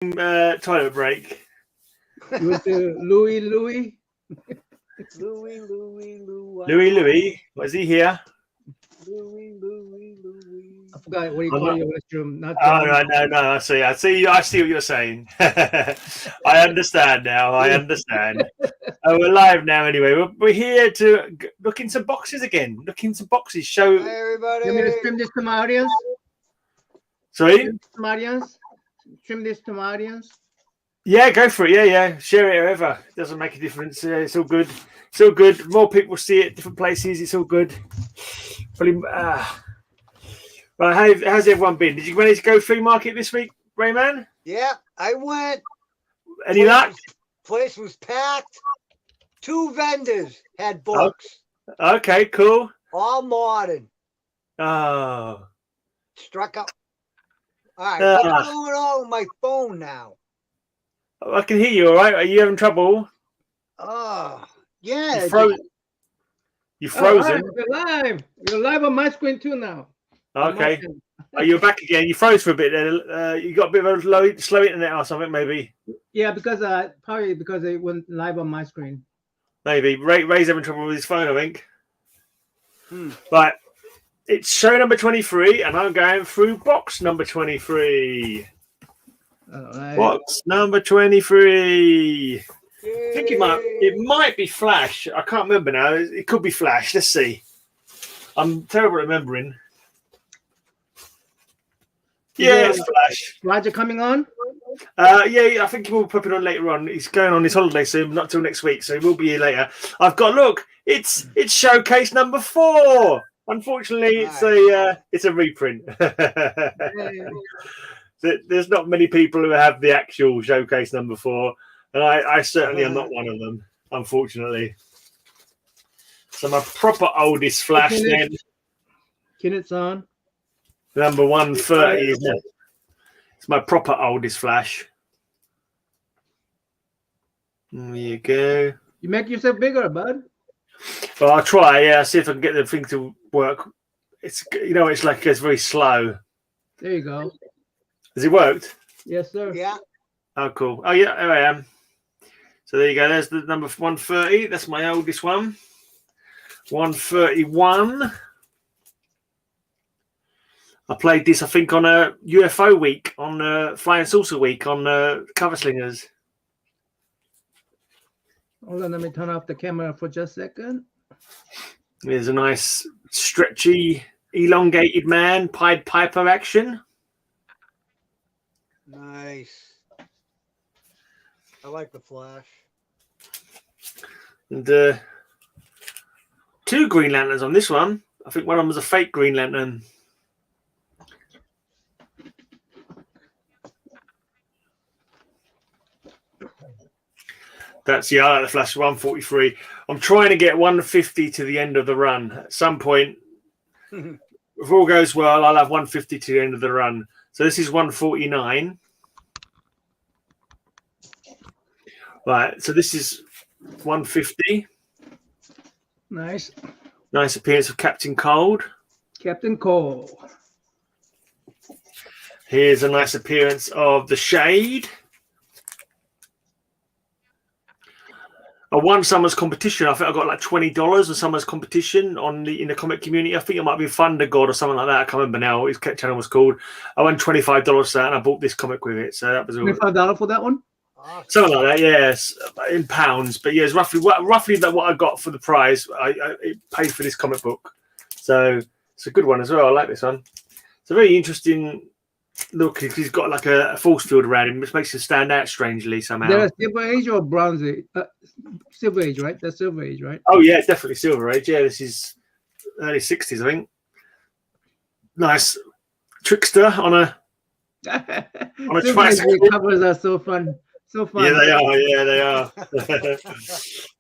toilet break. You went to Louis. Louis. Louis, was he here? Louis. I forgot what you call your restroom. Not Oh no. I see what you're saying. I understand now. I understand. We're live now anyway. We're here to look into boxes again. Look into boxes. Show. Hi, everybody. You want me to stream this to my audience? Sorry? Stream this to my audience? Yeah, go for it. Yeah. Share it wherever. Doesn't make a difference. It's all good. It's all good. More people see it, different places. It's all good. Probably, right, how's everyone been? Did you manage to go free market this week, Rayman? Yeah, I went. Any luck? Place was packed. 2 vendors had books. Okay, cool. All modern. Oh. Struck up. All right, what's going on with my phone now? I can hear you all right. Are you having trouble? Oh, yeah. You're frozen. You're live on my screen too now. Okay. You're back again. You froze for a bit. You got a bit of a slow internet or something, maybe. Yeah, probably because it went live on my screen. Maybe. Ray's having trouble with his phone, I think. Right. It's show number 23, and I'm going through box number 23. Right. Box number 23. I think it might be Flash. I can't remember now. It could be Flash. Let's see. I'm terrible at remembering. Yeah, it's Flash. Roger coming on? Yeah, I think he will pop it on later on. He's going on his holiday soon, not till next week, so he will be here later. It's showcase number 4. Unfortunately, it's a reprint. There's not many people who have the actual showcase number 4. And I certainly am not one of them, unfortunately. So my proper oldest Flash then. Kenneth's on. Number 130, isn't it? It's my proper oldest Flash. There you go. You make yourself bigger, bud. Well, I'll try, yeah. See if I can get the thing to work. It's it's very slow. There you go. Has it worked? Yes, sir. Yeah. Oh, cool. Oh, yeah, there I am. So there you go. There's the number 130. That's my oldest one. 131. I played this, I think, on a UFO week, on Flying Saucer week, on Cover Slingers. Hold on, let me turn off the camera for just a second. There's a nice, stretchy, elongated man, Pied Piper action. Nice. I like the Flash. And 2 Green Lanterns on this one. I think one of them was a fake Green Lantern. That's I like the Flash 143. I'm trying to get 150 to the end of the run. At some point, if all goes well, I'll have 150 to the end of the run. So this is 149. Right, so this is 150. Nice. Nice appearance of Captain Cold. Captain Cold. Here's a nice appearance of the Shade. I won Summer's competition. I think I got like $20 in Summer's competition in the comic community. I think it might be Thunder God or something like that. I can't remember now what his channel was called. I won $25 for that, and I bought this comic with it. So that was all. $25 for that one? Something like that, yes, in pounds. But yeah, it's roughly what I got for the prize. It paid for this comic book. So it's a good one as well. I like this one. It's a very interesting look. He's got like a force field around him, which makes him stand out strangely somehow. They're Silver Age or Bronze Age? Silver Age, right? That's Silver Age, right? Oh yeah, definitely Silver Age. Yeah, this is early 60s, I think. Nice trickster on a tricycle. Covers are so fun. So fun. Yeah, they are. Yeah, they are.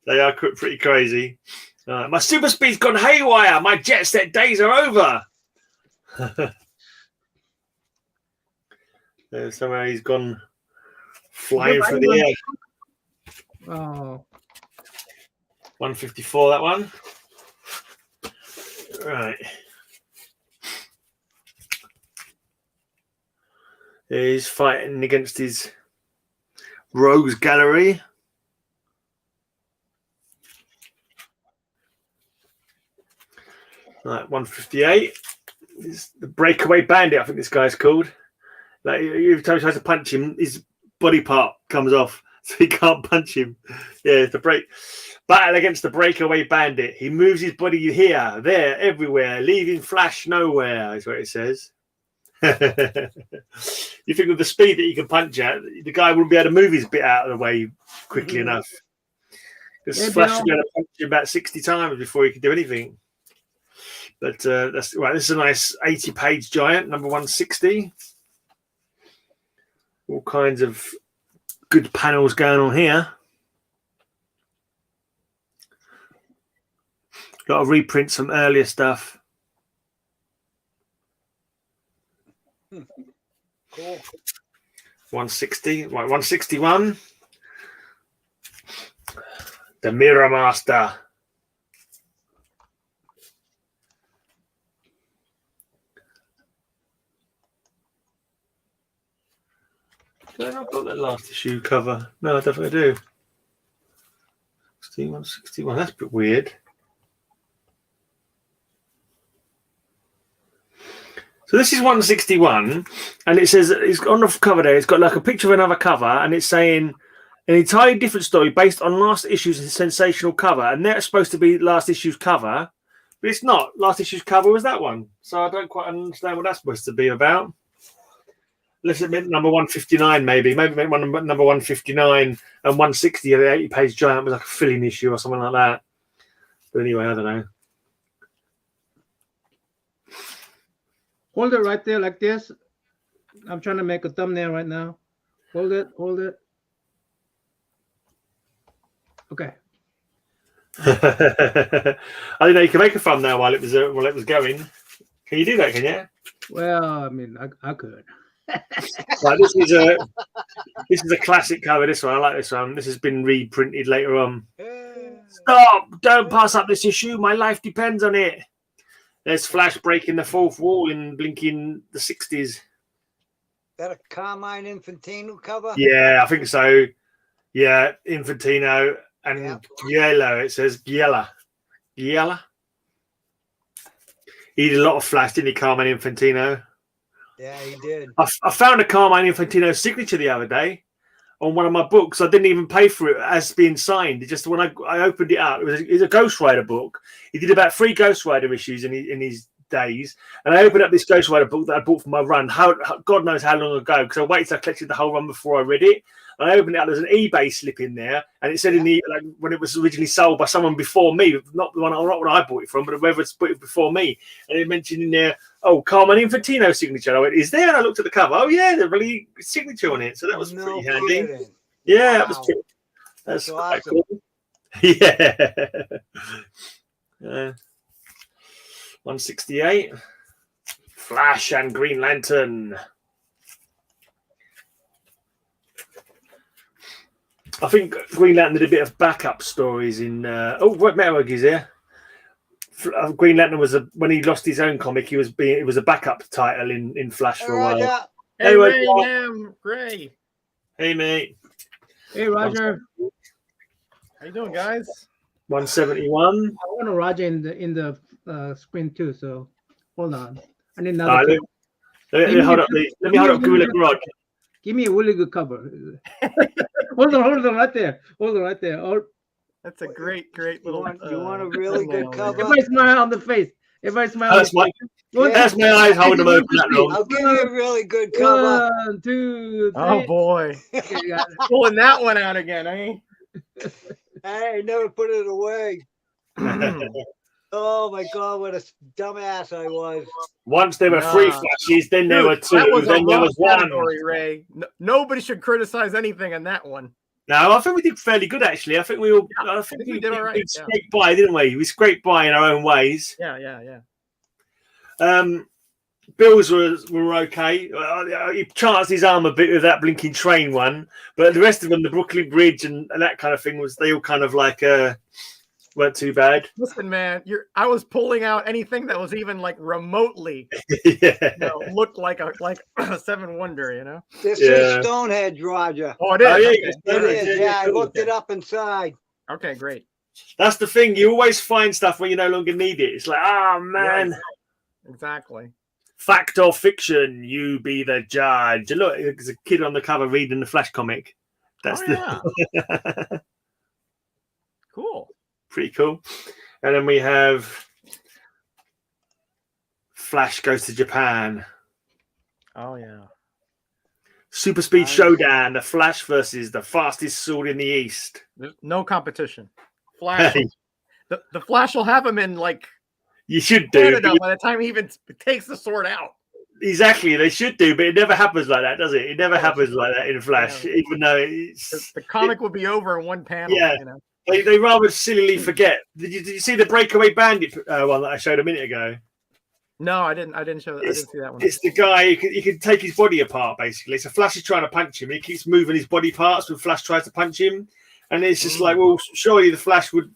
They are pretty crazy. My super speed's gone haywire. My jet set days are over. Somehow he's gone flying through the air. Oh. 154, that one. Right. He's fighting against his Rogues Gallery. Right, 158. Is the Breakaway Bandit, I think this guy's called. Like every time he tries to punch him, his body part comes off, so he can't punch him. Yeah, battle against the Breakaway Bandit. He moves his body here, there, everywhere, leaving Flash nowhere, is what it says. You think with the speed that you can punch at, the guy wouldn't be able to move his bit out of the way quickly enough. Because Flash would be able to punch you about 60 times before he could do anything. But that's right. This is a nice 80-page giant, number 160. All kinds of good panels going on here. A lot of reprints from earlier stuff. Cool. 160, right, 161. The Mirror Master. I've got that last issue cover. No, I definitely do. 161. That's a bit weird. So this is 161, and it says it's on the cover there. It's got like a picture of another cover, and it's saying an entirely different story based on last issue's sensational cover, and that's supposed to be last issue's cover, but it's not. Last issue's cover was that one, so I don't quite understand what that's supposed to be about. Let's admit number 159, maybe number 159 and 160 of the 80-page giant was like a filling issue or something like that. But anyway, I don't know. Hold it right there like this. I'm trying to make a thumbnail right now. Hold it, hold it. Okay. I don't know. You can make a thumbnail while it was going. Can you do that? Can you? Well, I mean, I could. Right, this is a classic cover. This one, I like this one. This has been reprinted later on. Stop! Don't pass up this issue. My life depends on it. There's Flash breaking the fourth wall in blinking the 60s. Is that a Carmine Infantino cover? Yeah, I think so. Yeah, Infantino and Yellow. It says Yella. Yella. He did a lot of Flash, didn't he, Carmine Infantino? Yeah, he did. I found a Carmine Infantino signature the other day on one of my books. I didn't even pay for it as being signed. Just when I opened it up, it was a Ghost Rider book. He did about 3 Ghost Rider issues in his days. And I opened up this Ghost Rider book that I bought for my run. God knows how long ago, because I waited till I collected the whole run before I read it. And I opened it up. There's an eBay slip in there, and it said in the when it was originally sold by someone before me, not when I bought it from, but whoever bought it before me. And it mentioned in there, Carmine Infantino signature. I went, is there? And I looked at the cover. Oh yeah, there's really signature on it. So that was pretty handy. Kidding. Yeah, Wow. that was pretty. That's quite awesome. cool. Yeah. 168. Flash and Green Lantern. I think Green Lantern did a bit of backup stories in. What Metarog is here? Green Lantern was when he lost his own comic. It was a backup title in Flash for a while. Hey, Ray. Hey, mate. Hey, Roger. How you doing, guys? 171. I want a Roger in the screen too. So hold on. I need another. Let me hold up Gorilla Grodd. Give me a really good cover. hold on, right there. Oh, that's a great little. You want a really good cover? Everybody smile on the face. Everybody smile. That's my eyes holding them open that long. I'll give you a really good cover. 1, 2, 3. Oh boy, pulling that one out again, eh? I never put it away. Oh my God, what a dumbass I was. Once there were 3 Flashes, then there were 2, then there was 1. Ray. Nobody should criticize anything on that one. No, I think we did fairly good actually. I think we all. I think we did all right. We scraped by, didn't we? We scraped by in our own ways. Yeah. Bill's were okay. He chanced his arm a bit with that blinking train one, but the rest of them, the Brooklyn Bridge and that kind of thing, they all kind of like weren't too bad. Listen, man, I was pulling out anything that was even like remotely looked like a Seven Wonder, you know. This is Stonehenge, Roger. Oh, it is. It is. Yeah, I looked it up inside. Okay, great. That's the thing. You always find stuff when you no longer need it. It's like, oh man. Yeah, exactly. Fact or fiction, you be the judge. Look, there's a kid on the cover reading the Flash comic. That's Cool. Pretty cool. And then we have Flash goes to Japan. Oh yeah. Super Speed Showdown, the Flash versus the fastest sword in the East. There's no competition. Flash. the Flash will have him in like you should do Canada by the time he even takes the sword out. Exactly, they should do, but it never happens like that, does it? It never happens like that in Flash, even though it's the comic will be over in one panel. Yeah, you know? they rather sillily forget. Did you see the Breakaway Bandit one that I showed a minute ago? No, I didn't show that. I didn't see that one. It's the guy you can take his body apart basically. So Flash is trying to punch him. He keeps moving his body parts when Flash tries to punch him, and it's just like, well, surely the Flash would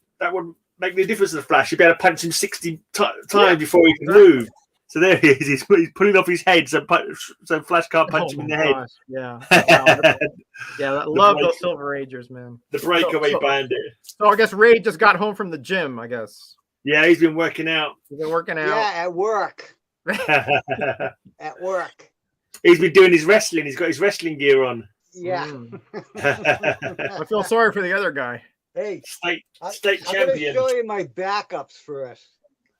make the difference to the Flash. You'd be able to punch him 60 times before he can move. So there he is. He's pulling off his head so Flash can't punch him in the head. Yeah. Wow. Yeah, I love those Silver Agers, man. The Breakaway Bandit. So I guess Ray just got home from the gym, I guess. Yeah, he's been working out. He's been working out. Yeah, at work. At work. He's been doing his wrestling. He's got his wrestling gear on. Yeah. I feel sorry for the other guy. Hey, state champion. I'm going to show you my backups first.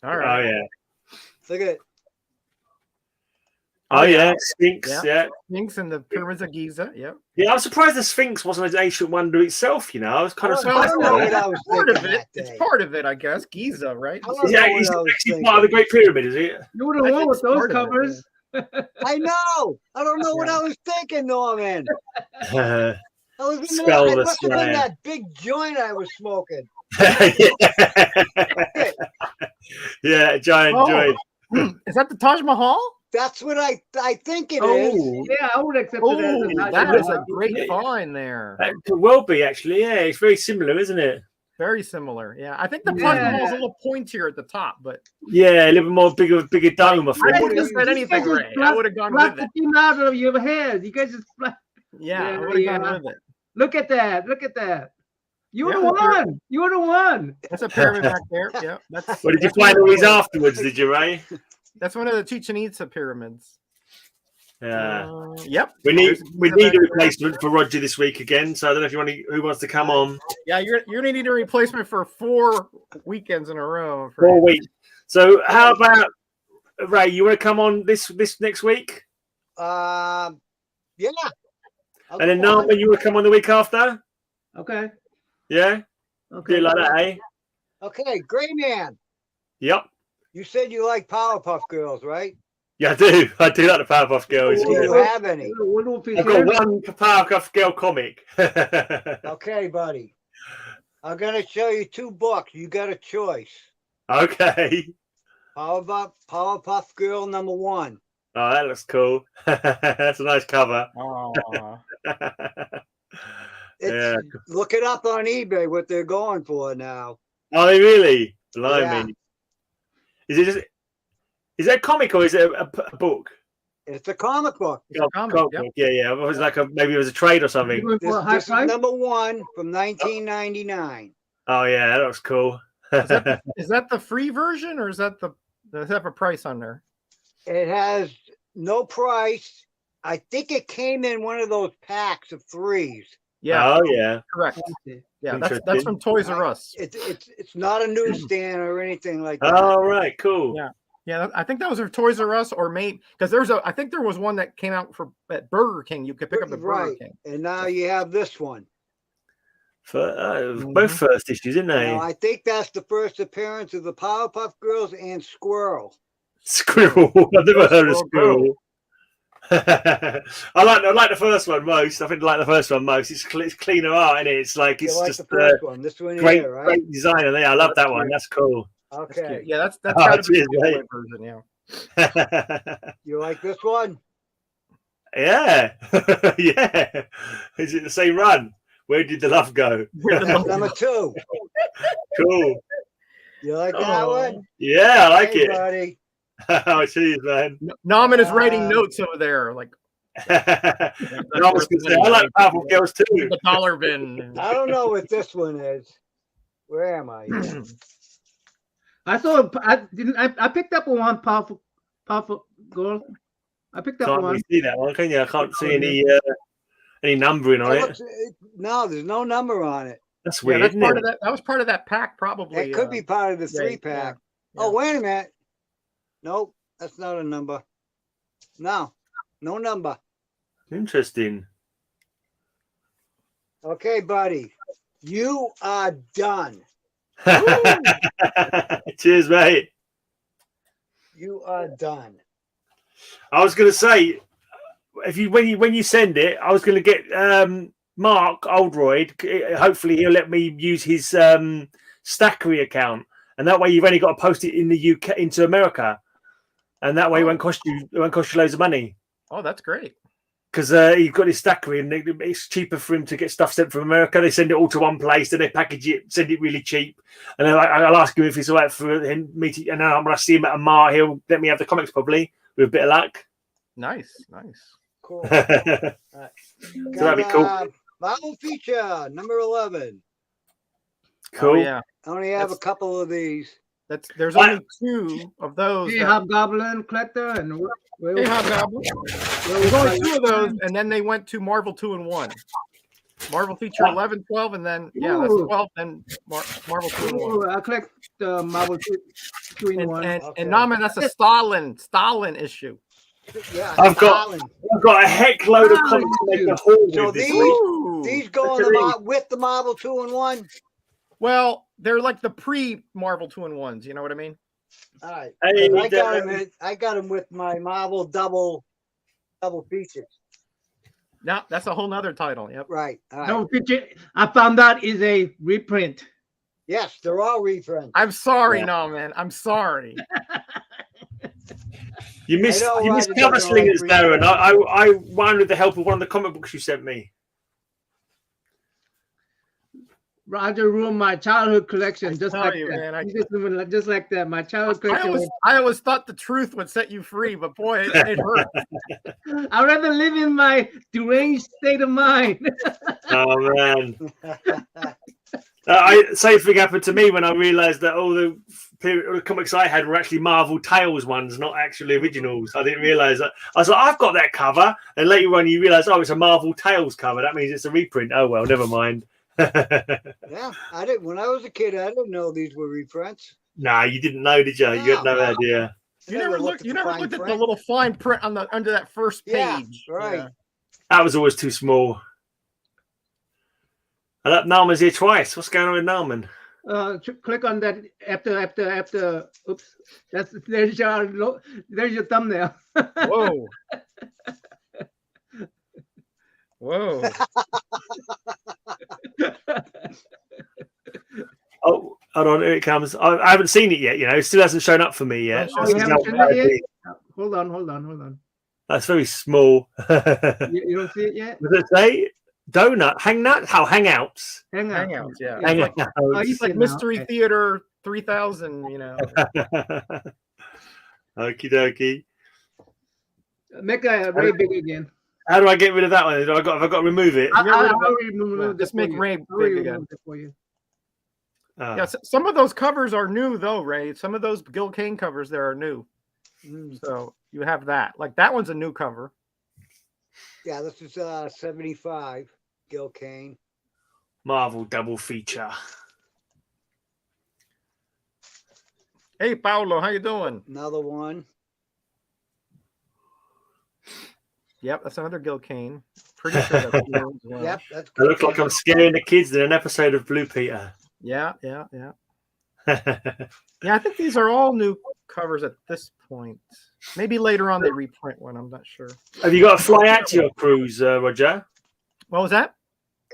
All right. Oh, yeah. Look at it. Oh, yeah. Sphinx, yeah. Sphinx and the Pyramids of Giza, yep. Yeah, I'm surprised the Sphinx wasn't an ancient wonder itself, you know. I was kind of surprised. It's part of it, I guess. Giza, right? Yeah, it's actually part of the Great Pyramid, is it? You would have won with those covers. I know. I don't know what I was thinking, Norman. I was in Skull must have been that big joint I was smoking. Yeah, giant joint. Is that the Taj Mahal? That's what I think it is. Yeah, I would accept it. That is a great find there. That could well be, actually. Yeah, it's very similar, isn't it? Very similar. Yeah, I think the Taj Mahal is a little pointier at the top, but yeah, a little more bigger dome. I wouldn't have said anything, Ray. I would have gone with it. Out of your head. You guys just I would have gone with it. Look at that. Look at that. You would have won. You would have won. That's a pyramid back there. Yeah. What did you find all these afterwards? Did you, Ray? That's one of the Chichen Itza pyramids. Yeah. Yep. We need a replacement for Roger this week again. So I don't know if who wants to come on. Yeah, you're gonna need a replacement for 4 weekends in a row. 4 weeks. So how about Ray? You want to come on this next week? Yeah. And then Norman, you want to come on the week after? Okay. Yeah. Okay. Do like that, eh? Okay, Gray Man. Yep. You said you like Powerpuff Girls, right? Yeah, I do. I do like the Powerpuff Girls. Do you have any? I've got one Powerpuff Girl comic. Okay, buddy. I'm gonna show you 2 books. You got a choice. Okay. Powerpuff Girl #1. Oh, that looks cool. That's a nice cover. Yeah. Look it up on eBay what they're going for now. Are they really? Blimey. Yeah. Is that a comic or is it a book? It's a comic book. It's a comic book. Yeah. It was like maybe it was a trade or something. This is #1 from 1999. Oh yeah, that looks cool. Is that the free version or does that have a price on there? It has no price. I think it came in one of those packs of 3s. Yeah. Oh yeah. Correct. Yeah, that's from Toys R Us. It's not a newsstand or anything like that. Oh right, cool. Yeah, I think that was for Toys R Us or maybe because I think there was one that came out at Burger King. You could pick up the Burger King. And now you have this one. Both first issues, didn't they? Now, I think that's the first appearance of the Powerpuff Girls and Squirrel. Squirrel. I've never heard of Squirrel. I like the first one most. I think I like the first one most. It's cleaner art, isn't it? It's like it's like just the first one. This one great, here, right? great design. And I love that one. That's cool. Okay. Yeah, that's gotta be the version. Yeah. You like this one? Yeah. Yeah. Is it the same run? Where did the love go? #2. Cool. You like that one? Yeah, I like Hey, it. buddy. Oh, geez, man. Norman is writing notes over there. Like, I was gonna say, I like powerful girls too. the dollar bin. I don't know what this one is. Where am I? I saw. I picked up one powerful girl. I picked up Can't one. really see that one, can you? I can't see any numbering on it. No, there's no number on it. That's Yeah, weird. that's part isn't of that. That was part of that pack, probably. It could be part of the 3-pack. yeah. Oh, wait a minute. Nope, that's not a number. No number. it? Interesting. Okay, buddy. You are done. Cheers, mate. You are done. I was gonna say, when you send it, I was gonna get Mark Oldroyd. Hopefully, he'll let me use his Stackery account, and that way you've only got to post it in the UK into America, and that way it won't cost you loads of money. Oh, that's great. Because he's got his Stackery, and it's cheaper for him to get stuff sent from America. They send it all to one place, then they package it, send it really cheap, and then I'll ask him if it's all right for him. And then when I see him at a mart, he'll let me have the comics probably with a bit of luck. Nice. Cool. So that'd be cool. Marvel feature number 11. Cool. Oh, yeah. I only have a couple of these. There's only 2 of those. Hey, Hobgoblin collector and Hey, Hobgoblin. There's only 2 of those, and then they went to Marvel 2-in-1. Marvel feature 11, 12, and then that's 12, then Marvel 2-in-1. I collect Marvel 2-in-1. And Norman, that's a Stalin issue. Yeah, I've got a heck load of comics to make a haul So with this week. these go on with the Marvel 2-in-1. Well, they're like the pre-Marvel 2-in-1s. You know what I mean? All right. Hey, I got them with my Marvel double features. No, that's a whole nother title. Yep. Right. All right. Double feature. I found out is a reprint. Yes, they're all reprints. I'm sorry, Norman. I'm sorry. You missed I Cover Slingers, Darren. I won with the help of one of the comic books you sent me. Roger ruined my childhood collection just like you, that. man, just like that. My childhood collection. I always thought the truth would set you free, but boy, it hurt. I'd rather live in my deranged state of mind. Oh man. Same thing happened to me when I realised that all the comics I had were actually Marvel Tales ones, not actually originals. I didn't realise that. I was like, I've got that cover, and later on you realise, oh, it's a Marvel Tales cover. That means it's a reprint. Oh well, never mind. Yeah, I didn't. When I was a kid, I didn't know these were reprints. Nah, you didn't know, did you? You had no idea. You never looked at the little fine print on under that first page. Yeah, right. Yeah. That was always too small. Narman's here twice. What's going on with Narman? Click on that after. Oops, there's your thumbnail. Whoa. Whoa. Oh, hold on, here it comes. I haven't seen it yet, it still hasn't shown up for me yet. Oh, you haven't seen it yet? Hold on. That's very small. You don't see it yet? Does it say donut? Hangouts? How Hangouts? Hangouts, yeah. Hangouts. It's like Mystery Theater 3000, Okie dokie. Make it Ray big again. How do I get rid of that one? Have I got to remove it? I'll remove this. Just make Ray big again. For you. Yeah, some of those covers are new though, Ray. Some of those Gil Kane covers there are new. So you have that. Like that one's a new cover. Yeah, this is 75, Gil Kane. Marvel double feature. Hey, Paolo, how you doing? Another one. Yep, that's another Gil Kane. Pretty sure that's new as well. Yep, that's I look like I'm scaring the kids in an episode of Blue Peter. Yeah. Yeah, I think these are all new covers at this point. Maybe later on they reprint one. I'm not sure. Have you got to fly out to your cruise, Roger? What was that?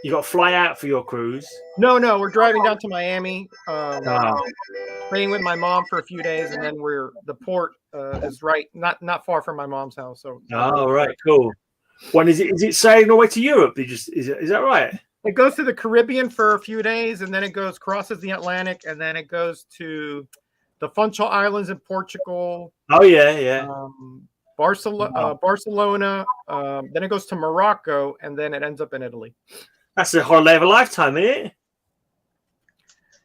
You got to fly out for your cruise? No, we're driving down to Miami, staying with my mom for a few days, and then the port is not far from my mom's house. So right, cool. When is it? Is it sailing all the way to Europe? Is that right? It goes to the Caribbean for a few days, and then it crosses the Atlantic, and then it goes to the Funchal Islands in Portugal. Oh yeah. Barcelona. Then it goes to Morocco, and then it ends up in Italy. That's a holiday of a lifetime, isn't it?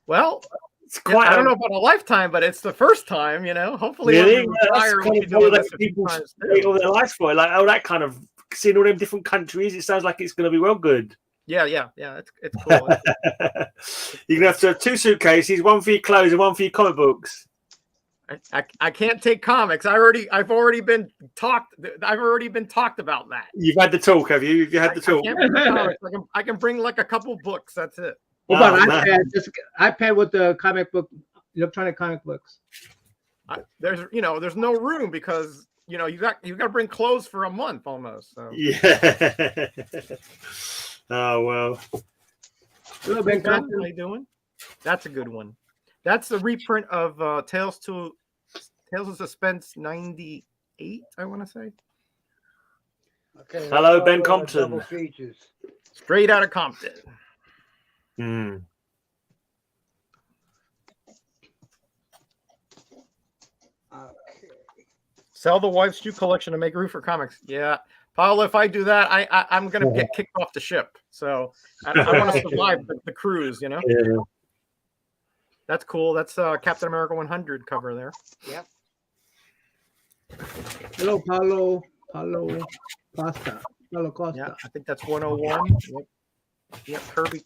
Well, It's quite. I don't know about a lifetime, but it's the first time, Hopefully, Really? when we That's retire, kind we'll of be doing what this a few people times wait too. all their lives for. Like, oh, that kind of seeing all them different countries. It sounds like it's going to be well good. Yeah. It's cool. You're gonna have to have 2 suitcases, one for your clothes and one for your comic books. I can't take comics. I've already been talked about that. You've had the talk, have you? You had the talk. I can't bring comics. I can bring like a couple books. That's it. What about Oh, man. iPad? Just iPad with the comic book, electronic comic books. There's no room because you got to bring clothes for a month almost. So. Yeah. Oh well. Hello, Ben How Compton. you doing? That's a good one. That's the reprint of Tales of Suspense 98, I want to say. Okay. Hello, let's Ben go, Compton. Double features. Straight out of Compton. Hmm. Okay. Sell the Wives' Shoe collection to make room for comics. Yeah. Paul, if I do that, I'm going to get kicked off the ship. So I want to survive the cruise, Yeah. That's cool. That's Captain America 100 cover there. Yep. Hello, Paulo Costa. Paulo Costa. Yeah, I think that's 101. Yep,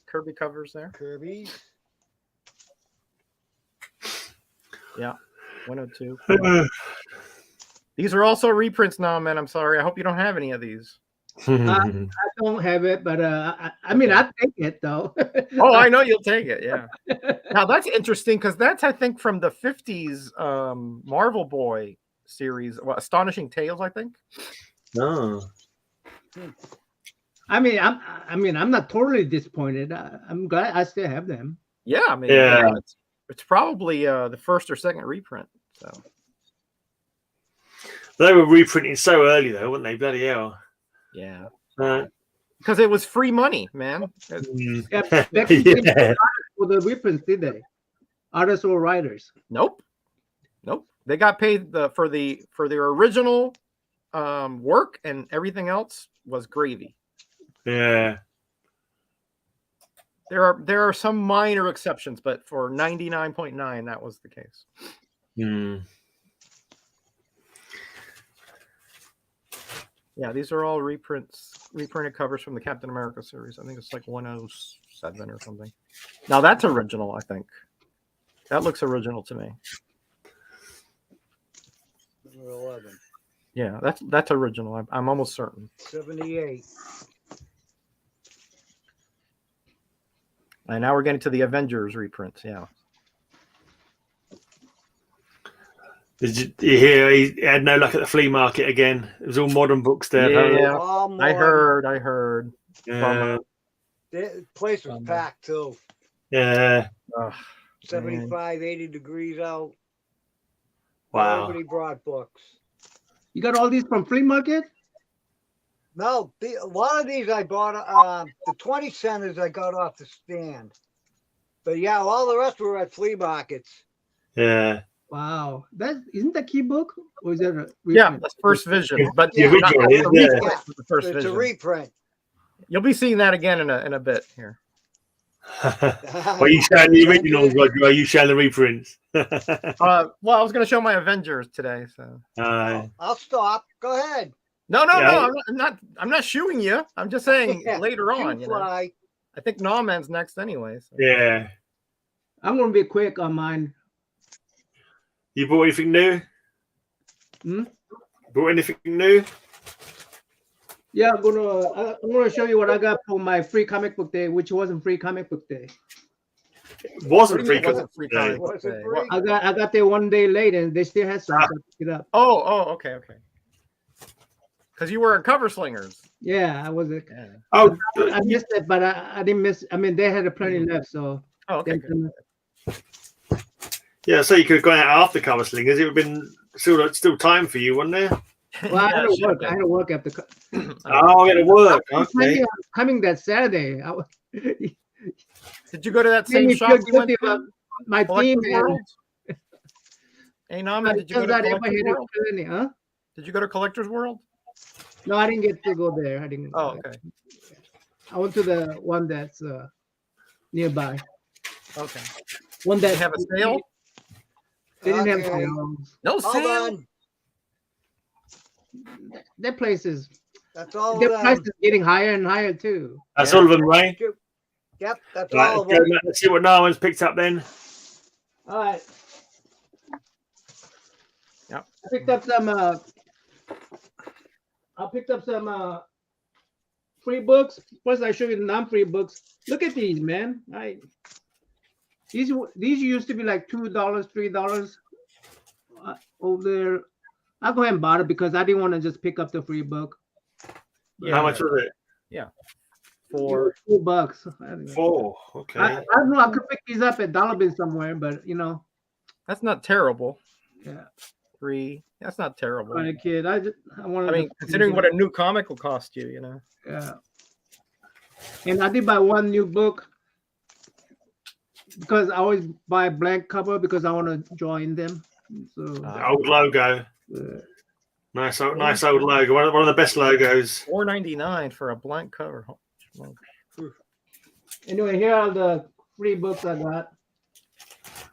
Kirby covers there. Kirby's. Yeah, 102. These are also reprints now, man. I'm sorry. I hope you don't have any of these. I don't have it, but I mean, I take it though. Oh, I know you'll take it. Yeah. Now that's interesting because that's I think from the 50s Marvel Boy series, Astonishing Tales, I think. Oh. I mean, I'm not totally disappointed. I'm glad I still have them. Yeah, I mean, Yeah. it's probably the first or second reprint. So They were reprinting so early though, weren't they? Bloody hell. yeah, Uh, because it was free money, man. Yeah, back in the yeah. for the reprints, did they? Artists or writers? Nope. They got paid for their original work, and everything else was gravy. Yeah. There are some minor exceptions, but for 99.9, that was the case. Hmm. Yeah, these are all reprinted covers from the Captain America series. I think it's like 107 or something. Now that's original, I think. That looks original to me. Number 11. Yeah, that's original. I'm almost certain. 78. And now we're getting to the Avengers reprints. Yeah. Did you hear he had no luck at the flea market again? It was all modern books there. apparently. Yeah. All I more. heard. Yeah. The place was packed too. Yeah. Ugh, 75, 80 degrees out. Wow. Nobody brought books. You got all these from flea market? No, a lot of these I bought. The 20 centers I got off the stand. But yeah, all the rest were at flea markets. Yeah. Wow, isn't that key book or is that a yeah, reprint? that's First Vision, but The original not is the there. reprint Yeah. of the First It's Vision. a reprint. You'll be seeing that again in a bit here. Are you showing the originals, Roger? Are you showing the reprints? Well, I was going to show my Avengers today, so. I'll stop. Go ahead. No, Yeah. I'm not shooing you. I'm just saying Yeah, later on. You You know, fly. I think Gnawman's next anyway. So. Yeah. I'm gonna be quick on mine. You bought anything new? Hmm? Bought anything new? Yeah, I'm gonna show you what I got for my free comic book day, which wasn't free comic book day. It wasn't free. It wasn't free comic comic book Was it day. free? I got there one day late and they still had some. So I picked it up. Oh, okay. Because you were in Cover Slingers. Yeah, I was. Yeah. Oh, I missed it, but I didn't miss. I mean, they had plenty left, so. Oh, okay. Good. yeah. So you could have gone out after Cover Slingers. It would have been still time for you, wouldn't there? Well, I had Yeah, to sure. work. I had to work after. Oh, I got to work. Okay. Coming that Saturday. Did you go to that Made same me shop feel you went guilty to? about my team. Collector's And World? Hey, Nami, did you go to Collector's World? Huh? Did you go to Collector's World? No, I didn't get to go there. I didn't. Oh, okay. I went to the one that's nearby. Okay. One Did that they have a sale? They didn't have Okay. sales. No Hold sale. on. Their places. That's all Their of price them. is getting higher and higher too. That's Yeah. all of them, Ray. Yep, that's Right, all of let's, go, them. Matt. Let's see what no one's picked up then. All right. Yep. I picked up some. I picked up some free books. First, I show you the non-free books. Look at these, man. These used to be like $2, $3 over there. I'll go ahead and buy it because I didn't want to just pick up the free book. Yeah. How much was it? For $4. Four. Okay. I don't know. I could pick these up at Dollar Bin somewhere, but you know. that's not terrible. Yeah. 3. That's not terrible. For a kid, I wanted. I mean, considering what a new comic will cost you, you know. Yeah. And I did buy one new book because I always buy blank cover because I want to join them. So The old logo. Nice old logo. One of the best logos. $4.99 for a blank cover. anyway, here are the free books I got.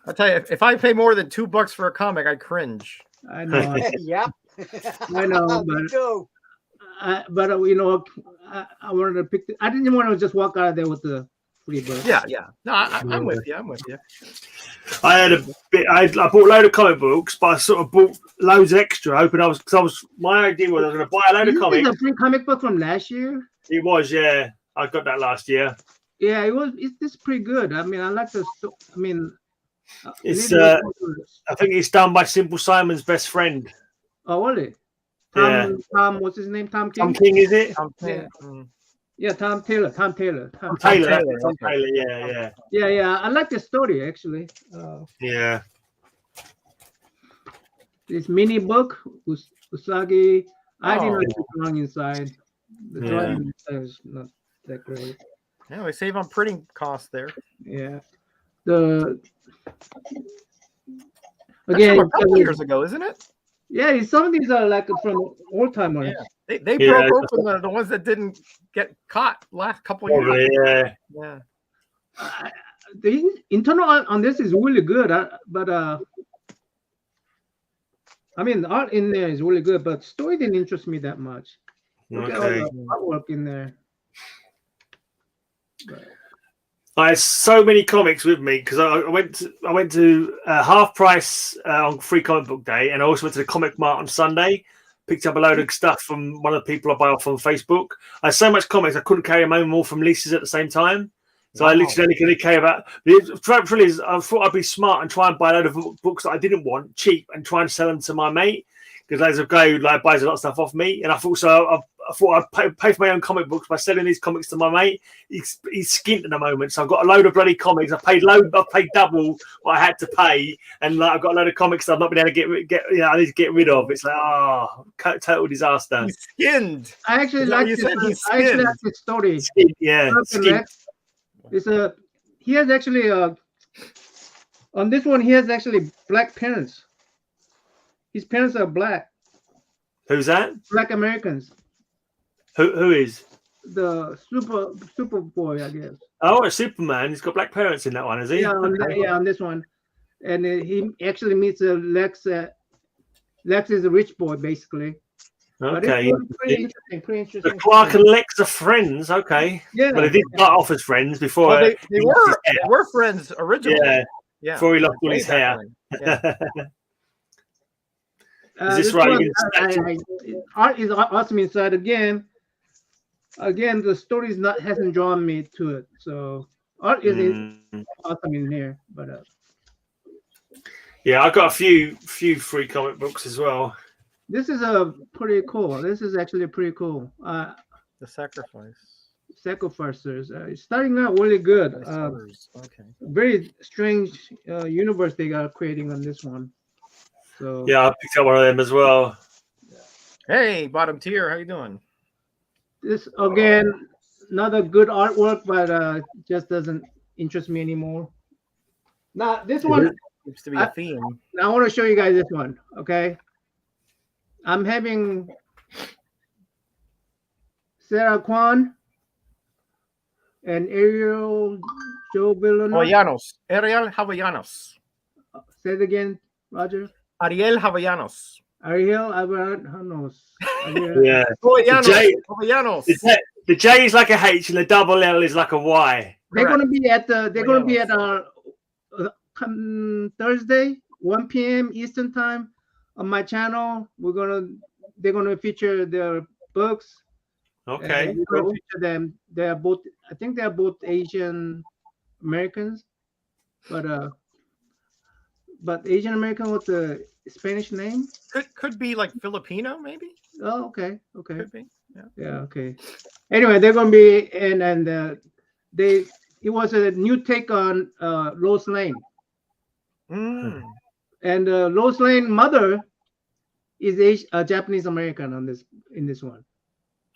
I'll tell you, if I pay more than $2 for a comic, I cringe. I know. Yep. I know, Me too. but you know, I wanted to pick. I didn't want to just walk out of there with the free book. Yeah. No, I'm with you. I had a bit. I bought a load of comic books, but I sort of bought loads extra. Hoping my idea was I was going to buy a load of comics. Is a free comic book from last year? It was, yeah. I got that last year. Yeah, it was. It's pretty good. I mean, I like the. I mean, It's. I think it's done by Simple Simon's best friend. Oh, really? Yeah. Tom, what's his name? Tom King. Tom King, is it? Yeah, Tom Taylor. Tom Taylor. Yeah. Yeah. I like the story actually. Yeah. This mini book, Usagi. I didn't like the drawing inside. The drawing inside is not that great. Yeah, we save on printing costs there. Yeah. That's Again, from a couple years ago, isn't it? yeah, some of these are like from old timers. Yeah. They broke open the ones that didn't get caught last couple of years. Yeah. The internal art on this is really good, but I mean, the art in there is really good, but story didn't interest me that much. Look at all the artwork in there. I had so many comics with me because I went to half price on Free Comic Book Day, and I also went to the Comic Mart on Sunday. Picked up a load of stuff from one of the people I buy off on Facebook. I had so much comics I couldn't carry them home all from leases at the same time. So I literally only care about. The trouble is, I thought I'd be smart and try and buy a load of books that I didn't want cheap and try and sell them to my mate, because there's a guy who buys a lot of stuff off me, and I thought I'd pay for my own comic books by selling these comics to my mate. He's skint at the moment, so I've got a load of bloody comics. I paid double what I had to pay, and I've got a load of comics that I've not been able to get. I need to get rid of. It's like total disaster. He's skinned. I actually like this. I actually like this story. Skint, yeah. Skint. He has actually on this one he has actually black parents. His parents are black. Who's that? Black Americans. Who is? The Superboy, I guess. Oh, a Superman. He's got black parents in that one, has he? Yeah, on this one. And he actually meets Lex. Lex is a rich boy, basically. Okay. Pretty interesting. The Clark and Lex are friends. Okay. Yeah. Well, they did start off as friends before. Well, they were friends originally. Yeah. Before he lost all his hair. Yeah. Is this right? Art is awesome inside. Again, the story hasn't drawn me to it. So art is awesome in here. But yeah, I got a few free comic books as well. This is pretty cool. This is actually pretty cool. The Sacrificers. It's starting out really good. Okay. Very strange universe they are creating on this one. So yeah, I picked up one of them as well. Hey, bottom tier, how you doing? This again, another good artwork, but just doesn't interest me anymore. Now this one Seems to be a theme. Now I want to show you guys this one. Okay, I'm having Sarah Kwan and Ariel Joe Villanova. Ariel Havallanos. Say it again, Roger. Ariel Havallanos. Ariel Havallanos. Yeah. Havallanos. The J is like a H and the double L is like a Y. They're going to be at Thursday, 1 p.m. Eastern time on my channel. They're gonna feature their books. Okay. We're gonna feature them. They are both. I think they are both Asian Americans, but Asian American with the Spanish name. Could be like Filipino, maybe. Oh, okay. Could be. Yeah. Okay. Anyway, they're gonna be and it was a new take on Lois Lane. Mm. And Lois Lane's mother is a Japanese American in this one.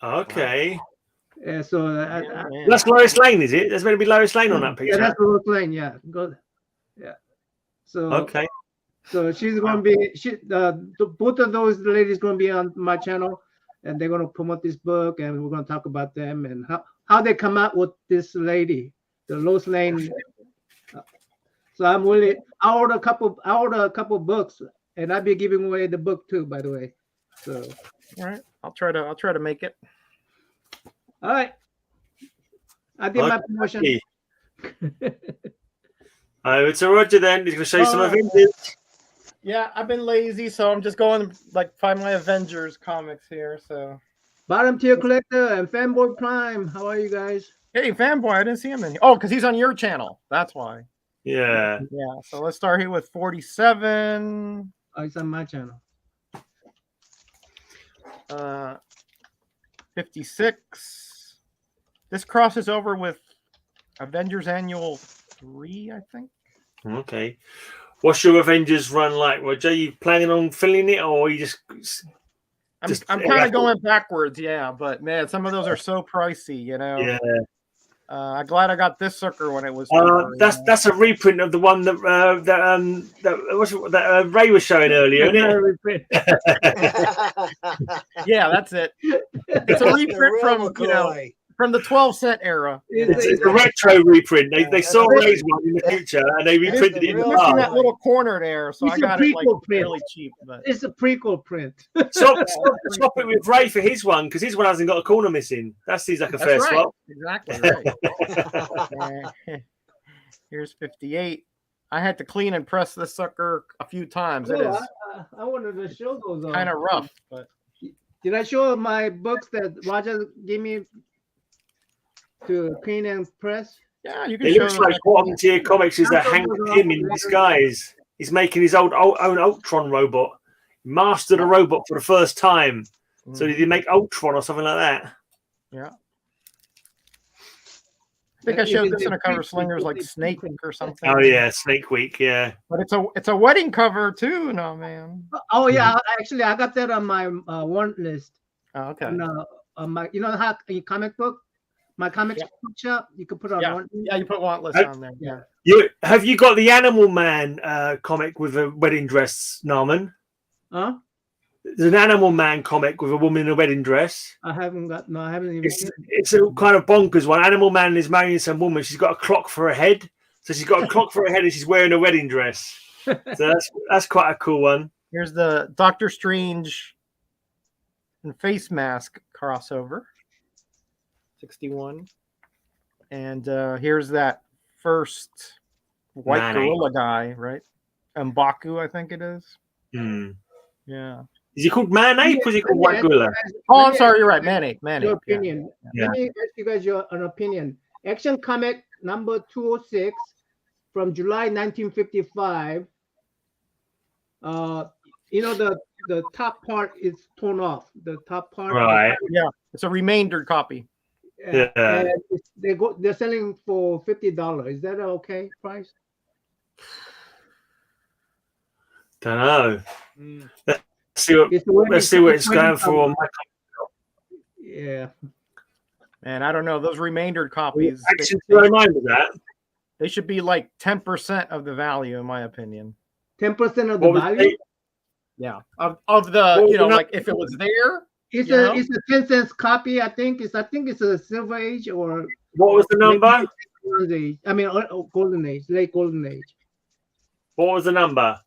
Okay. So that's Lois Lane, is it? There's going to be Lois Lane on that picture. Yeah, that's Lois Lane. Yeah, good. Yeah. So okay. So she's going to be both of those ladies going to be on my channel, and they're going to promote this book, and we're going to talk about them and how they come out with this lady, the Lois Lane. So I ordered a couple books, and I'll be giving away the book too, by the way. So all right, I'll try to make it. All right, I did my promotion. It's a Roger then. He's going to show you some Avengers. Yeah, I've been lazy, so I'm just going to find my Avengers comics here. So Bottom Tier Collector and Fanboy Prime, how are you guys? Hey, Fanboy, I didn't see him in here. Oh, because he's on your channel. That's why. Yeah. Yeah. So let's start here with 47. Oh, it's on my channel. 56. This crosses over with Avengers Annual 3, I think. Okay. What's your Avengers run like, Roger? Are you planning on filling it, or are you just I'm kind of going backwards, yeah. But man, some of those are so pricey, you know. Yeah. I'm glad I got this sucker when it was. That's a reprint of the one that Ray was showing earlier, isn't it? Yeah, that's it. It's a reprint from the 12-cent era. It's a retro reprint. They saw Ray's one in the future and they reprinted it in the past. That little corner there, so I got it really cheap. But it's a prequel print. Swap it with Ray for his one, because his one hasn't got a corner missing. That seems like a fair swap. Exactly right. Here's 58. I had to clean and press this sucker a few times. It is. I wanted to show those. Kind of rough, but did I show my books that Roger gave me to clean and press? Yeah, you can. It looks like Bottom Tier Comics is that Hank Pym in disguise. He's making his own Ultron robot. He mastered a robot for the first time. So did he make Ultron or something like that? Yeah. I think I showed this in a cover slingers like Snake or something. Oh yeah, Snake Week, yeah. But it's a wedding cover too, no man. Oh yeah, actually I got that on my want list. Oh, okay. On my, how in comic book, my comic book shop, you can put on want list. Yeah, you put want list on there. Yeah. Have you got the Animal Man comic with a wedding dress, Narman? Huh? There's an Animal Man comic with a woman in a wedding dress. I haven't even seen it. It's a kind of bonkers one. Animal Man is marrying some woman. She's got a clock for her head. So she's got a clock for her head and she's wearing a wedding dress. So that's quite a cool one. Here's the Doctor Strange and face mask crossover. 61. And here's that first white gorilla guy, right? M'Baku, I think it is. Yeah. Is he called Man-Ape or is he called White Gorilla? Oh, I'm sorry, you're right. Man-Ape. Your opinion. Yeah. Let me ask you guys an opinion. Action Comic number 206 from July 1955. The top part is torn off. The top part. Right. Yeah. It's a remainder copy. Yeah. And they're selling for $50. Is that an okay price? Don't know. Let's see what it's going for. Yeah. And I don't know, those remaindered copies, Actually, to remind me that. they should be like 10% of the value, in my opinion. 10% of the value? Yeah. Of the, you know, like if it was there. It's a 10 cents copy, I think. I think it's a Silver Age or what was the number? Golden Age. I mean, Golden Age, late Golden Age. What was the number?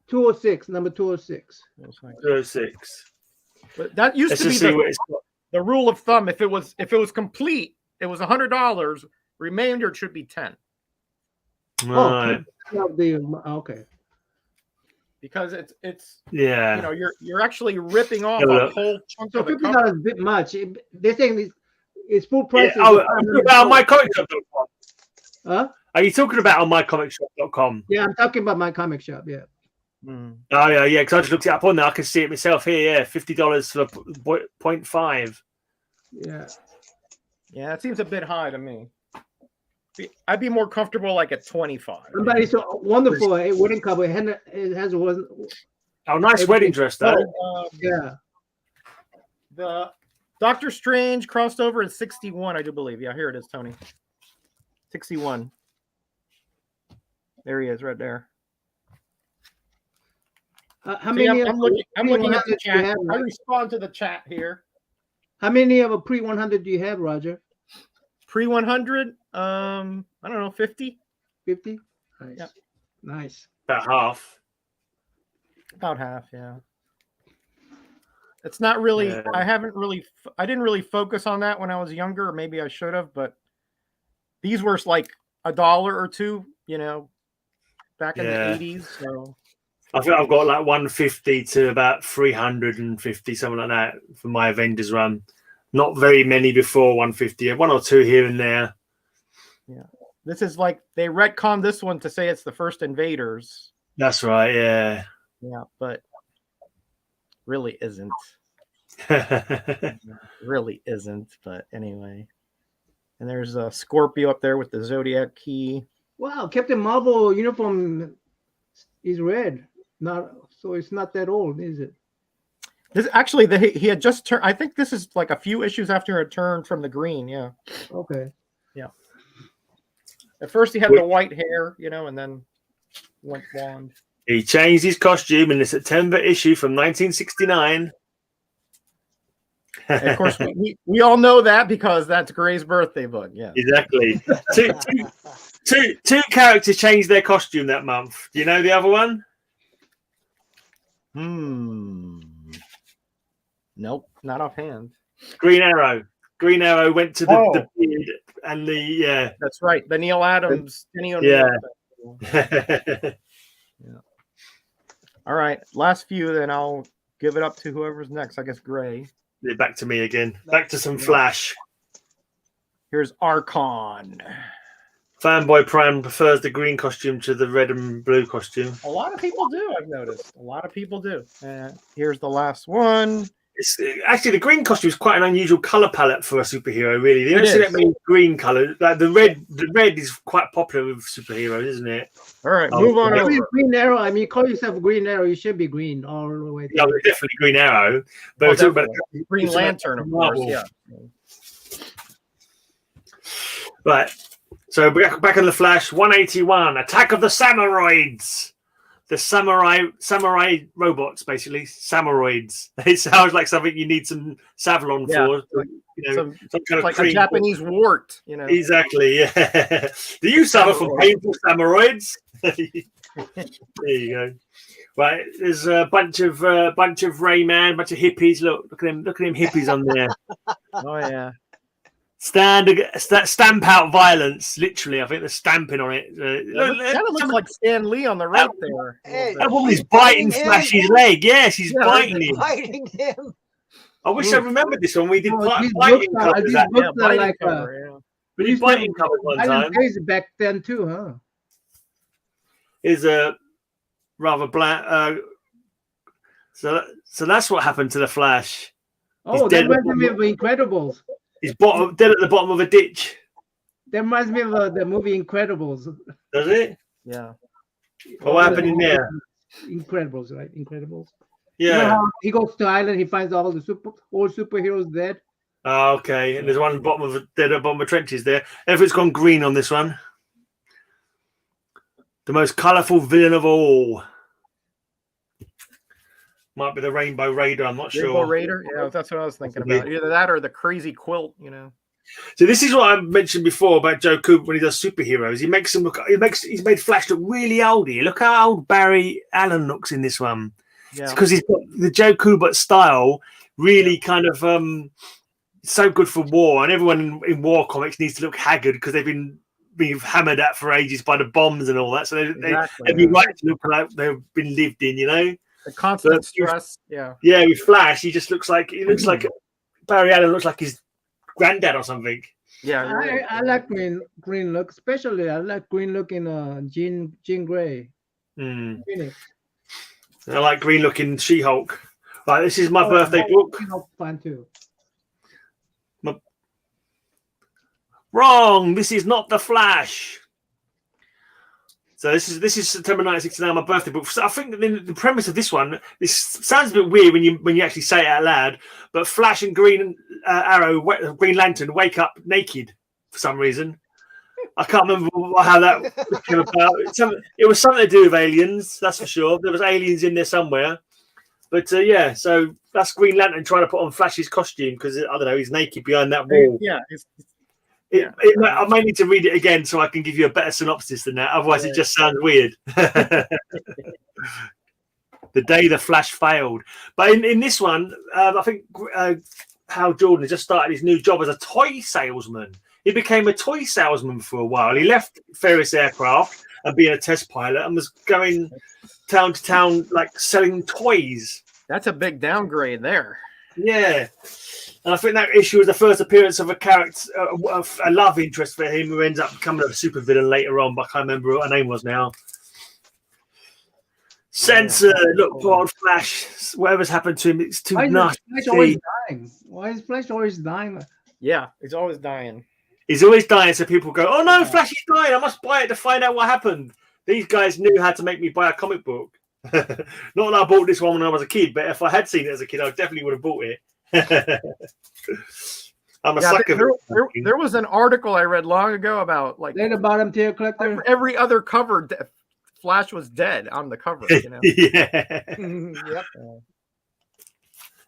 206, number 206. 206. But that used to be the rule of thumb. If it was complete, it was $100. Remainder should be 10. Right. Okay. Because it's you know, you're actually ripping off a whole chunk of the $50 cover. is a bit much. They're saying it's full price. Yeah. Oh, are you about on mycomicshop.com? Huh? Are you talking about on mycomicshop.com? Yeah, I'm talking about my comic shop. Yeah. Mm. Oh yeah. Because I just looked it up on there. I can see it myself here. Yeah, $50 for 0.5. Yeah. Yeah, it seems a bit high to me. I'd be more comfortable like at 25. But it's a wonderful wedding cover. It has one. Oh, nice wedding dress though. Yeah. The Doctor Strange crossed over in 61, I do believe. Yeah, here it is, Tony. 61. There he is, right there. How many? I'm looking at the chat. I respond to the chat here. How many of a pre-100 do you have, Roger? Pre-100? I don't know, 50. 50. Nice. Yep. Nice. About half. About half, yeah. It's not really. Yeah. I didn't really focus on that when I was younger. Or maybe I should have, but these were like $1 or $2, you know, back in the 80s. So I think I've got like 150 to about 350, something like that, for my Avengers run. Not very many before 150. One or two here and there. Yeah, this is like they retconned this one to say it's the first Invaders. That's right. Yeah. Yeah, but really isn't. Yeah. Really isn't. But anyway, and there's a Scorpio up there with the Zodiac key. Wow, Captain Marvel uniform is red. So it's not that old, is it? This actually, he had just turned. I think this is like a few issues after a turn from the green. Yeah. Okay. Yeah. At first, he had the white hair, you know, and then went blonde. He changed his costume in the September issue from 1969. And of course, we all know that because that's Gray's birthday book. Yeah. Exactly. Two characters changed their costume that month. Do you know the other one? Nope, not offhand. Green Arrow. Green Arrow went to the beard and the That's right. The Neil Adams. Yeah. All right, last few, then I'll give it up to whoever's next. I guess Gray. Back to me again. Back to some Flash. Here's Archon. Fanboy Prime prefers the green costume to the red and blue costume. A lot of people do, I've noticed. A lot of people do. Here's the last one. It's actually, the green costume is quite an unusual color palette for a superhero. Really, they don't see that many green colors. Like the red is quite popular with superheroes, isn't it? All right, move on. Green Arrow. I mean, call yourself Green Arrow. You should be green all the way. Yeah, definitely Green Arrow. But Green Lantern, of course. Yeah. Right. So back in the Flash, 181, Attack of the Samuroids. The samurai robots, basically samuroids. It sounds like something you need some Savlon for. You know, some kind of like cream. A Japanese wart. You know. Exactly. Yeah. Do you suffer from painful samuroids? There you go. Right. There's a bunch of Rayman, bunch of hippies. Look at them hippies on there. Oh yeah. Stamp out violence, literally. I think they're stamping on it. Kind of looks like Stan Lee on the right there. That woman's biting Flash's leg. Yeah, she's biting him. Biting him. I wish I remembered this one. We did biting covers. We did biting covers one time. Crazy back then too, huh? Is a rather black. So that's what happened to the Flash. Oh, that reminds me of Incredibles. He's dead at the bottom of a ditch. That reminds me of the movie Incredibles. Does it? Yeah. What happened in there? Incredibles, right? Incredibles. Yeah. You know how he goes to the island, he finds all the old superheroes dead. Oh, okay. And there's one dead at the bottom of trenches there. Everything's gone green on this one. The most colourful villain of all. Might be the Rainbow Raider. I'm not Rainbow sure. Raider. Yeah, that's what I was thinking about. Either that or the Crazy Quilt. You know. So this is what I mentioned before about Joe Cooper when he does superheroes. He makes them look. He's made Flash look really old here. Look how old Barry Allen looks in this one. Yeah. Because he's got the Joe Cooper style. Really kind of so good for war, and everyone in war comics needs to look haggard because they've been hammered at for ages by the bombs and all that. So they'd be right to look like they've been lived in, you know. The constant stress. Yeah. Yeah, with Flash, he looks like Barry Allen looks like his granddad or something. Yeah. I like green look, especially I like green look in Jean Grey. I like green looking She-Hulk. Right, this is my birthday book. Fun too. Wrong. This is not the Flash. So this is September 1969, my birthday book. So I think that the premise of this one, this sounds a bit weird when you actually say it out loud. But Flash and Green Arrow, Green Lantern, wake up naked for some reason. I can't remember how that came about. It was something to do with aliens, that's for sure. There was aliens in there somewhere. But yeah, so that's Green Lantern trying to put on Flash's costume because I don't know, he's naked behind that wall. Yeah. I may need to read it again so I can give you a better synopsis than that. Otherwise, it just sounds weird. The day the Flash failed. But in this one, I think Hal Jordan has just started his new job as a toy salesman. He became a toy salesman for a while. He left Ferris Aircraft and being a test pilot and was going town to town, like selling toys. That's a big downgrade there. Yeah. And I think that issue was the first appearance of a character, a love interest for him who ends up becoming a supervillain later on, but I can't remember what her name was now. Censor, look, poor old Flash. Whatever's happened to him, it's too nasty. Why is Flash always dying? Yeah, he's always dying. He's always dying, so people go, oh no, Flash is dying. I must buy it to find out what happened. These guys knew how to make me buy a comic book. Not that I bought this one when I was a kid, but if I had seen it as a kid, I definitely would have bought it. I'm a sucker. There was an article I read long ago about like the bottom tier collector. Every other cover, Flash was dead on the cover. You know? Yeah. Yep.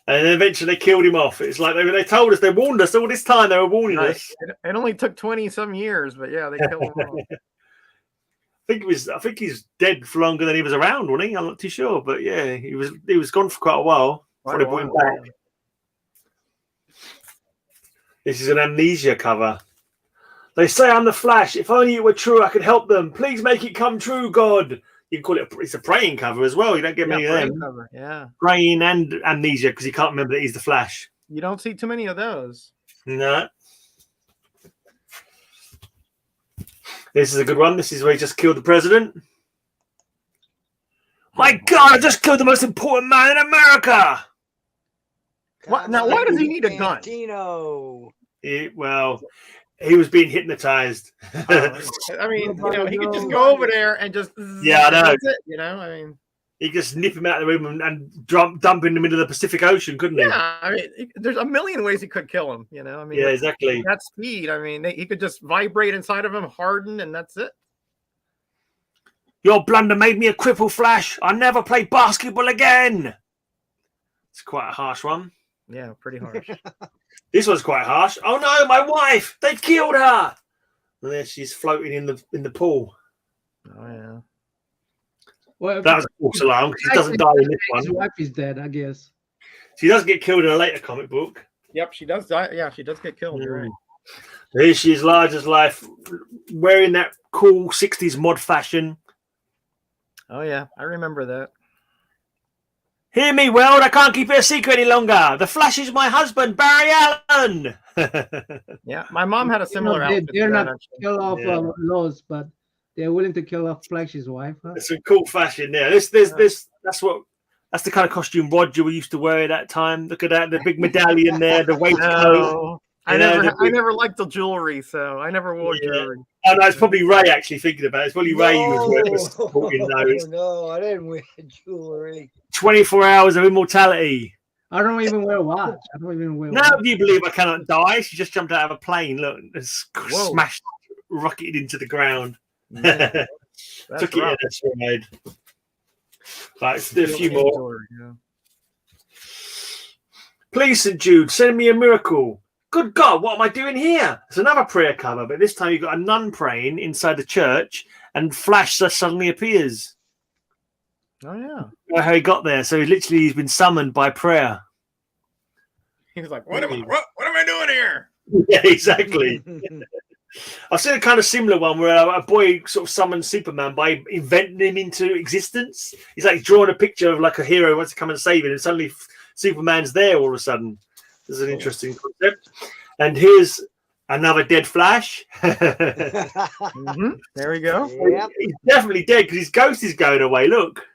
And then eventually they killed him off. It's like they told us, they warned us all this time. They were warning us. It only took 20-some years, but yeah, they killed him off. I think he's dead for longer than he was around, wasn't he? I'm not too sure, but yeah, he was gone for quite a while. Before they brought him back. This is an Amnesia cover. They say I'm the Flash. If only it were true, I could help them. Please make it come true, God. You can call it. It's a praying cover as well. You don't get many of them. Cover. Yeah, praying and Amnesia because you can't remember that he's the Flash. You don't see too many of those. No. This is a good one. This is where he just killed the president. My God, I just killed the most important man in America. What? Now, why does he need a gun? He was being hypnotized. I mean, he could just go over there and just. Yeah, I know. That's it, I mean. He could just nip him out of the room and dump in the middle of the Pacific Ocean, couldn't he? Yeah, I mean, there's a million ways he could kill him. I mean, yeah, exactly. That speed. I mean, he could just vibrate inside of him, harden, and that's it. Your blunder made me a cripple, Flash. I'll never play basketball again. It's quite a harsh one. Yeah, pretty harsh. This one's quite harsh. Oh no, my wife! They've killed her. And there she's floating in the pool. Oh yeah. Well, that was a false alarm. She doesn't die in this one. His wife is dead, I guess. She does get killed in a later comic book. Yep, she does die. Yeah, she does get killed. You're right. Here she is, large as life, wearing that cool 60s mod fashion. Oh yeah, I remember that. Hear me, world. I can't keep it a secret any longer. The Flash is my husband, Barry Allen. Yeah, my mom had a similar outfit. They're not kill off Lois, but they're willing to kill off Flash's wife. Huh? It's a cool fashion there. That's the kind of costume Roger used to wear at that time. Look at that, the big medallion there, the waistcoat. I never liked the jewelry, so I never wore jewelry. Oh no, it's probably Ray actually thinking about it. It's probably Ray who was supporting those. No, I didn't wear jewelry. 24 hours of immortality. I don't even wear a watch. I don't even wear a Now watch. do you believe I cannot die? She just jumped out of a plane. Look, and Whoa. smashed, rocketed into the ground. Man, that's Took it rough. in a stride. Right, let's do a few more. Yeah. Please, St. Jude, send me a miracle. Good God, what am I doing here? It's another prayer cover, but this time you've got a nun praying inside the church, and Flash suddenly appears. Oh yeah. How he got there? So he's been summoned by prayer. He was like, "What am I doing here?" Yeah, exactly. I've seen a kind of similar one where a boy sort of summons Superman by inventing him into existence. He's like drawing a picture of like a hero who wants to come and save him, and suddenly Superman's there all of a sudden. This is an interesting concept. And here's another dead Flash. There we go. Yep. He's definitely dead because his ghost is going away. Look.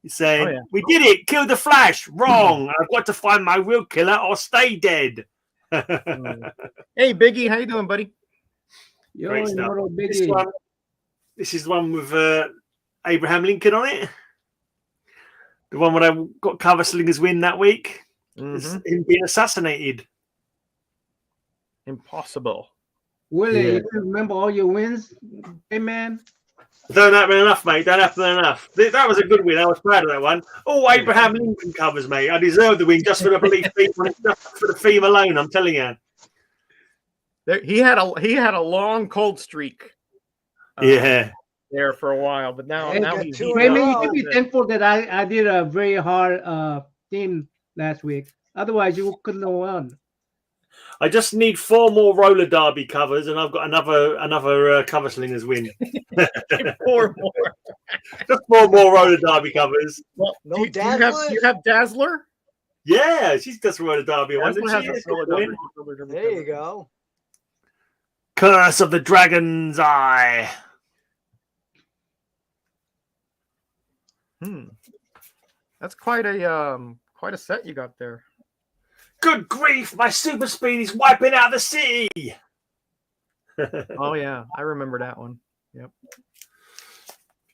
He's saying, Oh, yeah. "We did it, killed the Flash. Wrong. I've got to find my real killer or stay dead." Hey, Biggie, how you doing, buddy? Yo, Great stuff. little This biggie. one, this is the one with Abraham Lincoln on it. The one where I got cover slingers win that week. It's him being assassinated. Impossible. Willie, Yeah. you can remember all your wins? Hey, man. Don't happen enough, mate. Don't happen enough. That was a good win. I was proud of that one. Oh, Abraham Lincoln covers, mate. I deserve the win just for the belief theme, just for the theme alone. I'm telling you. He had a long cold streak. Yeah. There for a while, but now Hey, got he's two Wait, in a man, you row. should be thankful that I did a very hard theme last week. Otherwise, you couldn't have won. I just need 4 more roller derby covers, and I've got another cover slingers win. 4 more. Just 4 more roller derby covers. Well, No do you Dazzler? have Dazzler? Yeah, she's just roller derby one. Dazzler Didn't has she? a roller derby. There you go. Curse of the Dragon's Eye. That's quite a set you got there. Good grief, my super speed is wiping out the city. Oh yeah, I remember that one. Yep.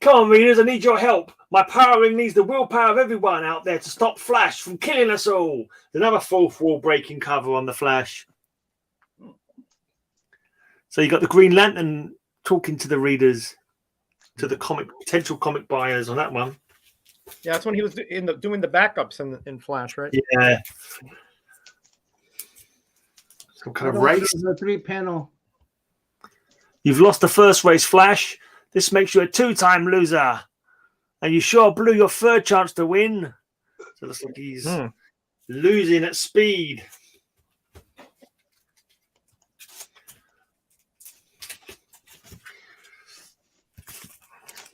Come on, readers, I need your help. My power ring needs the willpower of everyone out there to stop Flash from killing us all. There's another 4th wall breaking cover on the Flash. So you got the Green Lantern talking to the readers, to the potential comic buyers on that one. Yeah, that's when he was doing the backups in Flash, right? Yeah. Some kind of race. The 3-panel. You've lost the first race, Flash. This makes you a 2-time loser. And you sure blew your 3rd chance to win. So it looks like he's losing at speed.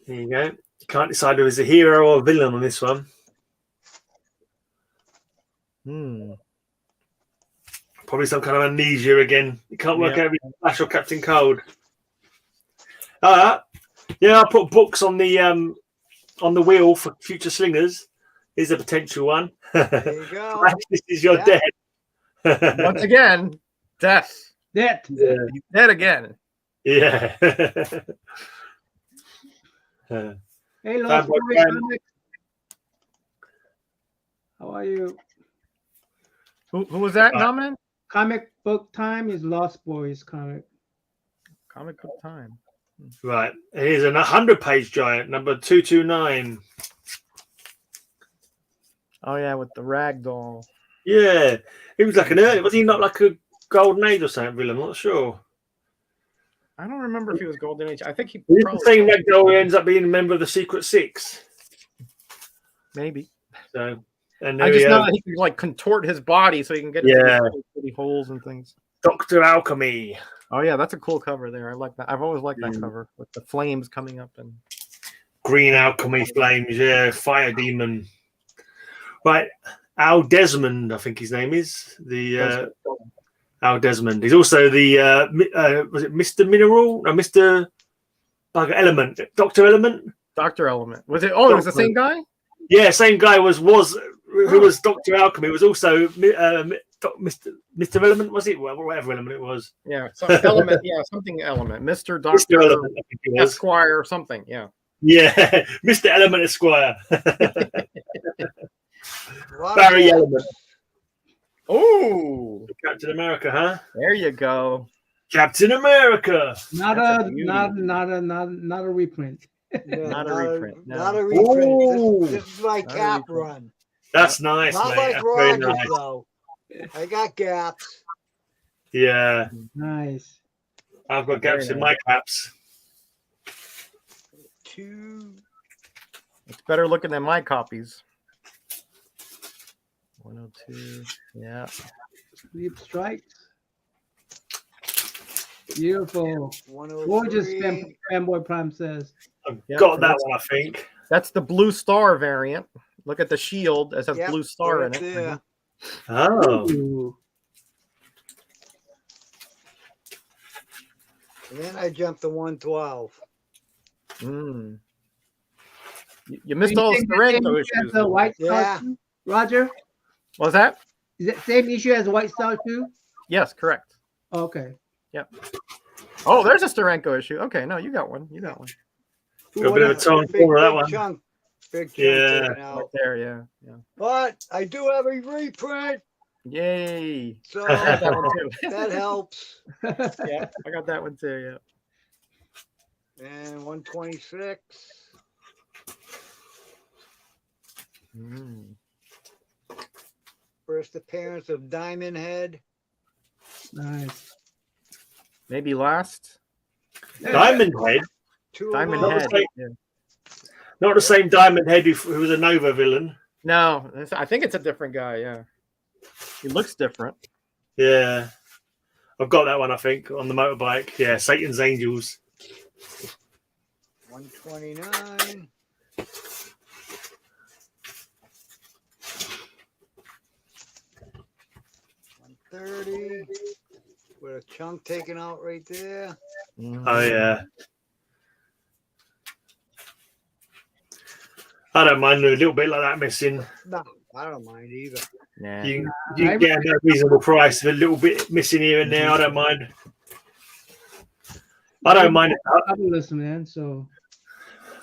There you go. You can't decide whether he's a hero or a villain on this one. Probably some kind of amnesia again. You can't work out if it's Flash or Captain Cold. Yeah, I put books on the wheel for future slingers. Here's a potential one. There you go. Flash, this is your death. Once again, death. That. Yeah. He's dead again. Yeah. Hey, Lost Boy Boy Brand. Comic. How are you? Who was that, Nomin? Comic book time is Lost Boys comic. Comic book time. Right. Here's a 100-page giant, number 229. Oh yeah, with the rag doll. Yeah. He was like an early. Was he not like a Golden Age or something, villain? I'm not sure. I don't remember if he was Golden Age. I think he Is the probably same Ragdoll who ends up being a member of the Secret Six? maybe. So, and I there just we know have that he can like contort his body so he can get into Yeah. these little holes and things. Dr. Alchemy. Oh yeah, that's a cool cover there. I like that. I've always liked that cover with the flames coming up and Green Alchemy Flames, yeah. Fire Demon. Right. Al Desmond, I think his name is. The Al Desmond. He's also the was it Mr. Mineral? No, Mr. Element. Dr. Element? Dr. Element. Was it? Oh, it was the same guy? Yeah, same guy who was Dr. Alchemy, was also Mr. Element, was it? Well, whatever element it was. Yeah, some element. Yeah, something element. Mr. Mr. Doctor Element, I think it was. Esquire or something. Yeah. Yeah, Mr. Element Esquire. Barry Element. Oh, Captain America, huh? there you go. Captain America. Not That's a a beauty. not a reprint. Not a reprint, no. Not a reprint. Ooh. This is my Not a cap reprint. run. That's nice, Not mate. like That's very Rogers, nice. though. I got gaps. Yeah, Nice. I've got Very gaps in nice. my caps. 2. It's better looking than my copies. 102. Yeah. Sleep strikes. Beautiful. 103. Gorgeous fanboy Prime says. I've Yep, got so that that's- one, I think. That's the blue star variant. Look at the shield. It has Yep, blue star in right it. there. Oh, Ooh. And then I jumped to 112. Mm. You missed all the think Starenko same issue as issues. the White Star Yeah. too? Roger, Was that? is it same issue as White Star too? Yes, correct. Okay. Oh, there's a Starenko issue. Okay, no, you got one. You got one. got a bit of a tone Big, for that big one. chunk. Big chunk Yeah. taken Right out. there, yeah. Yeah. But I do have a reprint, Yay. so I got that one too. that helps. Yeah, I got that one too, yeah. And 126. Mm. First appearance of Diamond Head. Nice. Maybe last. Diamond Head. Two Diamond of them. Head. like- Yeah. Not the same Diamond Head who was a Nova villain. No, I think it's a different guy, yeah. He looks different. Yeah. I've got that one, I think, on the motorbike. Yeah, Satan's Angels. 129. $130 with a chunk taken out right there. Mhm. Oh, yeah. I don't mind a little bit like that missing. No, I don't mind either. Yeah. You can get a reasonable price for a little bit missing here and there. I don't mind. I don't mind. Fabulous, man. So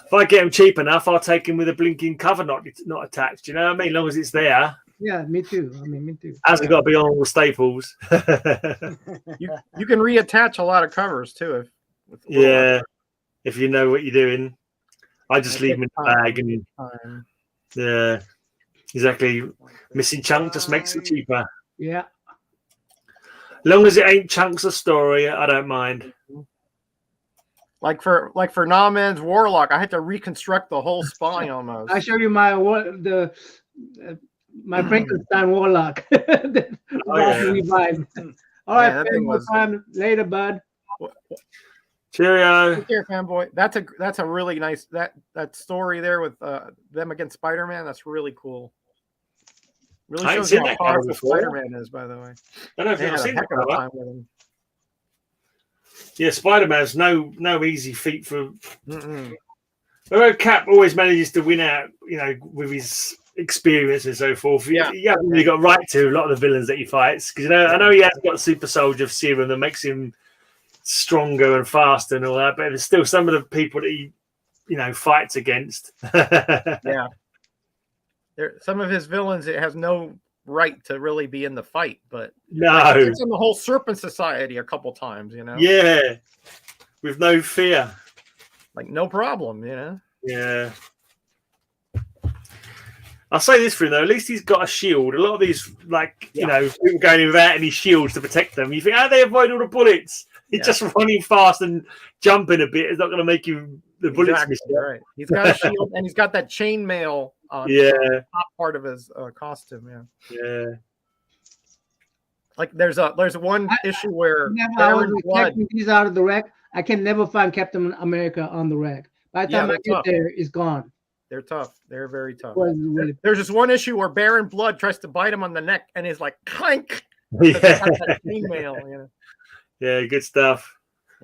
If I get them cheap enough, I'll take them with a blinking cover not attached. You know what I mean? As long as it's there. yeah, me too. I mean, me too. Hasn't got to be on all the staples. You can reattach a lot of covers too if Yeah. If you know what you're doing. I just leave them in the bag and time. yeah. Exactly. Missing chunk just makes it cheaper. Yeah. Long as it ain't chunks of story, I don't mind. Like for Namen's Warlock, I had to reconstruct the whole spine almost. I show you my my Frankenstein Warlock. That yeah. revived. All right, Yeah, that thing fanboy was- Prime. Later, bud. Cheerio. Take care, fanboy. That's a really nice that story there with them against Spider-Man. That's really cool. Really I ain't shows seen how that cover powerful before. Spider-Man is, by the way. I don't know if They you've had ever a seen heck that of a cover. time with him. Yeah, Spider-Man's no easy feat for. Mm-mm. Although Cap always manages to win out, you know, with his experience and so forth. Yeah. You haven't really got right to a lot of the villains that he fights because I know he has got super soldier serum that makes him stronger and faster and all that, but there's still some of the people that he, fights against. Yeah. Some of his villains, it has no right to really be in the fight, but No. it's in the whole Serpent Society a couple times, Yeah, with no fear. like no problem, Yeah. I'll say this for him though. At least he's got a shield. A lot of these, people going in without any shields to protect them. You think, how do they avoid all the bullets? He's just running fast and jumping a bit. It's not going to make you the bullets Exactly, miss. right. He's got a shield and he's got that chainmail on Yeah, the top part of his costume. Yeah, yeah. like there's one issue where Whenever I was Baron Blood. checking these out of the rack, I can never find Captain America on the rack. By the Yeah, time I they're get tough. there, it's gone. They're tough. They're very tough. Was really There's this one issue where Baron Blood tries to bite him on the neck and he's like clank. 'Cause he has Yeah, that chainmail, yeah, good stuff.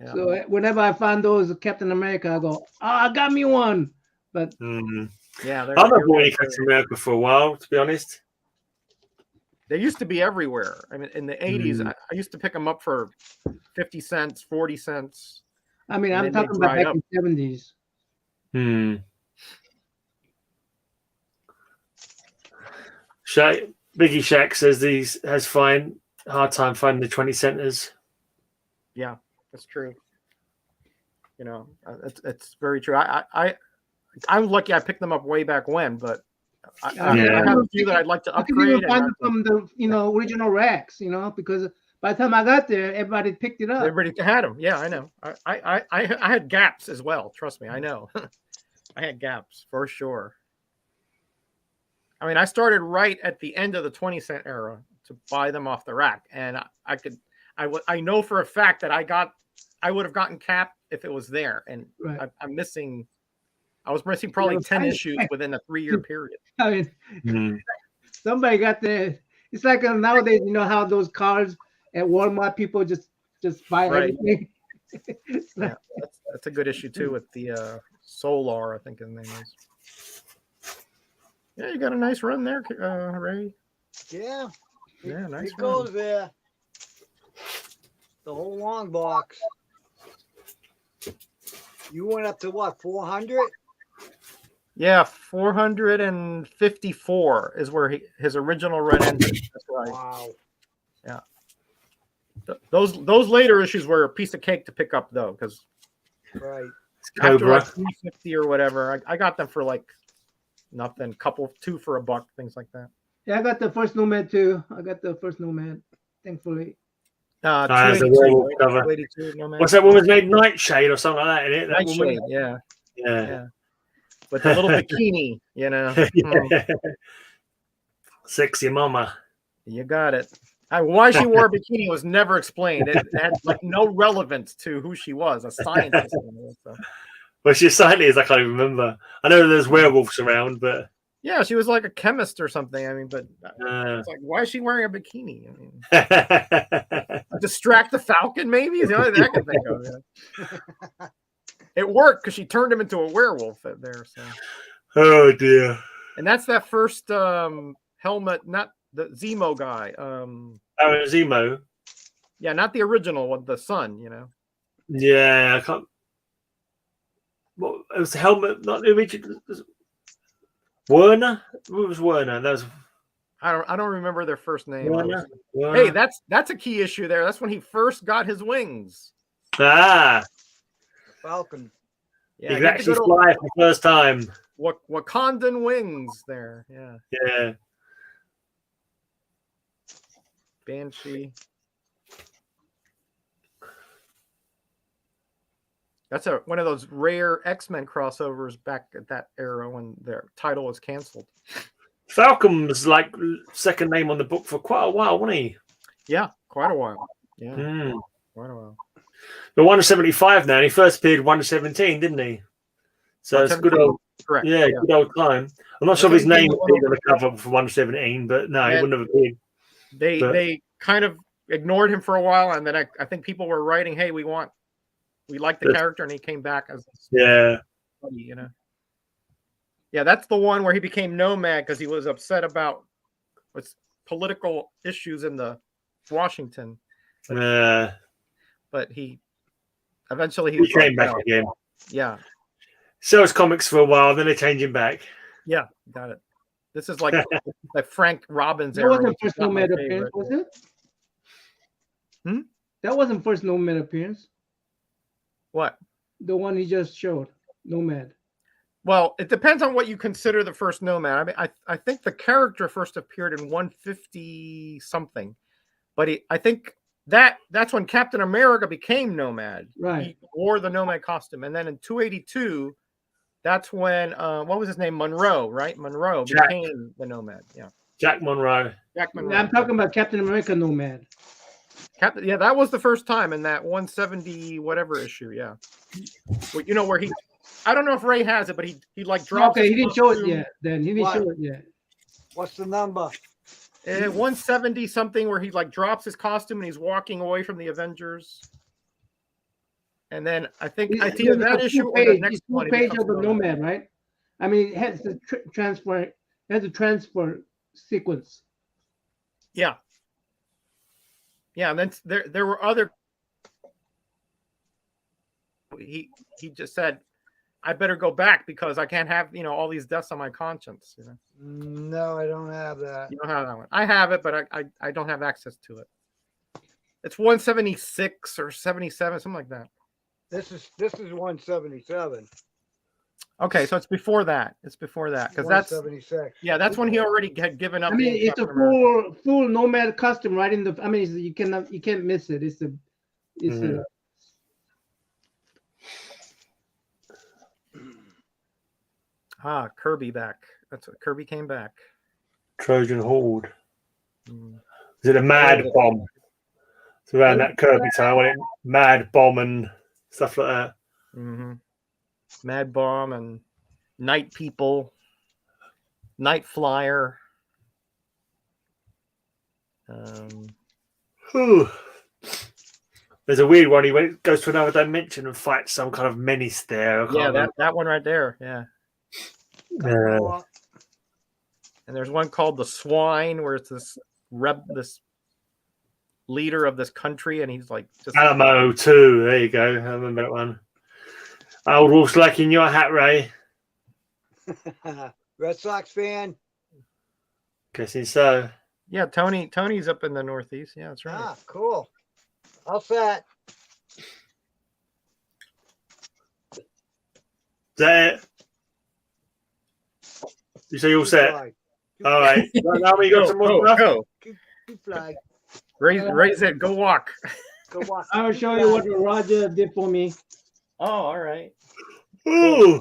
Yeah. So whenever I find those Captain America, I go, I got me one. But Yeah, I've not bought really any good. Captain America for a while, to be honest. They used to be everywhere. I mean, in the 80s, I used to pick them up for 50 cents, 40 cents. I mean, And I'm then they talking about dried back in the 70s. Biggie Shack says these has hard time finding the 20 centers. Yeah, that's true. You know, it's very true. I'm lucky I picked them up way back when, but I have a few that I'd like to I couldn't even upgrade. find them from the original racks, because by the time I got there, everybody picked it up. Everybody had them. Yeah, I know. I had gaps as well. Trust me, I know. I had gaps for sure. I mean, I started right at the end of the 20-cent era to buy them off the rack, and I know for a fact that I would have gotten Cap if it was there, and Right. I was missing probably 10 issues within a 3-year period. I mean, somebody got there. It's like nowadays, how those cars at Walmart, people just buy everything. Yeah, that's a good issue too with the Solar, I think his name is. Yeah, you got a nice run there, Ray. Yeah. Yeah, nice It goes run. there. The whole long box. You went up to what, 400? Yeah, 454 is where his original run ended. That's right. Wow. Yeah. Those later issues were a piece of cake to pick up though, because Right. after like 350 or whatever, I got them for like nothing, two for $1, things like that. Yeah, I got the first Nomad too. Thankfully. As a werewolf cover. 282, Nomad. What's that woman's name? Nightshade or something like that, isn't it? That Nightshade, woman? Yeah. With the little bikini, Sexy mama. You got it. Why she wore a bikini was never explained. It had like no relevance to who she was, a scientist. So. Well, she's scientist, I can't even remember. I know there's werewolves around, but yeah, she was like a chemist or something. I mean, but it's like, why is she wearing a bikini? I mean, distract the Falcon, maybe is the only thing I can think of. Yeah. It worked because she turned him into a werewolf there. So. Oh dear. And that's that first helmet, not the Zemo guy. Zemo. Yeah, not the original one, the son. Yeah, I can't. Well, it was the helmet, not the original. Werner? What was Werner? That was. I don't remember their first name. Werner? Hey, that's a key issue there. That's when he first got his wings. Ah. Falcon. Yeah, he could actually fly for the first time. Wakandan wings there. Yeah. Yeah. Banshee. That's one of those rare X-Men crossovers back at that era when their title was canceled. Falcon was like second name on the book for quite a while, wasn't he? Yeah, quite a while. Yeah, quite a while. But 175 now. And he first appeared 117, didn't he? So it's good old, correct. Yeah, good old time. I'm not sure if his name appeared on the cover for 117, but no, he wouldn't have appeared. They kind of ignored him for a while, and then I think people were writing, "Hey, we like the character," and he came back as buddy, Yeah, that's the one where he became Nomad because he was upset about political issues in the Washington. But he eventually he came back again. Yeah. Sells comics for a while, then they change him back. Yeah, got it. This is like Frank Robbins era. That wasn't first Nomad appearance, was it? That wasn't first Nomad appearance. What? The one he just showed, Nomad. Well, it depends on what you consider the first Nomad. I mean, I think the character first appeared in 150 something, but I think that's when Captain America became Nomad. Right. He wore the Nomad costume, and then in 282, that's when what was his name? Monroe, right? Monroe became the Nomad. Yeah. Jack Monroe. I'm talking about Captain America Nomad. Yeah, that was the first time in that 170 whatever issue. Yeah. Well, where he. I don't know if Ray has it, but he like dropped. Okay, he didn't show it yet. Then he didn't show it yet. What's the number? 170 something, where he like drops his costume and he's walking away from the Avengers. And then I think it's either that issue or the next one. Page of the Nomad, right? I mean, it has the transfer. It has a transfer sequence. Yeah. Yeah, and then there were other. He just said, I better go back because I can't have, all these deaths on my conscience. No, I don't have that. You don't have that one. I have it, but I don't have access to it. It's 176 or 77, something like that. This is 177. Okay, so it's before that. It's before that because that's 176. Yeah, that's when he already had given up. I mean, it's a full nomad custom right in the. I mean, you can't miss it. It's a. Kirby back. That's what Kirby came back. Trojan Horde. Is it a Mad Bomb? It's around that Kirby time when it Mad Bomb and stuff like that. Mm-hmm. Mad Bomb and Night People, Night Flyer. There's a weird one. He goes to another dimension and fights some kind of menace there. Yeah, that one right there. Yeah. And there's one called the Swine, where it's this leader of this country, and he's like just Alamo 2. There you go. I remember that one. Old Wolf's like in your hat, Ray. Red Sox fan. Guessing so. Yeah, Tony's up in the Northeast. Yeah, that's right. Ah, cool. All set. Is that it? You say you're all set? All right. Now we got some more stuff. Go. Keep flag. Raise it. Go walk. Go walk. I will show you what Roger did for me. Oh, all right. Ooh.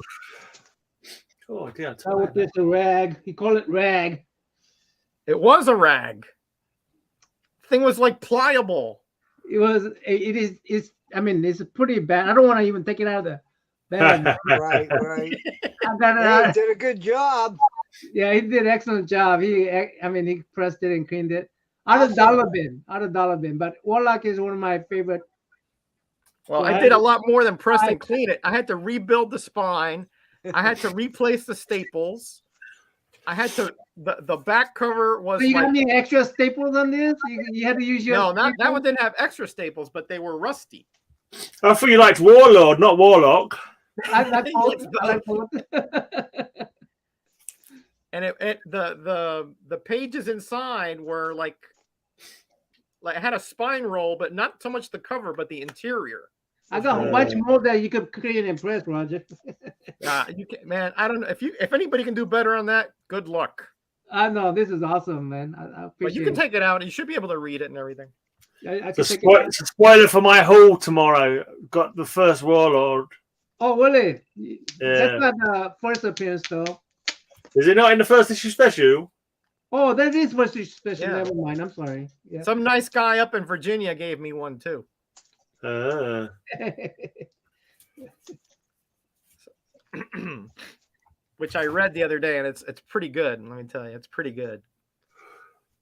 Oh, dear. I with this a rag. He called it rag. It was a rag. Thing was like pliable. It's I mean, it's pretty bad. I don't want to even take it out of the bag. Right. I got it out. He did a good job. Yeah, he did an excellent job. He pressed it and cleaned it. Out of dollar bin. But Warlock is one of my favorite. Well, I did a lot more than press and clean it. I had to rebuild the spine. I had to replace the staples. I had to. The back cover was. So you got any extra staples on this? You had to use your. No, that one didn't have extra staples, but they were rusty. I thought you liked Warlord, not Warlock. I like both. And the pages inside were like it had a spine roll, but not so much the cover, but the interior. I got much more that you could create and press, Roger. You can, man. I don't know if anybody can do better on that. Good luck. I know this is awesome, man. I appreciate but you can take it out. You should be able to read it and everything. It's a spoiler for my haul tomorrow. Got the first Warlord. Oh, really? Yeah. That's not the first appearance, though. Is it not in the first issue special? Oh, that is first issue special. Yeah. Never mind. I'm sorry. Yeah. Some nice guy up in Virginia gave me one too. Which I read the other day, and it's pretty good. Let me tell you, it's pretty good.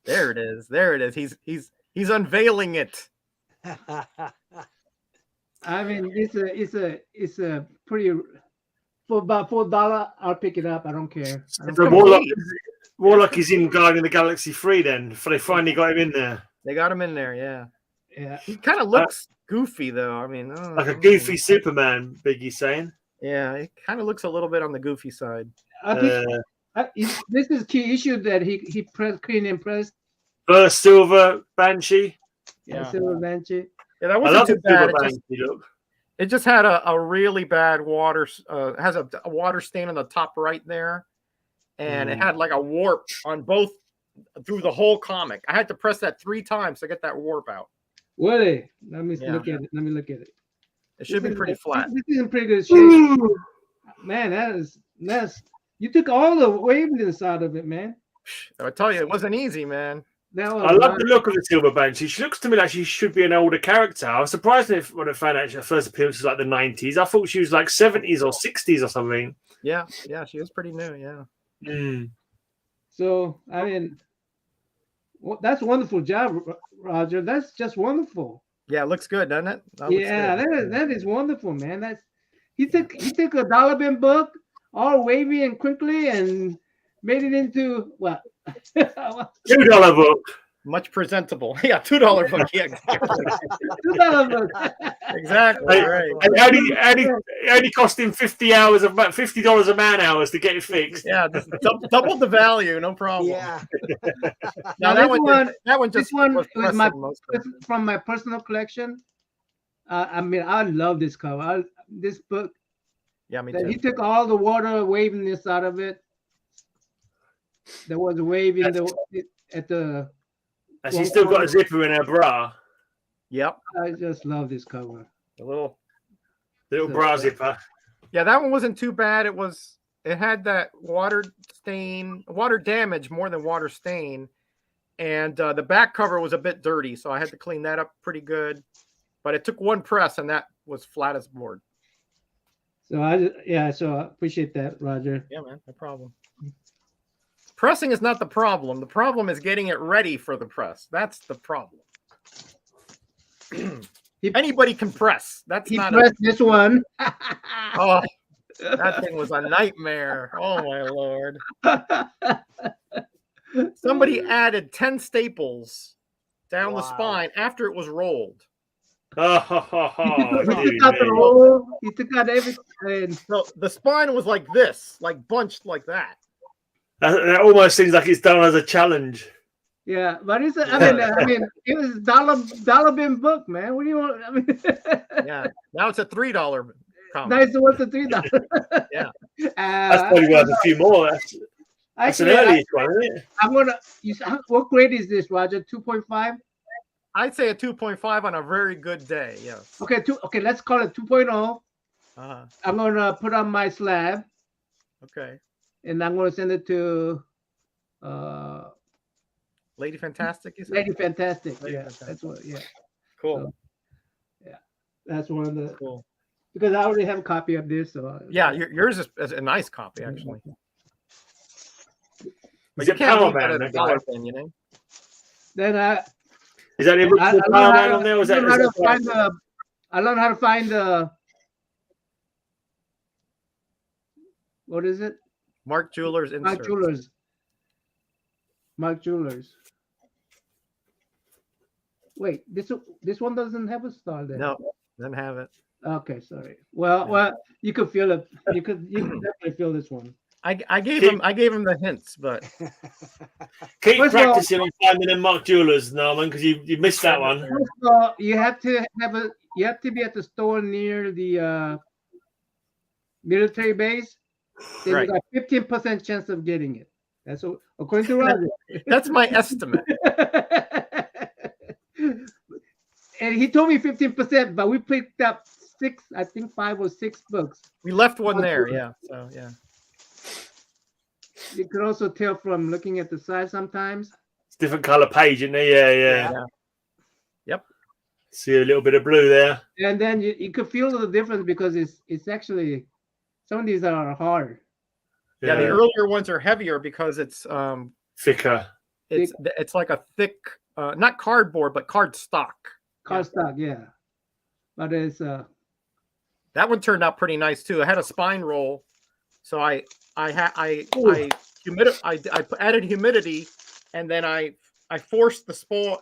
There it is. There it is. He's unveiling it. I mean, it's a pretty for about $4. I'll pick it up. I don't care. Warlock is in Guardian of the Galaxy 3 then. They finally got him in there. They got him in there, yeah. Yeah. He kind of looks goofy though. I mean, like a goofy Superman, Biggie's saying. Yeah, he kind of looks a little bit on the goofy side. This is key issue that he pressed, clean and pressed. First Silver Banshee. Yeah, Silver Banshee. Yeah, that wasn't too bad. It just had a really bad water. Has a water stain on the top right there, and it had like a warp on both through the whole comic. I had to press that 3 times to get that warp out. Really? Let me look at it. It should be pretty flat. This is in pretty good shape. Man, that's you took all the wavelengths out of it, man. I tell you, it wasn't easy, man. I love the look of the Silver Banshee. She looks to me like she should be an older character. I was surprised when I found out her first appearance was like the 90s. I thought she was like 70s or 60s or something. Yeah, she was pretty new, yeah. So, I mean, that's a wonderful job, Roger. That's just wonderful. Yeah, it looks good, doesn't it? That is wonderful, man. He took a dollar bin book, all wavy and crinkly, and made it into what? $2 book. Much presentable. Yeah, $2 book. Yeah, exactly. $2 book. Exactly. Right. And only cost him 50 hours of $50 a man hours to get it fixed. Yeah, just double the value, no problem. Yeah. Now This that one just this one was is my pressing mostly. from my personal collection. I mean, I love this cover. This book. Yeah, me That too. he took all the water waviness out of it. There was a wave in at the. And she's still got a zipper in her bra. Yep. I just love this cover. A little Bra zipper. Yeah, that one wasn't too bad. It had that water damage more than water stain. And the back cover was a bit dirty, so I had to clean that up pretty good. But it took one press, and that was flat as a board. So I appreciate that, Roger. Yeah, man, no problem. Pressing is not the problem. The problem is getting it ready for the press. That's the problem. Anybody can press. That's not pressed this one. Oh, that thing was a nightmare. Oh my Lord. Somebody added 10 staples down the spine after it was rolled. He took out the roll. He took out everything. So the spine was like this, like bunched like that. That almost seems like it's done as a challenge. Yeah, but it's. I mean, it was dollar bin book, man. What do you want? I mean, yeah. Now it's a $3 comic. Nice. What's a $3? Yeah. That's probably worth a few more. That's an early one, isn't it? I'm gonna. What grade is this, Roger? 2.5. I'd say a 2.5 on a very good day. Yes. Okay. Okay. Let's call it 2.0. I'm gonna put on my slab. Okay. And I'm gonna send it to. Lady Fantastic, you said? Lady Fantastic. Lady yeah, Fantastic. that's what. Yeah. Cool. So, yeah, that's one of the. Cool. Because I already have a copy of this, so. Yeah, yours is a nice copy actually. But Is you it can't Power look at Man? a dollar thing, you know. Then Is that the original Power Man on there? Or is that? I learned how to find the. What is it? Mark Jewelers insert. Mark Jewelers. Mark Jewelers. Wait, this one doesn't have a star there. No, doesn't have it. Okay, sorry. Well, you could feel it. You could definitely feel this one. I gave him the hints, but keep practicing on finding them Mark Jewelers, Norman, because you missed that one. First of all, you have to be at the store near the military base. Then right. You got 15% chance of getting it. That's what, according to Roger. That's my estimate. And he told me 15%, but we picked up 5 or 6 books. We left one there, yeah. So yeah. You could also tell from looking at the size sometimes. It's different color page, isn't it? Yeah. Yep. See a little bit of blue there. And then you could feel the difference because it's actually some of these are hard. Yeah, the earlier ones are heavier because it's thicker. It's like a thick, not cardboard, but cardstock. Cardstock, yeah. But it's that one turned out pretty nice too. I had a spine roll, so I added humidity, and then I forced the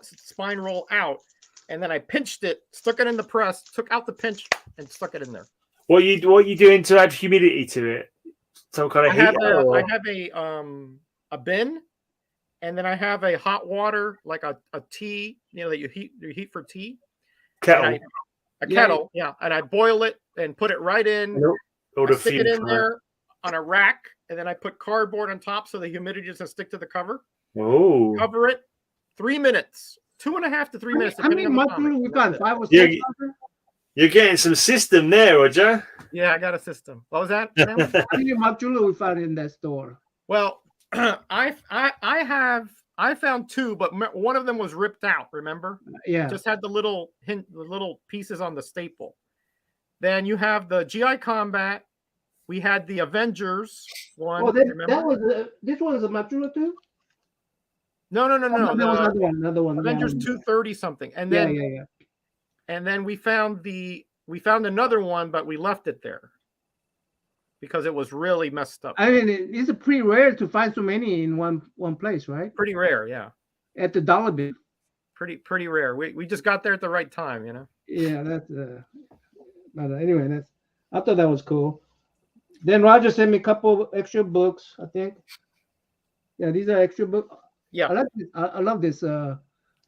spine roll out, and then I pinched it, stuck it in the press, took out the pinch, and stuck it in there. What you doing to add humidity to it? Some kind of heat? I have a bin, and then I have a hot water, like a tea, that you heat for tea. Kettle. Kettle, yeah. And I boil it and put it right in. I stick it in there on a rack, and then I put cardboard on top so the humidity doesn't stick to the cover. Oh. Cover it. 3 minutes. 2.5 to 3 minutes. How many months we got? 5 or 6? You're getting some system there, Roger. Yeah, I got a system. What was that? How many Mark Jewelers we found in that store? Well, I found 2, but one of them was ripped out. Remember? Yeah. Just had the little pieces on the staple. Then you have the GI Combat. We had the Avengers one. Oh, that was this one is a Mark Jeweler too. No. There was another one. Avengers 230 something, and then and then we found another one, but we left it there because it was really messed up. I mean, it's pretty rare to find so many in one place, right? Pretty rare, yeah. at the dollar bin. Pretty rare. We just got there at the right time, you know. Yeah, that's. But anyway, I thought that was cool. Then Roger sent me a couple of extra books. I think. Yeah, these are extra books. Yeah, I love this. I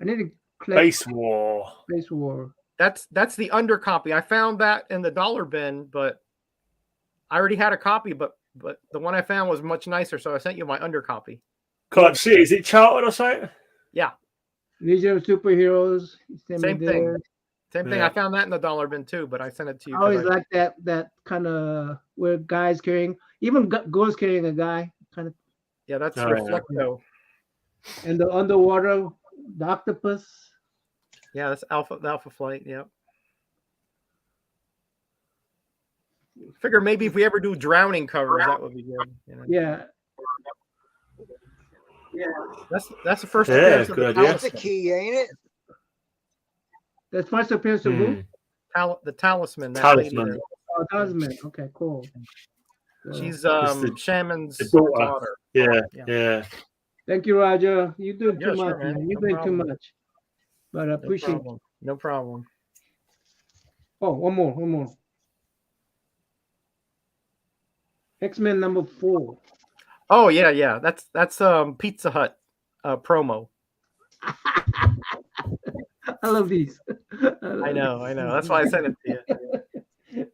need to collect Base War. Space War. that's the under copy. I found that in the dollar bin, but I already had a copy. But the one I found was much nicer, so I sent you my under copy. Can't see it. Is it charted or something? Yeah, Legion of Superheroes. Same thing. Same thing. Yeah. I found that in the dollar bin too, but I sent it to you. I always like that kind of where guys carrying, even girls carrying a guy kind of, Yeah, that's Oh, yeah. Reflecto. and the underwater, the octopus. Yeah, that's the Alpha Flight. Yep. Figure maybe if we ever do drowning covers, that would be good. You know? Yeah. That's the first Yeah, appearance of good the idea. That's the talisman. key, ain't it? That's first appearance of who? The talisman. That lady Talisman. there. Oh, Talisman. Okay, cool. So, She's the- Shaman's the daughter. daughter. Yeah, Yeah. yeah. thank you, Roger. You're doing too Yeah, much, sure, man. man. You're No doing too problem. much. But I appreciate it. No problem. Oh, one more. X-Men number 4. Oh yeah. That's Pizza Hut promo. I love these. I know. That's why I sent it to you.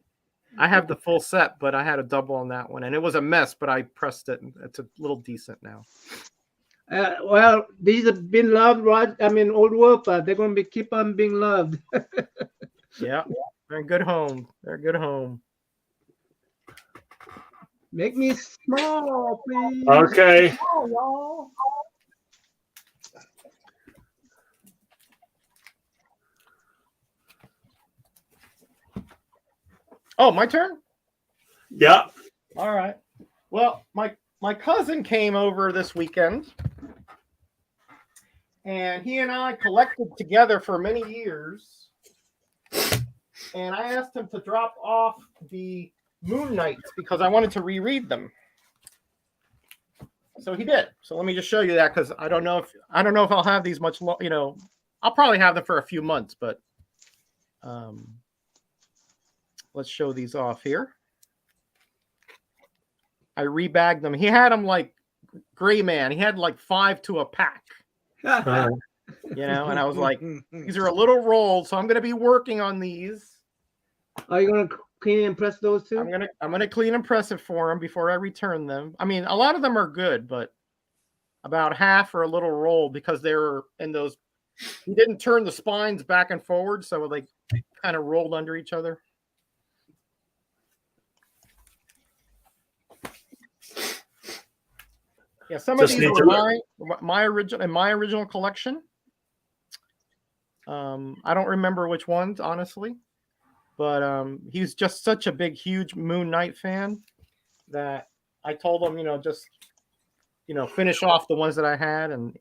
I have the full set, but I had a double on that one, and it was a mess. But I pressed it, and it's a little decent now. Well, these have been loved, Rod. I mean, Old Wolf. They're going to keep on being loved. Yeah, they're in good home. Make me small, please. Okay. Small, y'all. Oh, my turn. Yeah. All right. Well, my cousin came over this weekend, and he and I collected together for many years. And I asked him to drop off the Moon Knights because I wanted to reread them. So he did. So let me just show you that because I don't know if I'll have these much. I'll probably have them for a few months, but let's show these off here. I rebagged them. He had them like Gray Man. He had like 5 to a pack, Uh, and I was like, these are a little rolled, so I'm going to be working on these. Are you going to clean and press those too? I'm gonna clean and press it for him before I return them. I mean, a lot of them are good, but about half are a little rolled because they were in those. He didn't turn the spines back and forward, so they kind of rolled under each other. Yeah, some of Just these need were my original collection. I don't remember which ones, honestly. But he's just such a big, huge Moon Knight fan that I told him, just finish off the ones that I had, and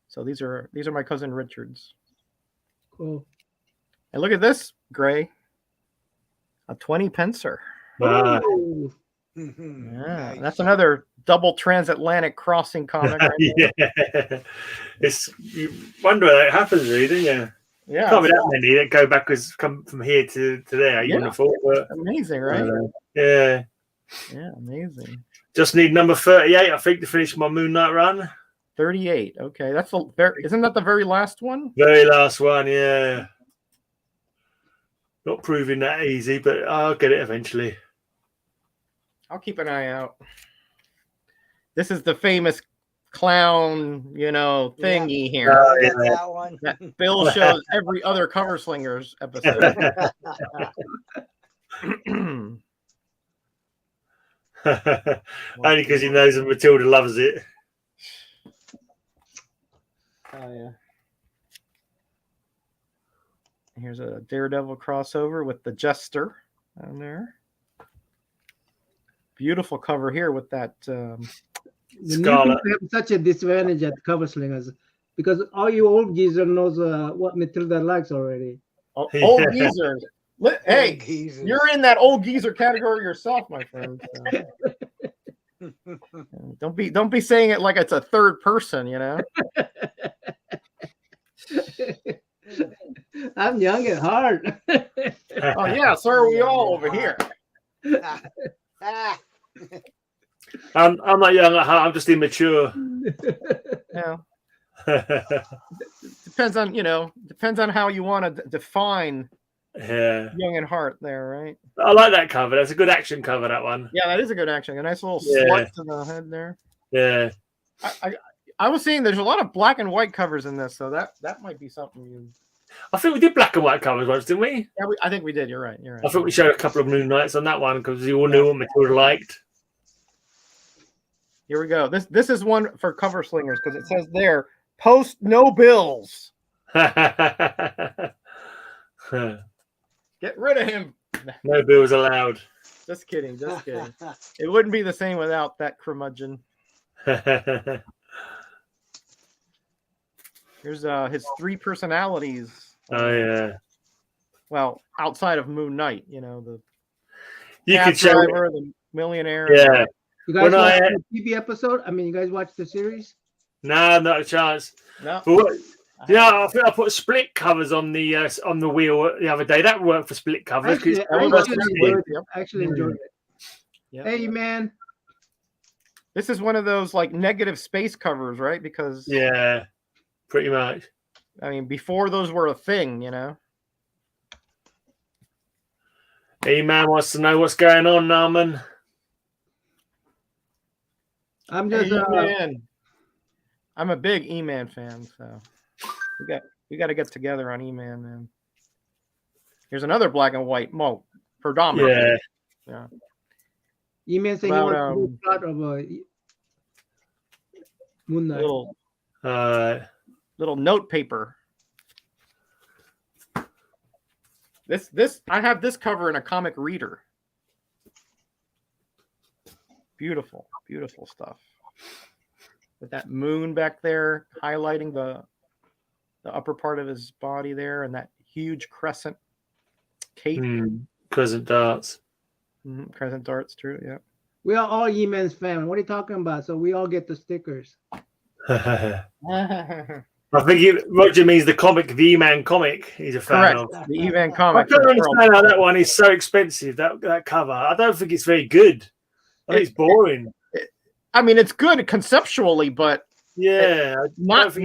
so these are my cousin Richard's. Cool. And look at this, Gray, a 20 pencer. Ooh. Yeah, that's another double transatlantic crossing comic. Right there. yeah. You wonder how that happens, really, don't you? Yeah, Can't be that many that go backwards, come from here to there. You Yeah. wouldn't have thought, but amazing, right? yeah. Yeah, amazing. Just need number 38, I think, to finish my Moon Knight run. 38. Okay, that's isn't that the very last one? Very last one, yeah. Not proving that easy, but I'll get it eventually. I'll keep an eye out. This is the famous clown, thingy here. yeah. That one. That Bill shows every other Cover Slingers episode. Only because he knows that Matilda loves it. Oh yeah. Here's a Daredevil crossover with the Jester down there. Beautiful cover here with that. The new Scarlet. people have such a disadvantage at cover slingers because all you old geezer knows what Matilda likes already. Old Yeah. geezers. Hey, Jesus. you're in that old geezer category yourself, my friend. So. Don't be saying it like it's a third person, I'm young at heart. Oh yeah, so are we all over here. I'm not young at heart. I'm just immature. Yeah. Depends on how you want to define Yeah. young at heart there, right? I like that cover. That's a good action cover, that one. Yeah, that is a good action. A nice little Yeah. slut to the head there. Yeah. I was seeing there's a lot of black and white covers in this, so that might be something you. I think we did black and white covers once, didn't we? Yeah, I think we did. You're right. I think we showed a couple of Moon Knights on that one because you all knew what Matilda liked. Here we go. This is one for cover slingers because it says there, post no bills. Get rid of him. No bills allowed. Just kidding. Just kidding. It wouldn't be the same without that curmudgeon. Here's his 3 personalities. Oh yeah. Well, outside of Moon Knight, the You cab could show driver, the millionaire. Yeah. You guys watch the TV episode? I mean, you guys watch the series? No, not a chance. No. But I think I put split covers on the wheel the other day. That worked for split covers. Actually enjoyed it. Yep. Hey man. This is one of those like negative space covers, right? Because yeah, pretty much. I mean, before those were a thing, E-Man wants to know what's going on, Norman. I'm just I'm a big E-Man fan, so we got to get together on E-Man, man. Here's another black and white, predominantly. Yeah. E-Man saying he wants to do a plot of Moon Knight. Little note paper. This I have this cover in a comic reader. Beautiful, beautiful stuff. With that moon back there highlighting the upper part of his body there and that huge crescent cape. Crescent darts. Crescent darts, true, yeah. We are all E-Man's fan. What are you talking about? So we all get the stickers. I think Roger means the E-Man comic. He's a fan of the E-Man comic. I don't understand how that one is so expensive. That cover. I don't think it's very good. I think it's boring. I mean, it's good conceptually, but yeah, not for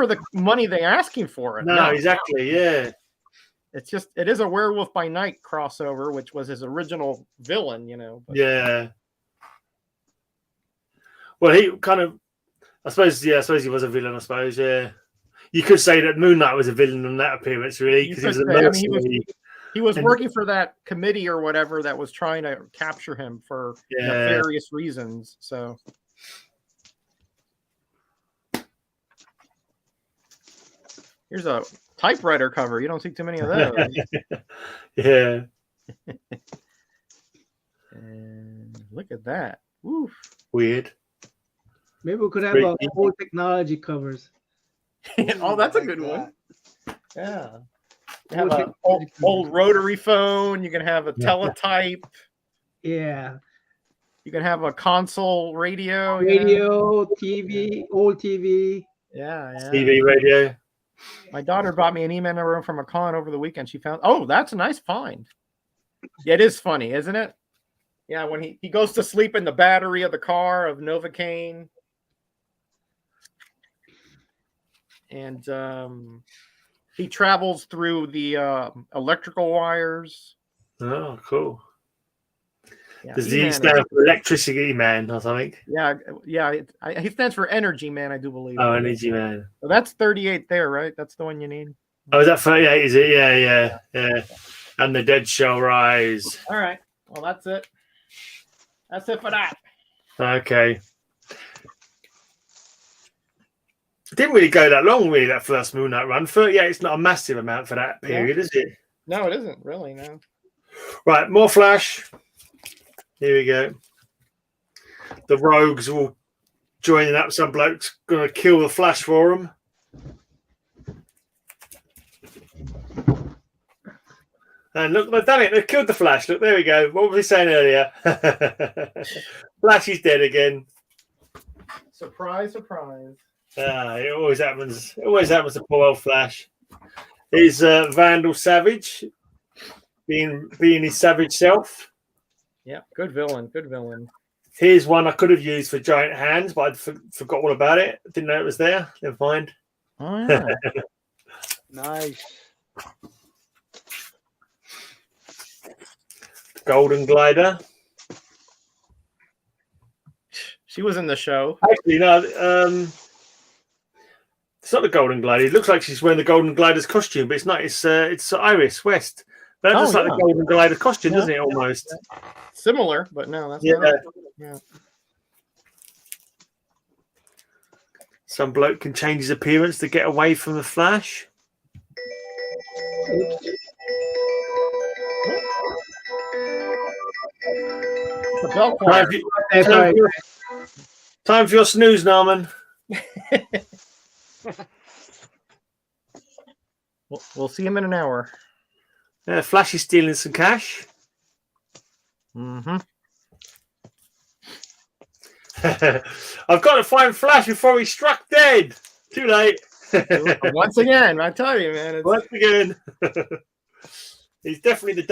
the money they're asking for it. No, exactly. Yeah, it is a Werewolf by Night crossover, which was his original villain. But. Yeah. Well, he kind of. I suppose he was a villain. I suppose. Yeah. You could say that Moon Knight was a villain in that appearance, really, because he was a mercenary. He was working for that committee or whatever that was trying to capture him for nefarious reasons. So, here's a typewriter cover. You don't see too many of those. Yeah. And look at that. Woof. Weird. Maybe we could have old technology covers. Oh, that's a good one. Yeah. You have an old rotary phone. You can have a teletype. Yeah. You can have a console radio. TV, old TV. Yeah. TV, radio. My daughter bought me an E-Man room from a con over the weekend. She found, that's a nice find. Yeah, it is funny, isn't it? Yeah, when he goes to sleep in the battery of the car of Novocaine. And he travels through the electrical wires. Oh, cool. Yeah, Does he stand for Electricity Man or something? Yeah. He stands for Energy Man, I do believe. Oh, Energy Man. So that's 38 there, right? That's the one you need. Oh, is that 38? Is it? Yeah. And the dead shall rise. All right. Well, that's it. That's it for that. Okay. It didn't really go that long, really, that first Moon Knight run. 38 it's not a massive amount for that period, is it? No, it isn't really, no. Right, more Flash. Here we go. The rogues all joining up. Some bloke's going to kill the Flash for them. And look, they've done it. They've killed the Flash. Look, there we go. What were we saying earlier? Flash is dead again. Surprise, surprise. It always happens. It always happens to poor old Flash. He's Vandal Savage, being his savage self. Yeah, good villain. Good villain. Here's one I could have used for Giant Hands, but I forgot all about it. Didn't know it was there. Never mind. Oh yeah. Nice. Golden Glider. She was in the show. Actually, no. It's not the Golden Glider. It looks like she's wearing the Golden Glider's costume, but it's not. It's Iris West. But that looks like the Golden Glider's costume, doesn't it? Almost similar, but no, that's not it. Yeah. Some bloke can change his appearance to get away from the Flash. The bell choir. Time for your snooze, Norman. We'll see him in an hour. Flash is stealing some cash. Mm-hmm. I've got to find Flash before he's struck dead. Too late. Once again, I tell you, man. Once again. He's definitely the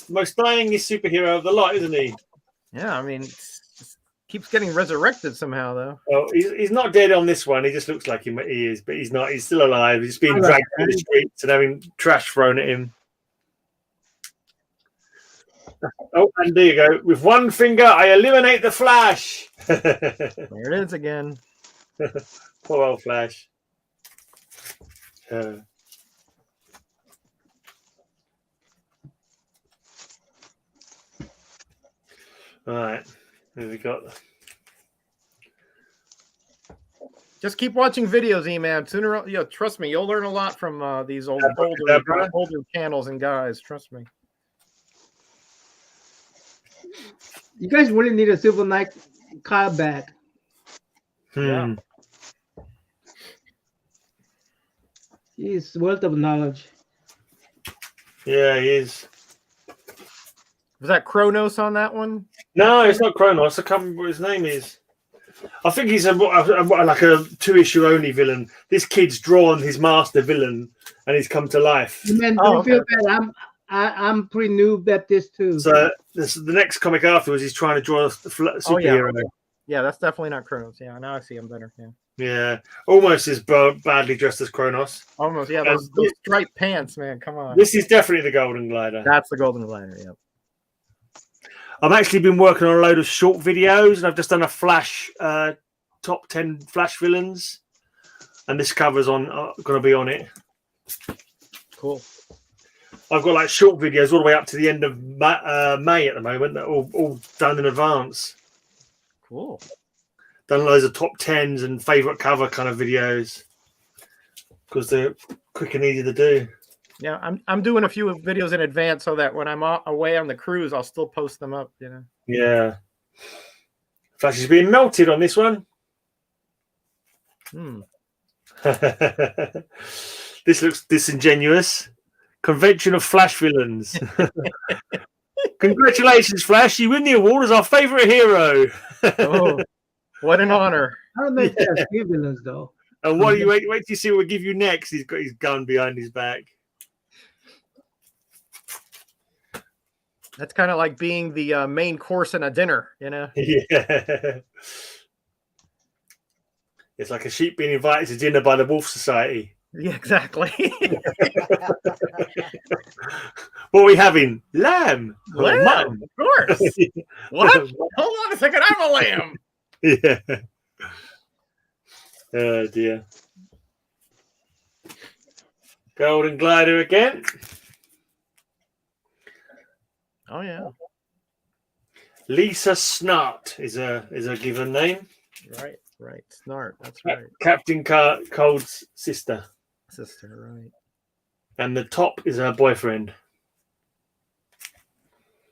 most dyingest superhero of the lot, isn't he? Yeah, I mean, just keeps getting resurrected somehow, though. Well, he's not dead on this one. He just looks like he is, but he's not. He's still alive. He's being dragged through the streets and having trash thrown at him. Oh, and there you go. With one finger, I eliminate the Flash. There it is again. Poor old Flash. All right. Who we got? Just keep watching videos, E-Man. Sooner, trust me, you'll learn a lot from these older channels and guys. Trust me. You guys really need a Silver Knight Kyle back. Yeah. He's wealth of knowledge. Yeah, he is. Was that Kronos on that one? No, it's not Kronos. I can't remember what his name is. I think he's like a 2-issue only villain. This kid's drawn his master villain, and he's come to life. Man, don't feel bad. I'm pretty new at this too. So the next comic afterwards, he's trying to draw a superhero. Yeah, that's definitely not Kronos. Yeah, now I see him better. Yeah, almost as badly dressed as Kronos. Almost, yeah. Those striped pants, man. Come on. This is definitely the Golden Glider. That's the Golden Glider. Yep. I've actually been working on a load of short videos, and I've just done a Flash top 10 Flash villains, and this cover's going to be on it. Cool. I've got like short videos all the way up to the end of May at the moment. That are all done in advance. Cool. Done loads of top 10s and favorite cover kind of videos because they're quick and easy to do. Yeah, I'm doing a few videos in advance so that when I'm away on the cruise, I'll still post them up. Yeah. Flash is being melted on this one. This looks disingenuous. Convention of Flash villains. Congratulations, Flash! You win the award as our favorite hero. Oh, what an honor! I don't think there's few villains though. And what do you wait till you see what we give you next? He's got his gun behind his back. That's kind of like being the main course in a dinner, Yeah. It's like a sheep being invited to dinner by the Wolf Society. Yeah, exactly. What are we having? Lamb. Lamb, mutton. of course. What? Hold on a second. I'm a lamb. Yeah. Oh, dear. Golden Glider again. Oh, yeah. Lisa Snart is a given name. Right. Snart. That's right. Captain Cold's sister. Right. And the top is her boyfriend.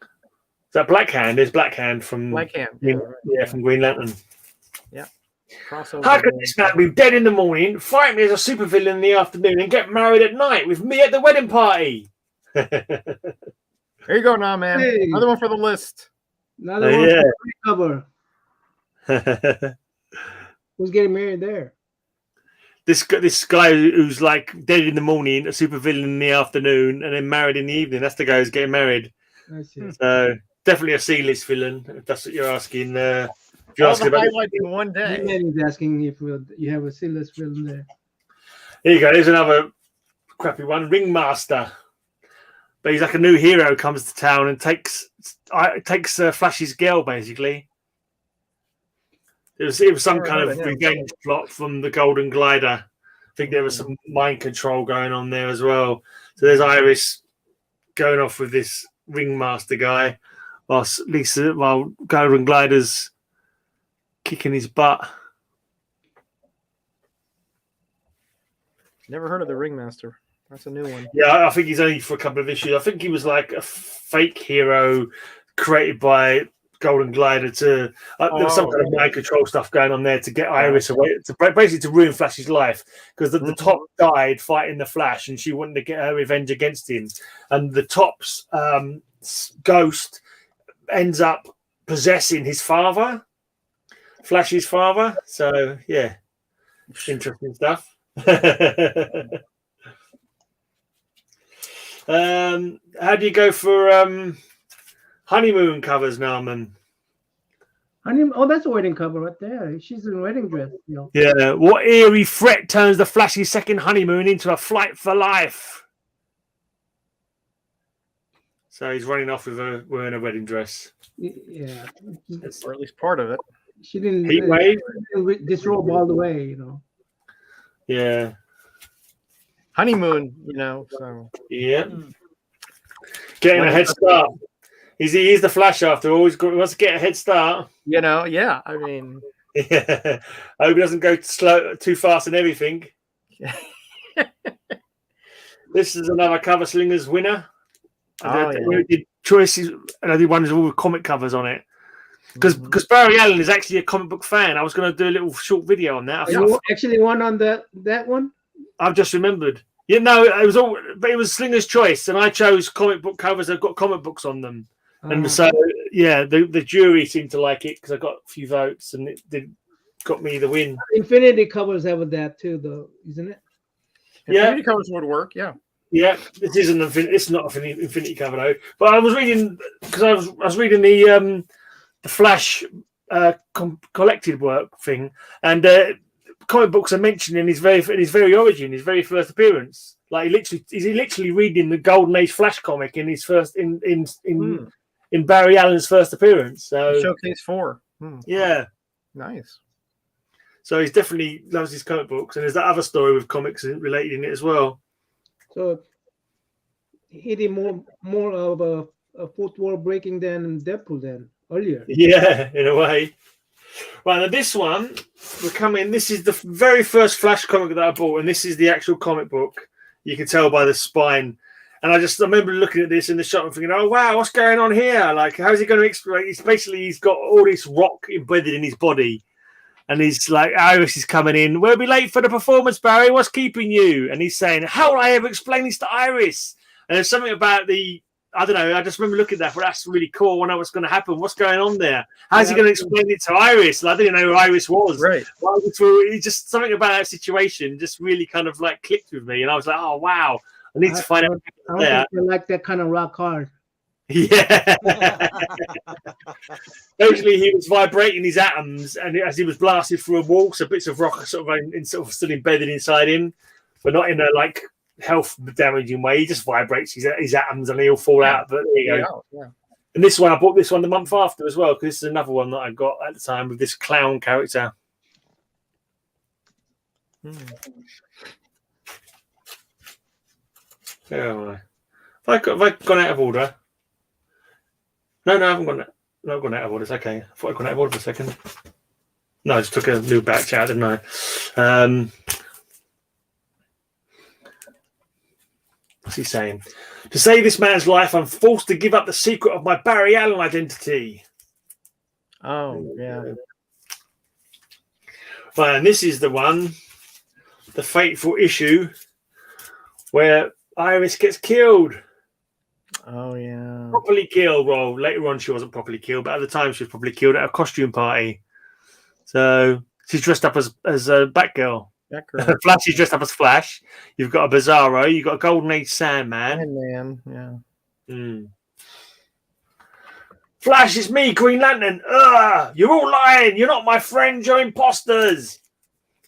Is that Black Hand? There's Black Hand from Black Hand. From Green Lantern. Yeah. Crossover. How could this man be dead in the morning, fight me as a supervillain in the afternoon, and get married at night with me at the wedding party? There you go now, man. Hey. Another one for the list. Another one for the cover. Who's getting married there? this guy who's like dead in the morning, a supervillain in the afternoon, and then married in the evening. That's the guy who's getting married. I see. So definitely a C-list villain, if that's what you're asking. If you're All asking the about highlights in one day. He-Man is asking if you have a C-list film there. Here you go. There's another crappy one. Ringmaster. But he's like a new hero, comes to town and takes Flash's girl, basically. It was some kind of revenge plot from the Golden Glider. I think there was some mind control going on there as well. So there's Iris going off with this Ringmaster guy, while Golden Glider's kicking his butt. Never heard of the Ringmaster. That's a new one. Yeah, I think he's only for a couple of issues. I think he was like a fake hero created by Golden Glider to there was some kind of mind control stuff going on there to get Iris away, basically to ruin Flash's life, because the top died fighting the Flash and she wanted to get her revenge against him, and the top's ghost ends up possessing his father, Flash's father. So yeah, interesting stuff. How do you go for honeymoon covers, Narman? Oh, that's a wedding cover right there. She's in a wedding dress. You know. Yeah. What eerie threat turns the Flash's second honeymoon into a flight for life? So he's running off with her wearing a wedding dress. Yeah. Or at least part of it. She didn't disrobe all the way, you know. Yeah. Honeymoon, so. Yeah. Getting a head start. He is the Flash after all. He wants to get a head start. Yeah. I mean. Yeah. I hope he doesn't go too fast and everything. This is another Cover Slingers winner. I did choices, and I did one with all the comic covers on it. Because Barry Allen is actually a comic book fan. I was going to do a little short video on that. You actually won on that one? I've just remembered. It was Slinger's choice, and I chose comic book covers that have got comic books on them. And so, yeah, the jury seemed to like it because I got a few votes, and it got me the win. Infinity covers have that too, though, isn't it? Infinity covers would work, yeah. Yeah, it's not an Infinity cover though. But I was reading because I was reading the Flash collected work thing, and comic books are mentioned in his very origin, his very first appearance. Like he's literally reading the Golden Age Flash comic in his first in Barry Allen's first appearance. So Showcase 4. Yeah, nice. So he definitely loves his comic books, and there's that other story with comics related in it as well. So he did more of a fourth wall breaking than Deadpool then earlier. Yeah, in a way. Right, now this one this is the very first Flash comic that I bought, and this is the actual comic book. You can tell by the spine. And I remember looking at this in the shop and thinking, oh wow, what's going on here? Like, how's he going to explain? He's got all this rock embedded in his body. And he's like, Iris is coming in. We'll be late for the performance, Barry. What's keeping you? And he's saying, how will I ever explain this to Iris? And there's something about I don't know. I just remember looking at that. Well, that's really cool. I know what's going to happen. What's going on there? How's he going to explain it to Iris? And I didn't know who Iris was. Right. It's just something about that situation just really kind of like clicked with me. And I was like, oh, wow. I need to find out. I like that kind of rock hard. Yeah. Basically, he was vibrating his atoms, and as he was blasted through a wall, so bits of rock are sort of still embedded inside him, but not in a like health damaging way. He just vibrates his atoms, and he'll fall out. But there you go. Yeah. And this one, I bought this one the month after as well, because this is another one that I got at the time with this clown character. Oh, have I gone out of order? No, I haven't gone. No, I've gone out of order. It's okay. I thought I'd gone out of order for a second. No, I just took a new batch out, didn't I? What's he saying? To save this man's life, I'm forced to give up the secret of my Barry Allen identity. Oh, yeah. Well, and this is the one, the fateful issue where Iris gets killed. Oh, yeah. Properly killed. Well, later on she wasn't properly killed, but at the time she was probably killed at a costume party. So she's dressed up as a Batgirl. That girl. Flash is dressed up as Flash. You've got a Bizarro. You've got a Golden Age Sandman. Man, yeah. Flash, it's me, Green Lantern. You're all lying. You're not my friends. You're imposters.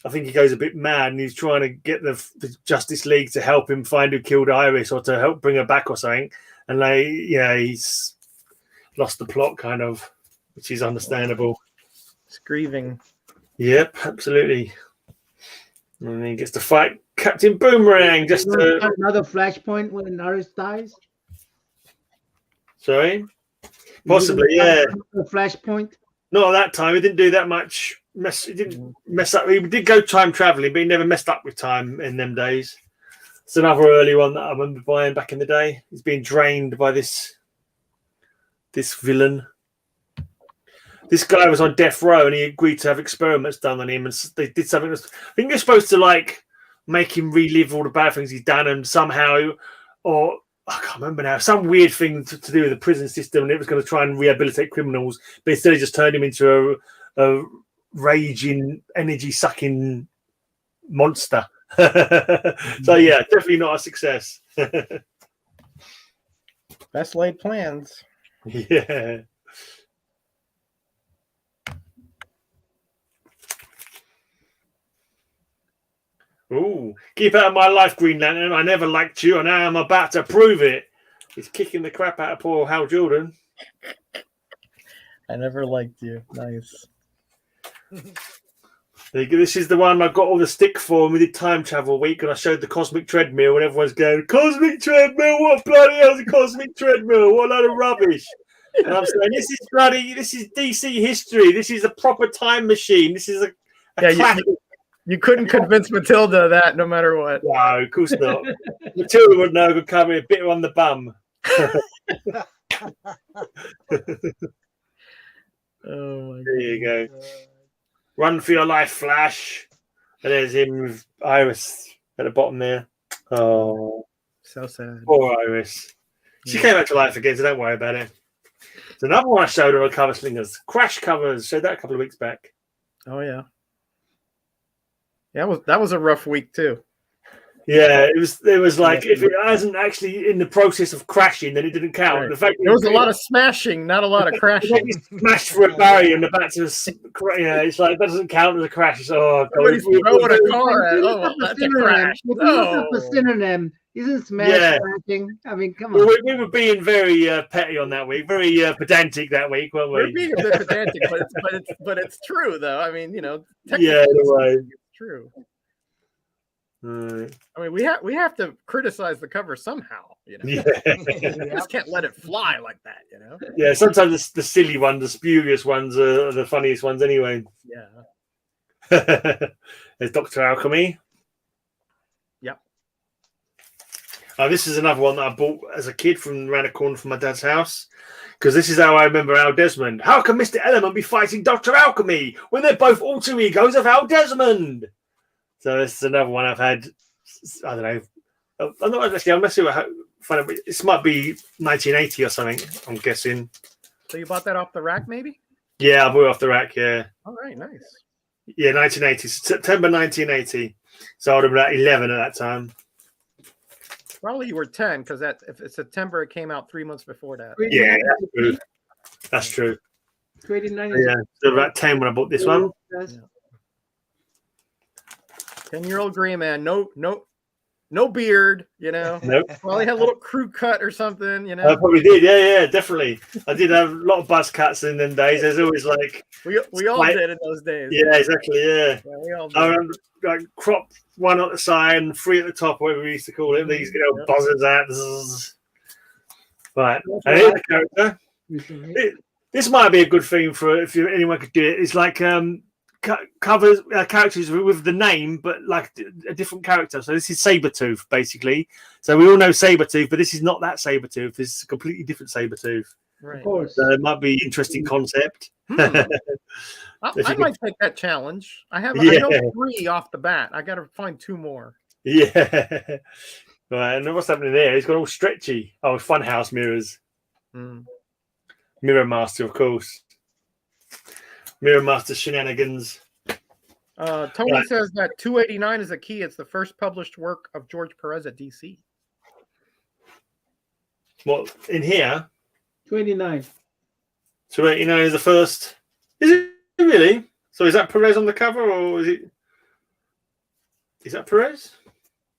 I think he goes a bit mad and he's trying to get the Justice League to help him find who killed Iris or to help bring her back or something. And he's lost the plot kind of, which is understandable. It's grieving. Yep, absolutely. And he gets to fight Captain Boomerang just to... Another flashpoint when Iris dies. Sorry? Possibly, yeah. A flashpoint. Not at that time. He didn't do that much. He didn't mess up. He did go time traveling, but he never messed up with time in them days. It's another early one that I remember buying back in the day. He's being drained by this villain. This guy was on death row and he agreed to have experiments done on him, and they did something. I think they're supposed to like make him relive all the bad things he's done, and somehow, or I can't remember now, some weird thing to do with the prison system, and it was going to try and rehabilitate criminals, but instead he just turned him into a raging, energy-sucking monster. So yeah, definitely not a success. Best laid plans. Yeah. Ooh, keep out of my life, Green Lantern. I never liked you, and now I'm about to prove it. He's kicking the crap out of poor Hal Jordan. I never liked you. Nice. This is the one I got all the stick for, and we did time travel week, and I showed the cosmic treadmill, and everyone's going, "Cosmic treadmill? What bloody hell's a cosmic treadmill? What a load of rubbish!" And I'm saying, this is DC history. This is a proper time machine. This is a classic. You couldn't convince Matilda of that, no matter what. No, of course not. Matilda would know. Could come in a bit on the bum. Oh my God. There you go. Run for your life, Flash. And there's him with Iris at the bottom there. Oh, so sad. Poor Iris. She came back to life again, so don't worry about it. There's another one I showed her on Cover Slingers. Crash Covers. Showed that a couple of weeks back. Oh yeah. Yeah, that was a rough week too. Yeah, it was like if it hasn't actually in the process of crashing, then it didn't count. Right. The fact there was a lot of smashing, not a lot of crashing. Smashed for a barrier and the back to it's like that doesn't count as a crash. It's, somebody's throwing a car at. Oh, that's a crash. No. The synonym isn't smashing. I mean, come on. We were being very petty on that week, very pedantic that week, weren't we? We're being a bit pedantic, but it's true though. I mean, technically, it's true. Right. I mean, we have to criticize the cover somehow, Yeah. You just can't let it fly like that, Yeah, sometimes the silly ones, the spurious ones are the funniest ones anyway. Yeah. There's Dr. Alchemy. Yep. This is another one that I bought as a kid from around the corner from my dad's house. Because this is how I remember Al Desmond. How can Mr. Element be fighting Dr. Alchemy when they're both alter egos of Al Desmond? So this is another one I've had. I don't know. I'm not actually. I'm messing with. This might be 1980 or something. I'm guessing. So you bought that off the rack, maybe? Yeah, I bought it off the rack. Yeah. All right, nice. Yeah, 1980, September 1980. So I would have been about 11 at that time. Probably you were 10 because if it's September, it came out 3 months before that. Yeah, that's true. That's true. Created 90. Yeah, so about 10 when I bought this one. Yeah. 10-year-old gray man, no beard, Nope. Probably had a little crew cut or something, I probably did, yeah, definitely. I did have a lot of buzz cuts in them days. There's always like we all did in those days. Yeah, exactly, yeah. We all did. I remember like crop one at the side and three at the top, whatever we used to call it. These buzzers out. Right, and here's the character. This might be a good thing for if anyone could do it. It's like covers characters with the name, but like a different character. So this is Sabretooth, basically. So we all know Sabretooth, but this is not that Sabretooth. This is a completely different Sabretooth. Right. Of course. So it might be an interesting concept. I might take that challenge. I know 3 off the bat. I got to find 2 more. Yeah. Right, and what's happening there? He's got all stretchy. Oh, Funhouse mirrors. Mirror Master, of course. Mirror Master shenanigans. Tony Right. says that 289 is a key. It's the first published work of George Perez at DC. What in here? 29. So is the first. Is it really? So is that Perez on the cover, or is it? Is that Perez,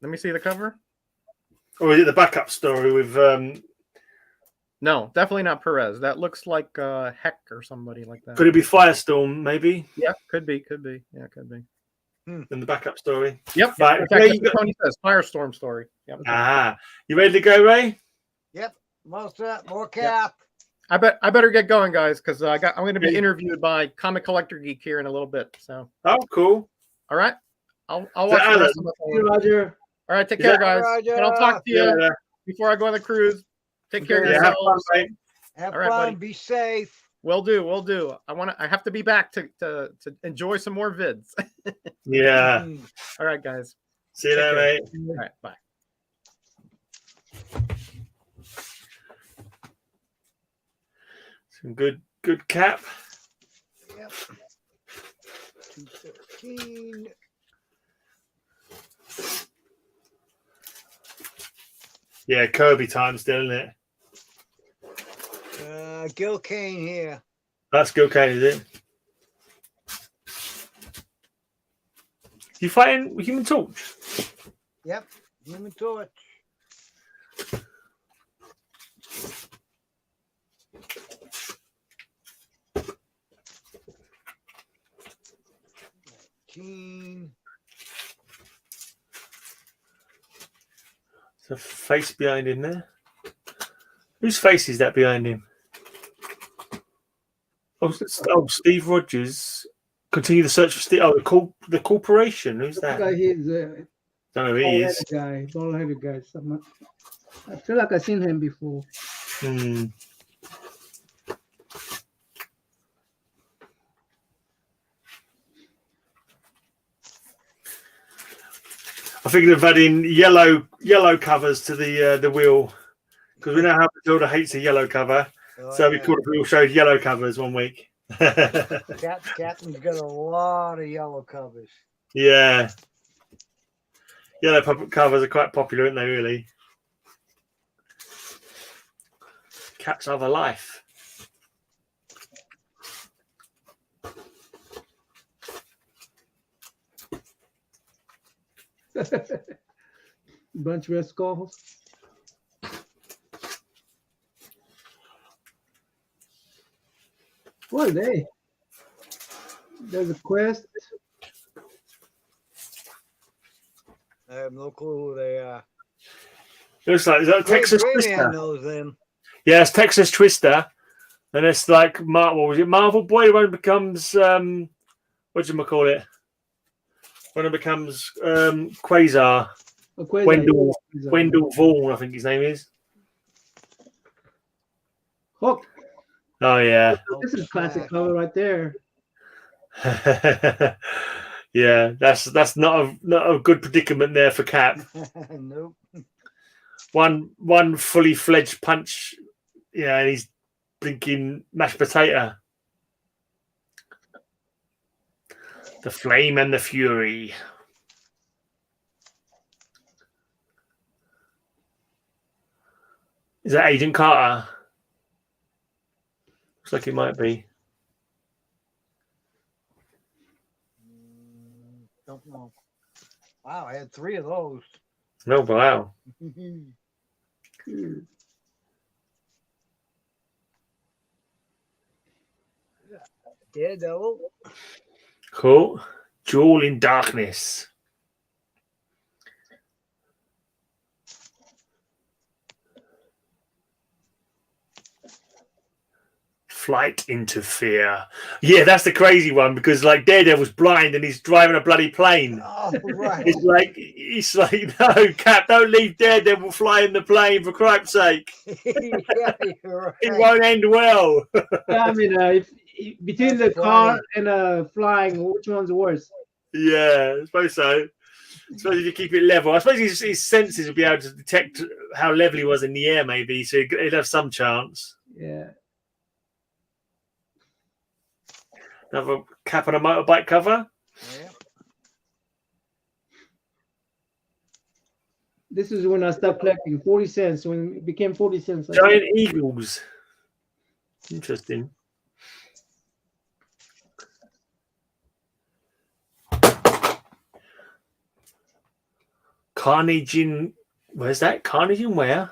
Let me see the cover. or is it the backup story with? No, definitely not Perez. That looks like Heck or somebody like that. Could it be Firestorm? Maybe Yeah, could be. Yeah, could be. in the backup story. Yep. Right. In fact, There that's you what go. Tony says Firestorm story. Yep. You ready to go, Ray? Yep. Most that. More cap. I better get going, guys, because I'm going to be Yeah. interviewed by Comic Collector Geek here in a little bit. So, Oh, cool. all right, I'll watch the rest of the Hey, Roger. All right, take Yeah, care, guys, Roger. and I'll talk to you Yeah. before I go on the cruise. Take care of Yeah. Have fun, yourselves. mate. Have All right, fun. buddy. Be safe. Will do. I have to be back to enjoy some more vids. Yeah. All right, guys. See you Take later, care. mate. All right, bye. Some good cap. Yep. 213. Yeah, Kirby time still, isn't it? Gil Kane here. That's good, okay, is it? You fighting Human Torch? Yep. Human Torch. There's a face behind him there. Whose face is that behind him? Oh, Steve Rogers. Continue the search for Steve. Oh, the corporation. Who's that? Guy, he's Don't know who he is. bald-headed guy. I feel like I've seen him before. I think they've had in yellow covers to the wheel, because we know how Matilda hates a yellow cover. So we could have all showed yellow covers one week. Captain's got a lot of yellow covers. Yeah. Yellow covers are quite popular, aren't they, really? Cats have a life. Bunch of red skulls. What are they? There's a quest. I have no clue who they are. Looks like, is that Texas Greyman Twister? knows them. Yeah, it's Texas Twister. And it's like, what was it? Marvel Boy when it becomes, whatchamacall it? When it becomes Quasar. Oh, Quasar. Wendell Vaughn, I think his name is. Hook. Oh, yeah. This is classic cover right there. Yeah, that's not a good predicament there for Cap. Nope. One fully fledged punch, yeah, and he's thinking mashed potato. The Flame and the Fury. Is that Agent Carter? Looks like it might be. Don't know. Wow, I had 3 of those. No, wow. Daredevil. Cool. Jewel in Darkness. Flight into Fear. Yeah, that's the crazy one, because like Daredevil's blind and he's driving a bloody plane. Oh, right. It's like, no, Cap, don't leave Daredevil flying the plane, for Christ's sake. Yeah, you're right. It won't end well. Yeah, I mean, between That's the car funny. and flying, which one's worse? Yeah, I suppose so. I suppose if you keep it level, I suppose his senses would be able to detect how level he was in the air, maybe, so he'd have some chance. Yeah. Another Cap on a motorbike cover. Yeah. This is when I stopped collecting. 40 cents. When it became 40 cents. I Giant stopped. eagles. Interesting. Carnage in... Where's that? Carnage in where?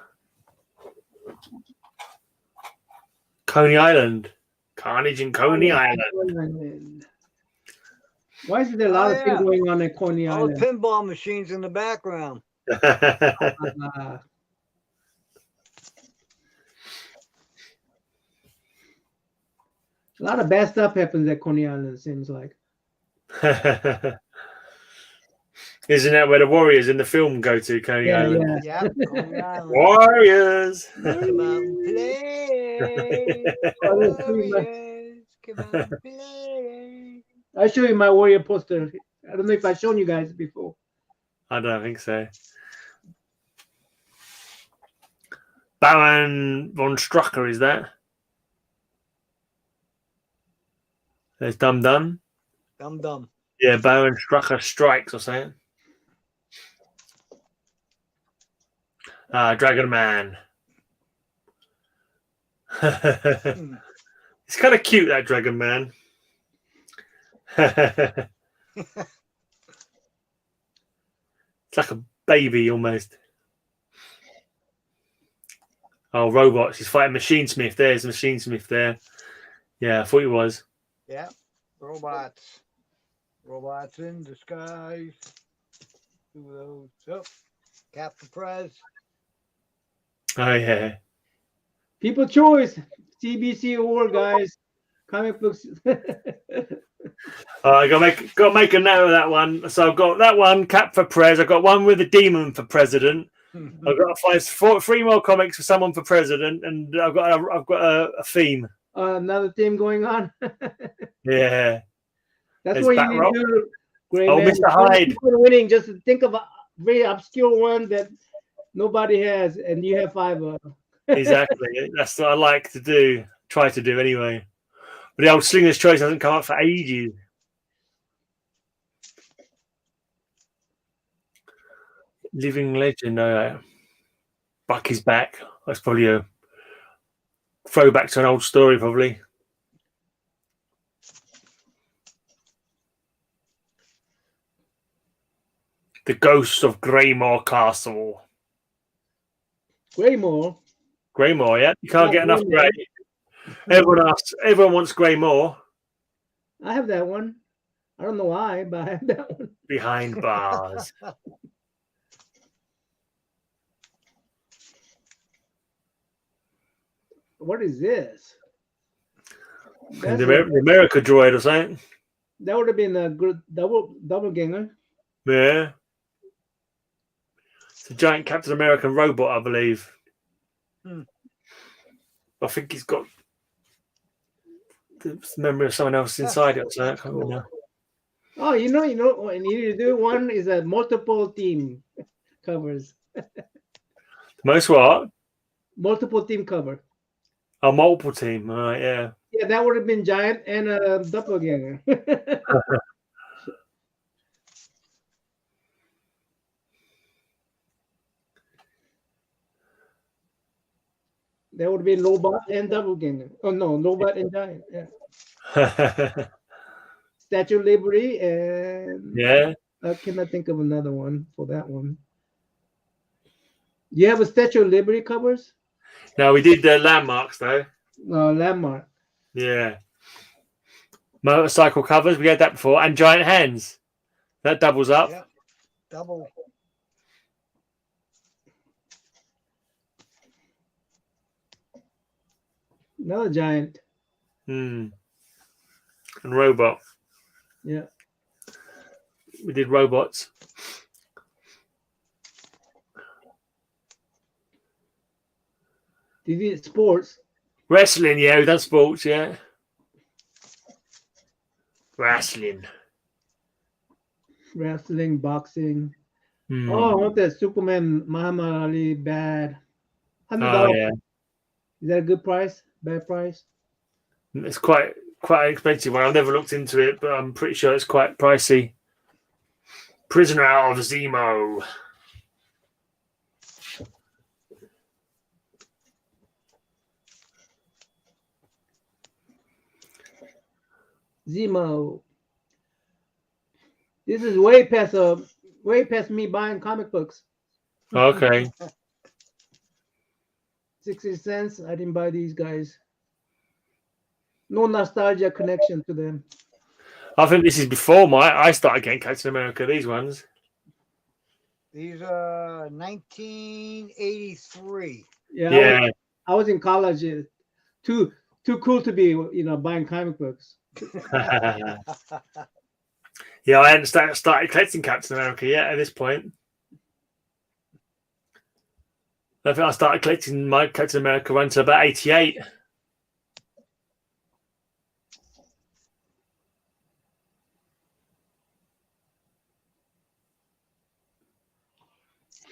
Coney Island. Carnage in Coney Island. Why is there a lot Oh, of things yeah. going on at Coney All the Island? pinball machines in the background. A lot of bad stuff happens at Coney Island, it seems like. Isn't that where the Warriors in the film go to, Coney Island? Yeah. Yep, Coney Island. Warriors! Come out and play. Warriors, come out and play. I'll show you my Warrior poster. I don't know if I've shown you guys before. I don't think so. Baron von Strucker, is that? There's Dum Dum. Dum Dum. Yeah, Baron Strucker strikes or something. Dragon Man. It's kind of cute, that Dragon Man. It's like a baby almost. Oh, robots. He's fighting Machine Smith. There's Machine Smith there. Yeah, I thought he was. Yeah, robots. Robots in disguise. Do those. Oh, Captain Prez. Oh, yeah. People choice. CBC award, guys. Comic books. I got to make a note of that one. So I've got that one, Cap for Prez. I've got one with a demon for president. I've got to find three more comics for someone for president, and I've got a theme. Another theme going on. Yeah. That's There's what you Bat need Rock. to do. Great, Oh, man. Mr. Hyde. People winning, just think of a very obscure one that nobody has, and you have 5 of them. Exactly. That's what I like to do. Try to do anyway. But the old Slinger's Choice hasn't come up for ages. Living Legend. Bucky's back. That's probably a throwback to an old story, probably. The Ghost of Greymore Castle. Greymore. Greymore, yeah. You can't get enough Grey. Everyone wants Greymore. I have that one. I don't know why, but I have that one. Behind Bars. What is this? And the America Droid or something. That would have been a good double ganger. Yeah. It's a giant Captain American robot, I believe. I think he's got the memory of someone else inside it. So I can't remember. Oh, you know what you need to do? One is a multiple team covers. Most what? Multiple team cover. A multiple team. All right, yeah. Yeah, that would have been giant and a doppelganger. That would be Lobot and doppelganger. Oh no, Lobot and giant. Yeah. Statue of Liberty and Yeah. I cannot think of another one for that one. You have a Statue of Liberty covers? No, we did the landmarks though. Landmark. Yeah. Motorcycle covers, we had that before, and giant hands. That doubles up. Yep. Double. Another giant. And robot. Yeah. We did robots. Did you sports? Wrestling, yeah, we've done sports, yeah. Wrestling, boxing. Oh, I want that Superman Muhammad Ali bad. $100. Oh, yeah. Is that a good price? Bad price? It's quite an expensive one. I've never looked into it, but I'm pretty sure it's quite pricey. Prisoner of Zemo. Zemo. This is way past me buying comic books. Okay. 60 cents. I didn't buy these guys. No nostalgia connection to them. I think this is before I started getting Captain America. These ones. These are 1983. Yeah. I was in college. Too cool to be buying comic books. Yeah, I hadn't started collecting Captain America yet at this point. I think I started collecting my Captain America run to about 88.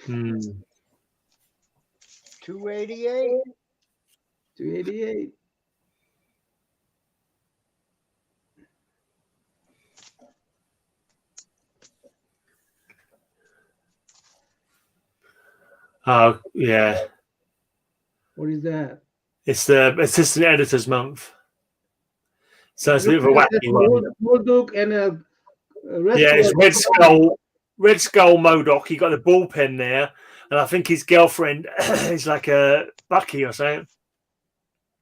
Hmm. 288. 288. Oh, yeah. What is that? It's the Assistant Editors Month. So it's a bit of a wacky one. Molduk and a Yeah, it's Red Skull Modok. He got the ball pen there. And I think his girlfriend is like a Bucky or something.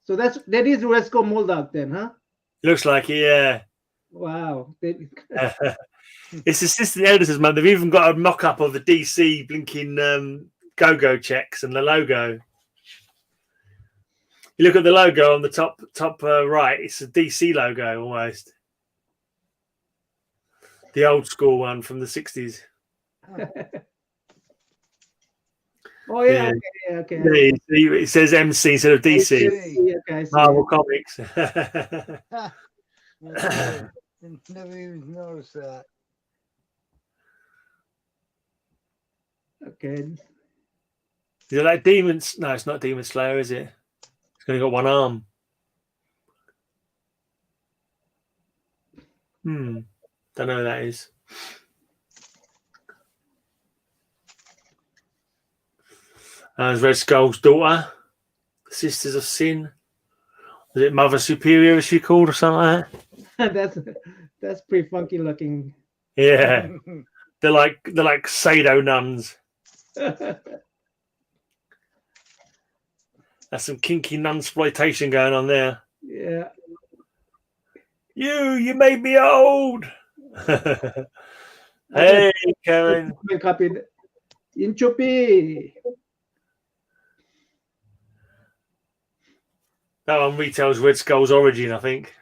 So that is Red Skull Molduk then, huh? Looks like it, yeah. Wow. It's Assistant Editors Month. They've even got a mock-up of the DC blinking go-go checks and the logo. You look at the logo on the top right. It's a DC logo almost. The old school one from the 60s. Oh yeah, Yeah. okay. It says MC instead of DC. Okay, Marvel Comics. Never even noticed that. Okay. Is it like Demons? No, it's not Demon Slayer, is it? It's only got one arm. Don't know who that is. There's Red Skull's daughter, Sisters of Sin. Is it Mother Superior, is she called, or something like that? That's pretty funky looking. Yeah, they're like Sado nuns. That's some kinky nunsploitation going on there. Yeah. You made me old. Hey, Karen. Copied in Choppy. That one retells Red Skull's origin, I think.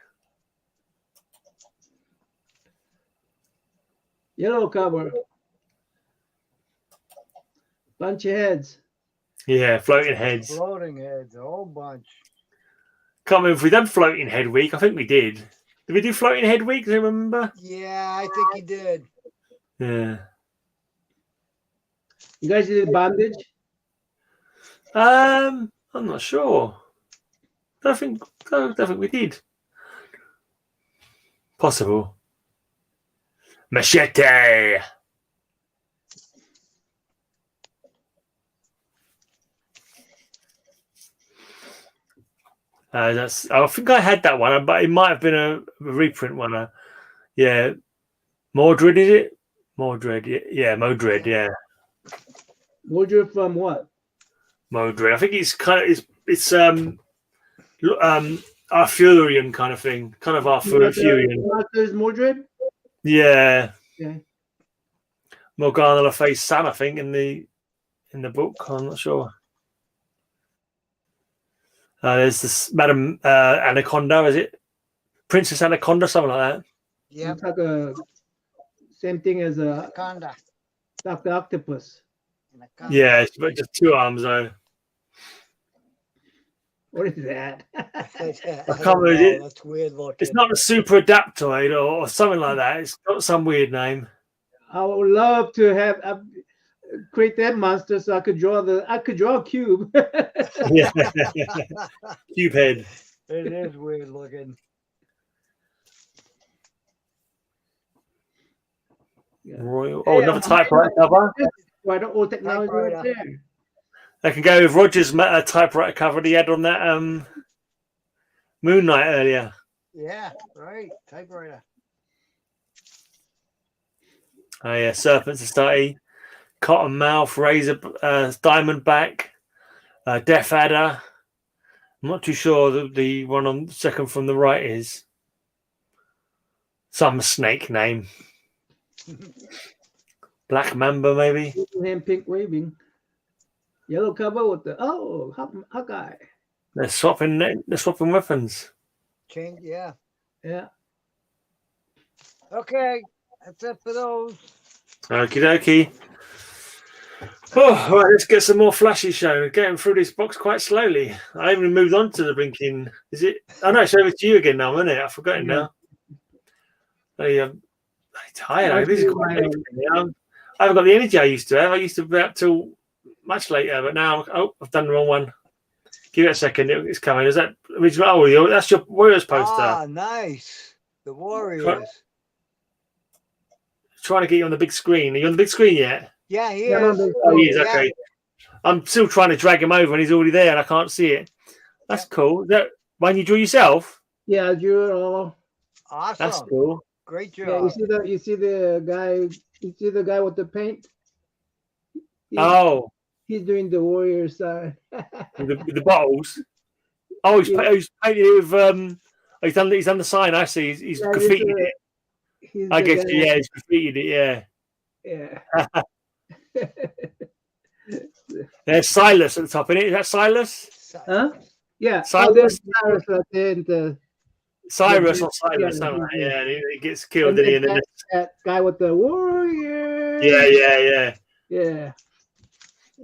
Yellow cover. Bunch of heads. Yeah, floating heads. Floating heads, a whole bunch. Can't remember if we done floating head week. I think we did. Did we do floating head week? Do you remember? Yeah, I think he did. Yeah. You guys did bondage? I'm not sure. I don't think we did. Possible. Machete. I think I had that one, but it might have been a reprint one. Yeah. Mordred, is it? Mordred, yeah, Mordred, yeah. Mordred from what? Mordred. I think it's kind of it's Arthurian kind of thing. Kind of Arthurian. There's Mordred? Yeah. Yeah. Morgana Le Fay's son, I think, in the book. I'm not sure. There's this Madam Anaconda, is it? Princess Anaconda, something like that. Yeah. It's like a same thing as a Anaconda. Dr. Octopus. Anaconda. Yeah, it's just two arms though. What is that? I can't remember it. That's weird looking. It's not a super adaptoid or something like that. It's got some weird name. I would love to have create that monster so I could draw a cube. Yeah. Cube head. It is weird looking. Yeah. Royal. Oh, another typewriter cover. Why don't all technology right there? I can go with Roger's typewriter cover that he had on that Moon Knight earlier. Yeah, right. Typewriter. Oh yeah, Serpent Society, Cottonmouth, Razor, Diamond Back, Death Adder. I'm not too sure the one on second from the right is some snake name. Black Mamba, maybe. Hand pink waving. Yellow cover with the Hawkeye. They're swapping weapons. Change. Yeah. Yeah. Okay, that's it for those. Okie dokie. Oh, right, let's get some more flashy show. We're getting through this box quite slowly. I haven't moved on to the blinking. Is it? Oh no, it's over to you again now, isn't it? I've forgotten now. I'm tired. This is quite late for me. I haven't got the energy I used to have. I used to be up till much later, but now I've done the wrong one. Give it a second. It's coming. Is that original? Oh, that's your Warriors poster. Ah, nice. The Warriors. Trying to get you on the big screen. Are you on the big screen yet? Yeah, he is. Oh, he is. Okay. I'm still trying to drag him over, and he's already there, and I can't see it. That's cool. Is that one you drew yourself? Yeah, I drew it all. Awesome. That's cool. Great job. Yeah, you see the guy with the paint. He's doing the warrior side. with the bottles. Oh, he's painted it with he's done the sign. I see. He's graffitied it. I guess he's graffitied it. Yeah. There's Silas at the top, isn't it? Is that Silas? Huh? Yeah. Cyrus. Cyrus right there. Cyrus or Silas, yeah, he gets killed. And that guy with the warrior. Yeah.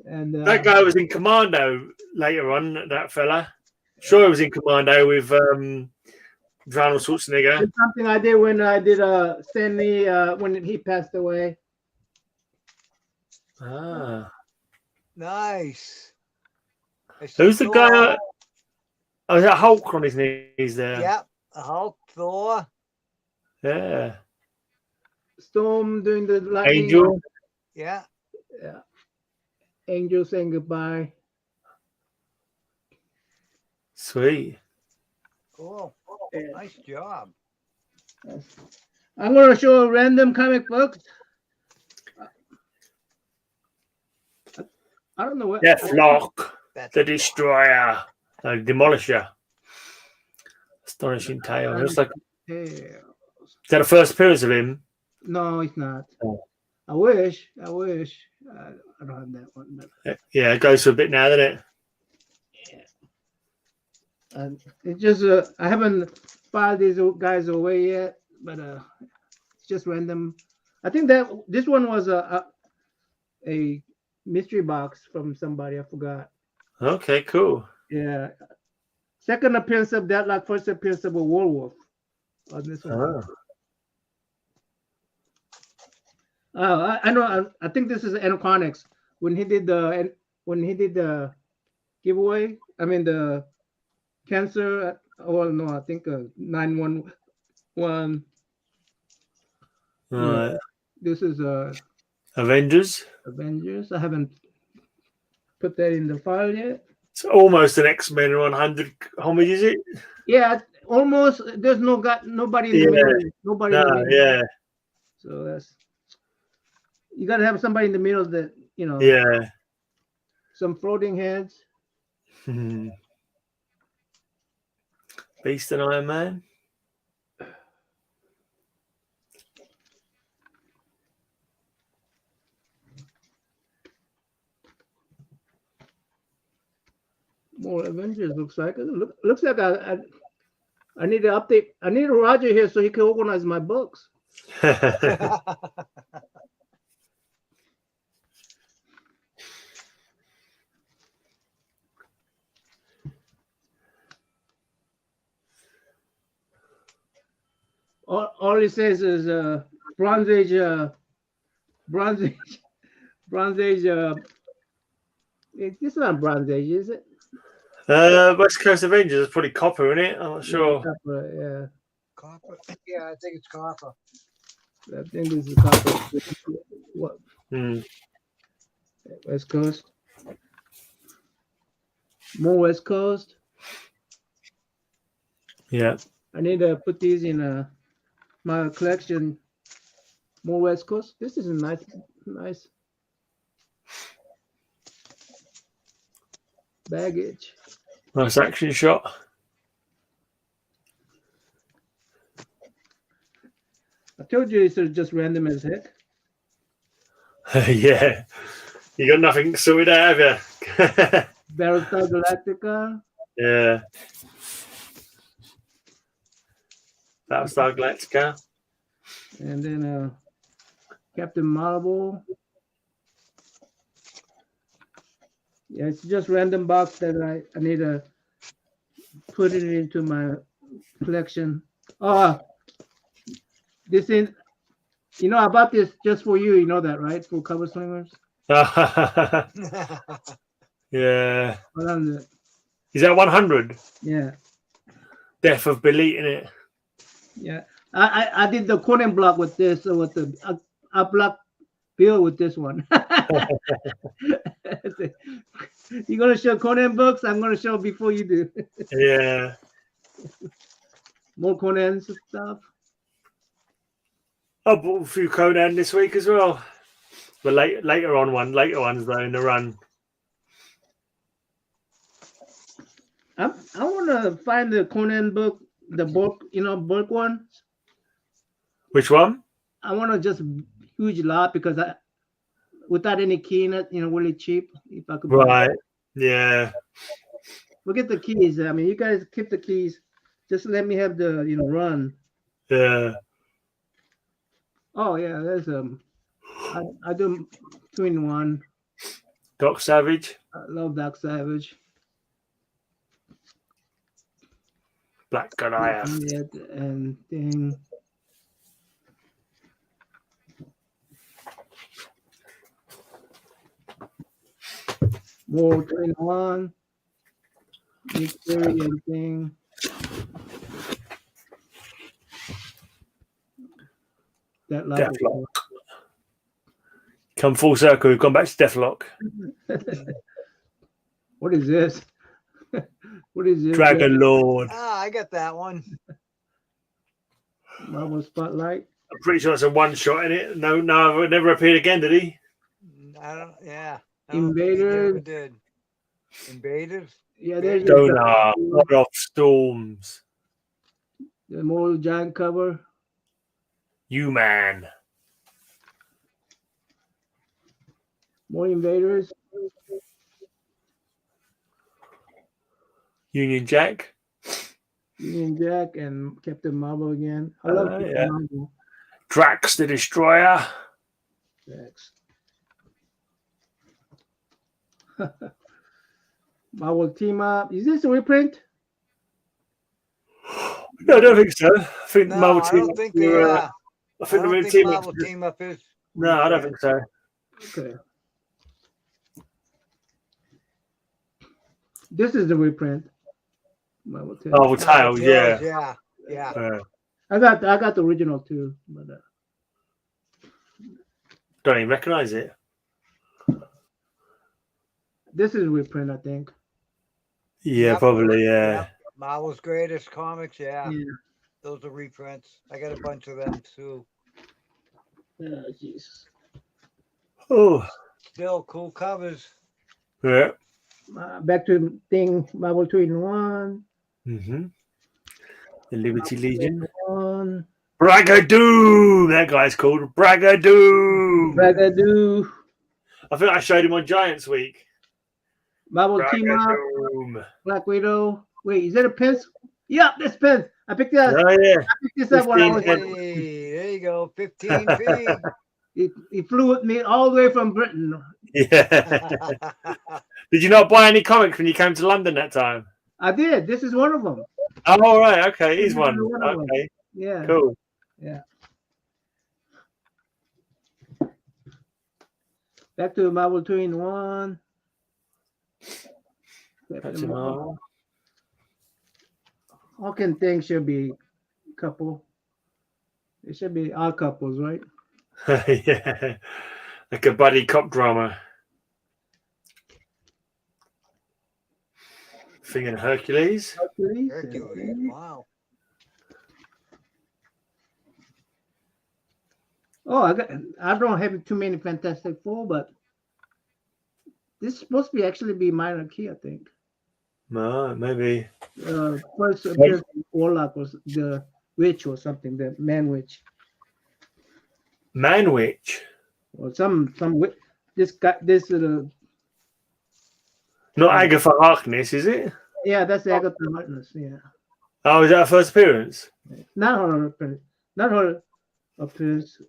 And that guy was in Commando later on. That fella, sure, he was in Commando with Arnold Schwarzenegger. It's something I did when I did Stanley when he passed away. Ah, nice. Who's the guy? Oh, is that Hulk on his knees there? Yep, Hulk, Thor. Yeah. Storm doing the lightning. Angel. Yeah. Angel saying goodbye. Sweet. Cool. Nice job. I'm going to show random comic books. I don't know what. Deathlock, the Destroyer, Demolisher. Astonishing Tale. It looks like. Is that the first appearance of him? No, it's not. Oh. I wish. I don't have that one. But... Yeah, it goes for a bit now, doesn't it? Yeah. It's just I haven't filed these guys away yet, but it's just random. I think that this one was a mystery box from somebody. I forgot. Okay, cool. Yeah. Second appearance of that, like first appearance of a Werewolf on this one. I know. I think this is Anachronics when he did the giveaway. I mean the cancer. Oh no, I think 911. All right. This is Avengers. I haven't put that in the file yet. It's almost an X-Men 100 homage, is it? Yeah, almost. There's nobody in the middle. Nobody. In the middle. Yeah. So that's. You gotta have somebody in the middle that Yeah. Some floating heads. Beast and Iron Man. More Avengers looks like it. Looks like I need to update. I need Roger here so he can organize my books. All he says is Bronze Age. It's not Bronze Age, is it? West Coast Avengers is probably copper, isn't it? I'm not sure. Yeah. Copper. Yeah, I think it's copper. I think this is copper. What? West Coast. More West Coast. Yeah. I need to put these in my collection. More West Coast. This is a nice baggage. Nice action shot. I told you it's just random as heck. Yeah. You got nothing sorted out, have you? Battlestar Galactica. Yeah. Battlestar Galactica. And then Captain Marvel. Yeah, it's just random box that I need to put it into my collection. This is, I bought this just for you. You know that, right? For cover swingers. Yeah. 100. Is that 100? Yeah. Death of Billy in it. Yeah. I did the Conan block with this, with the I blocked Bill with this one. You're gonna show Conan books? I'm gonna show before you do. Yeah. More Conan stuff. I bought a few Conan this week as well. But later ones though in the run. I want to find the Conan book, the book, book one. Which one? I want to just huge lot because without any key in it, really cheap. If I could. Right. Yeah. Forget the keys. I mean, you guys keep the keys. Just let me have the run. Yeah. Oh yeah, there's I do 2-in-1. Doc Savage. I love Doc Savage. Black Goliath. And thing. More 2-in-1. Mystery and thing. Deathlock. Come full circle. We've gone back to Deathlock. What is this? What is this? Dragon Lord. I got that one. Marvel Spotlight. I'm pretty sure it's a one shot in it. No, it never appeared again, did he? I don't. Yeah. Invaders. Did. Invaders. Yeah, there's Donor. God of Storms. the more giant cover. You Man. More Invaders. Union Jack. Union Jack and Captain Marvel again. I love Captain Marvel. Drax the Destroyer. Drax. Marvel Team Up. Is this a reprint? No, I don't think so. I think No, Marvel I Team don't Up. think they are. I think the I new don't team think up. Marvel Team Up is. No, I don't think so. Okay. This is the reprint. Marvel Team. Marvel Tales, yeah. Yeah. I got the original too, but Don't even recognize it. this is a reprint, I think. Yeah, Yep. probably, yeah. Yep. Marvel's Greatest Comics, yeah. Yeah. Those are reprints. I got a bunch of them too. Jesus. Oh, Still cool covers. yeah. Back to thing Marvel 2-in-1. Mm-hmm. The Liberty Legion. 2-in-1. Bragadoom! That guy's called Bragadoom. Bragadoo. I think I showed him on Giants Week. Marvel Team Up. Bragadoom. Black Widow. Wait, is that a pencil? Yeah, this pen. I picked that. Oh, yeah. I picked this up when I was. Hey, there you go. 15 feet. He flew with me all the way from Britain. Yeah. Did you not buy any comics when you came to London that time? I did. This is one of them. Oh, all right. Okay. He's This is one. one of them. Okay. Yeah. Cool. Yeah. Back to Marvel 2-in-1. Captain Marvel. Hawking thing should be a couple. It should be odd couples, right? Yeah. Like a buddy cop drama. Thing in Hercules. Hercules. Hercules. Wow. Oh, I don't have too many Fantastic Four, but this is supposed to be actually be minor key, I think. No, maybe. First appears Warlock was the witch or something, the man witch. Man Witch. Or some witch. This little. Not Agatha Harkness, is it? Yeah, that's Agatha Harkness. Yeah. Oh, is that her first appearance? Not her appearance. Not her appearance.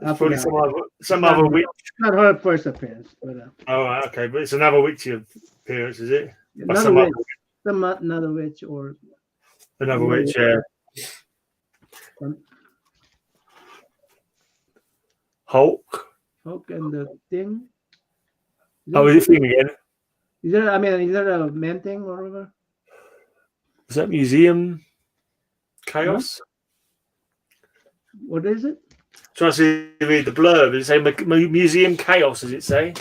Probably some other witch. Not her first appearance, but Oh, right, okay, but it's another witchy appearance, is it? another witch, another witch, or another witch, yeah. Hulk and the Thing. Is it Thing again? Is there a man thing or whatever? Is that Museum Chaos? Huh? What is it? Trying to read the blurb. Does it say Museum Chaos? Does it say?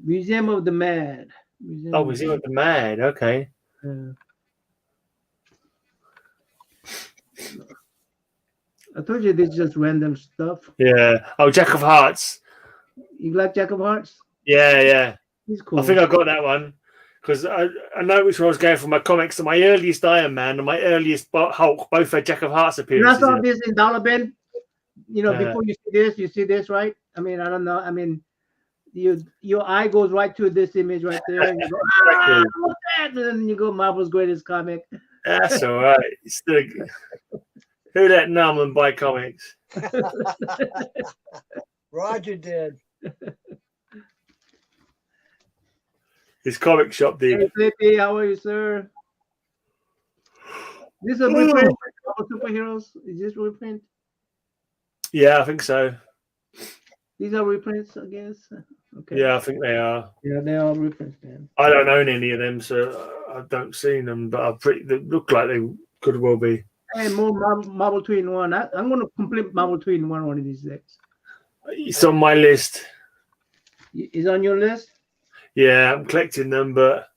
Museum of the Mad. Museum of the Mad. Okay. I told you this is just random stuff. Yeah. Oh, Jack of Hearts. You like Jack of Hearts? Yeah. He's cool. I think I got that one because I know which one I was going for my comics. So my earliest Iron Man and my earliest Hulk both had Jack of Hearts appearances. I saw this in Dollar Bin. Before you see this, right? I mean, I don't know. I mean, your eye goes right to this image right there. And you go, what's that? And then you go, Marvel's greatest comic. That's all right. Who let numb and buy comics? Roger did. His comic shop did. Hey, Flippy, how are you, sir? This is a reprint of superheroes. Is this reprint? Yeah, I think so. These are reprints, I guess. Okay. Yeah, I think they are. Yeah, they are reprints, man. I don't own any of them, so I don't see them. But they look like they could well be. And more Marvel 2-in-1. I'm going to complete Marvel 2-in-1 one of these days. It's on my list. Is on your list? Yeah, I'm collecting them, but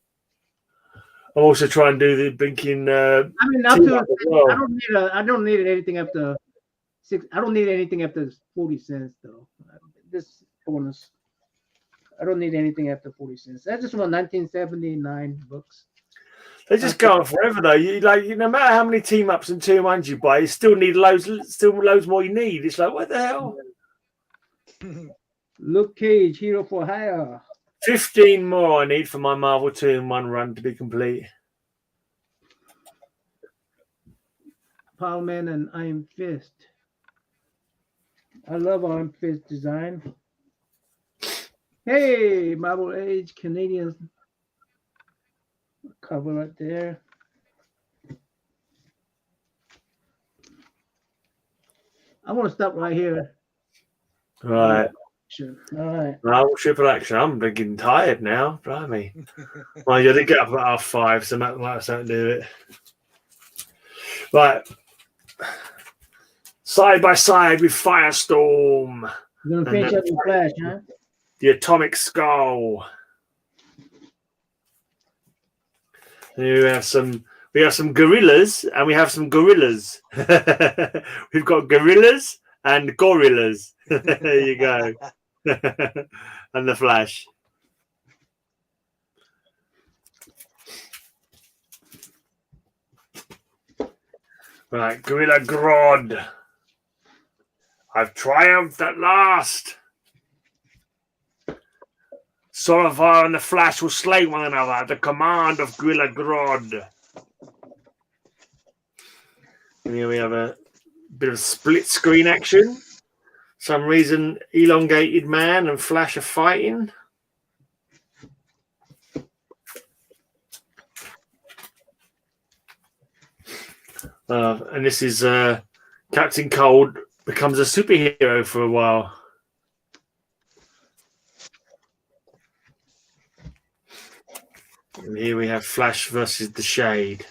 I'm also trying to do the blinking. I mean, I don't need anything after 6. I don't need anything after 40 cents, though. This bonus. I don't need anything after 40 cents. I just want 1979 books. They just go on forever, though. No matter how many team ups and 2-in-1s you buy, you still need loads more. You need. It's like, what the hell? Luke Cage, Hero for Hire. 15 more I need for my Marvel 2-in-1 run to be complete. Power Man and Iron Fist. I love Iron Fist design. Hey, Marvel Age Canadian cover right there. I want to stop right here. Right. Sure. All right. Marvel Triple Action. I'm getting tired now. Blimey. Well, I did get up at 5:30, so that might have something to do with it. Right. Side by side with Firestorm. You're going to finish up the Flash, huh? The Atomic Skull. And we have some gorillas and we have some gorillas. We've got gorillas and gorillas. There you go. And the Flash. Right, Gorilla Grodd. I've triumphed at last. Sorovar and the Flash will slay one another at the command of Gorilla Grodd. And here we have a bit of split screen action. Some reason Elongated Man and Flash are fighting. And this is Captain Cold becomes a superhero for a while. And here we have Flash versus the Shade.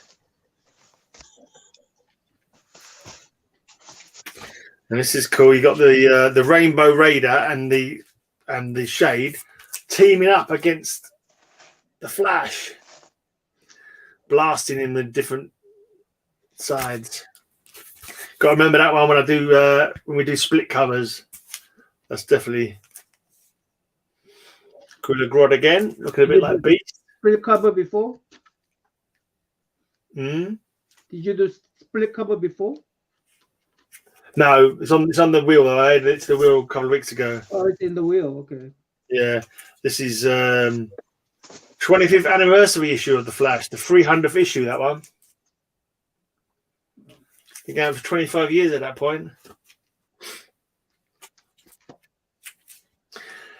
And this is cool. You got the Rainbow Raider and the Shade teaming up against the Flash, blasting him with different sides. Got to remember that one when I do when we do split covers. That's definitely Cooler Grod again. Looking a bit like Beast. Split cover before? Mm? Did you do split cover before? No, it's on the wheel. I added it to the wheel a couple of weeks ago. Oh, it's in the wheel. Okay. Yeah, this is 25th anniversary issue of the Flash, the 300th issue. That one. Been going for 25 years at that point.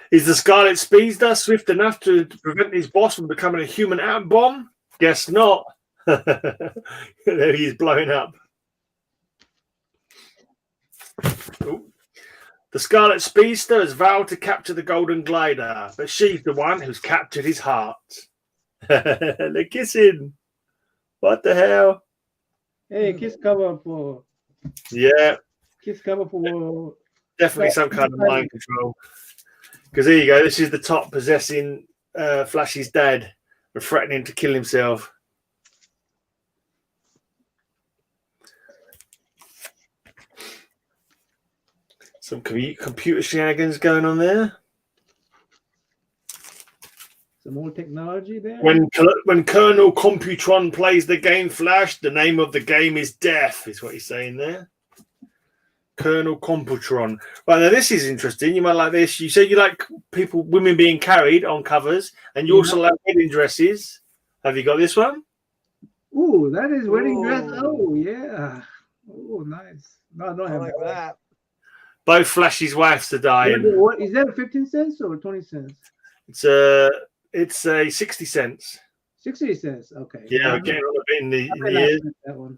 Is the Scarlet Speedster swift enough to prevent his boss from becoming a human atom bomb? Guess not. There he is blowing up. Ooh. The Scarlet Speedster has vowed to capture the Golden Glider, but she's the one who's captured his heart. They're kissing. What the hell? Hey, kiss cover for. Yeah. Kiss cover for. Definitely some kind of mind control. Because here you go. This is the top possessing Flash's dad and threatening to kill himself. Some computer shenanigans going on there. Some more technology there. When Colonel Computron plays the game Flash, the name of the game is Death, is what he's saying there. Colonel Computron. Right, now this is interesting. You might like this. You say you like women being carried on covers, and you also like wedding dresses. Have you got this one? Ooh, that is wedding dress. Oh, yeah. Oh, nice. No, I don't have like that. Both Flash's wives are dying. What is that? 15 cents or 20 cents? It's a 60 cents. 60 cents. Okay. Yeah, getting on a bit in the years. That one.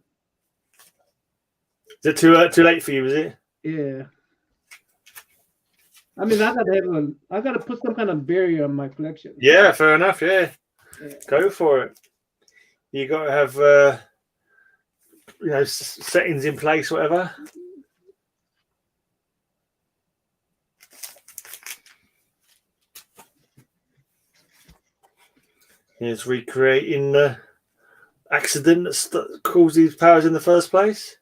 Is it too late for you? Is it? Yeah. I mean, I gotta put some kind of barrier on my collection. Yeah, fair enough. Yeah, go for it. You got to have settings in place, whatever. Here's recreating the accident that caused these powers in the first place.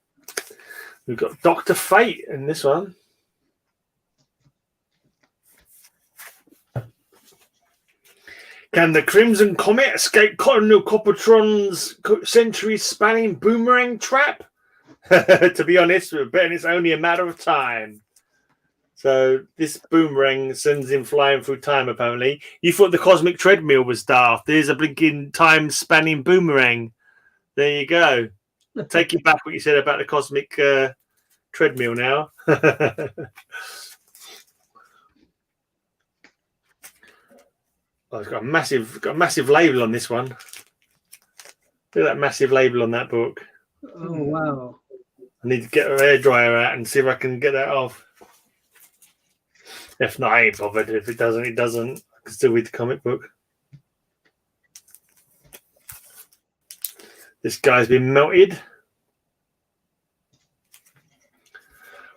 We've got Dr. Fate in this one. Can the Crimson Comet escape Colonel Computron's century-spanning boomerang trap? To be honest, we're betting it's only a matter of time. So this boomerang sends him flying through time, apparently. You thought the cosmic treadmill was daft. There's a blinking time-spanning boomerang. There you go. Take you back what you said about the cosmic treadmill now. Oh, it's got a massive label on this one. Look at that massive label on that book. Oh, wow. I need to get an hairdryer out and see if I can get that off. If not, I ain't bothered. If it doesn't, it doesn't. I can still read the comic book. This guy's been melted.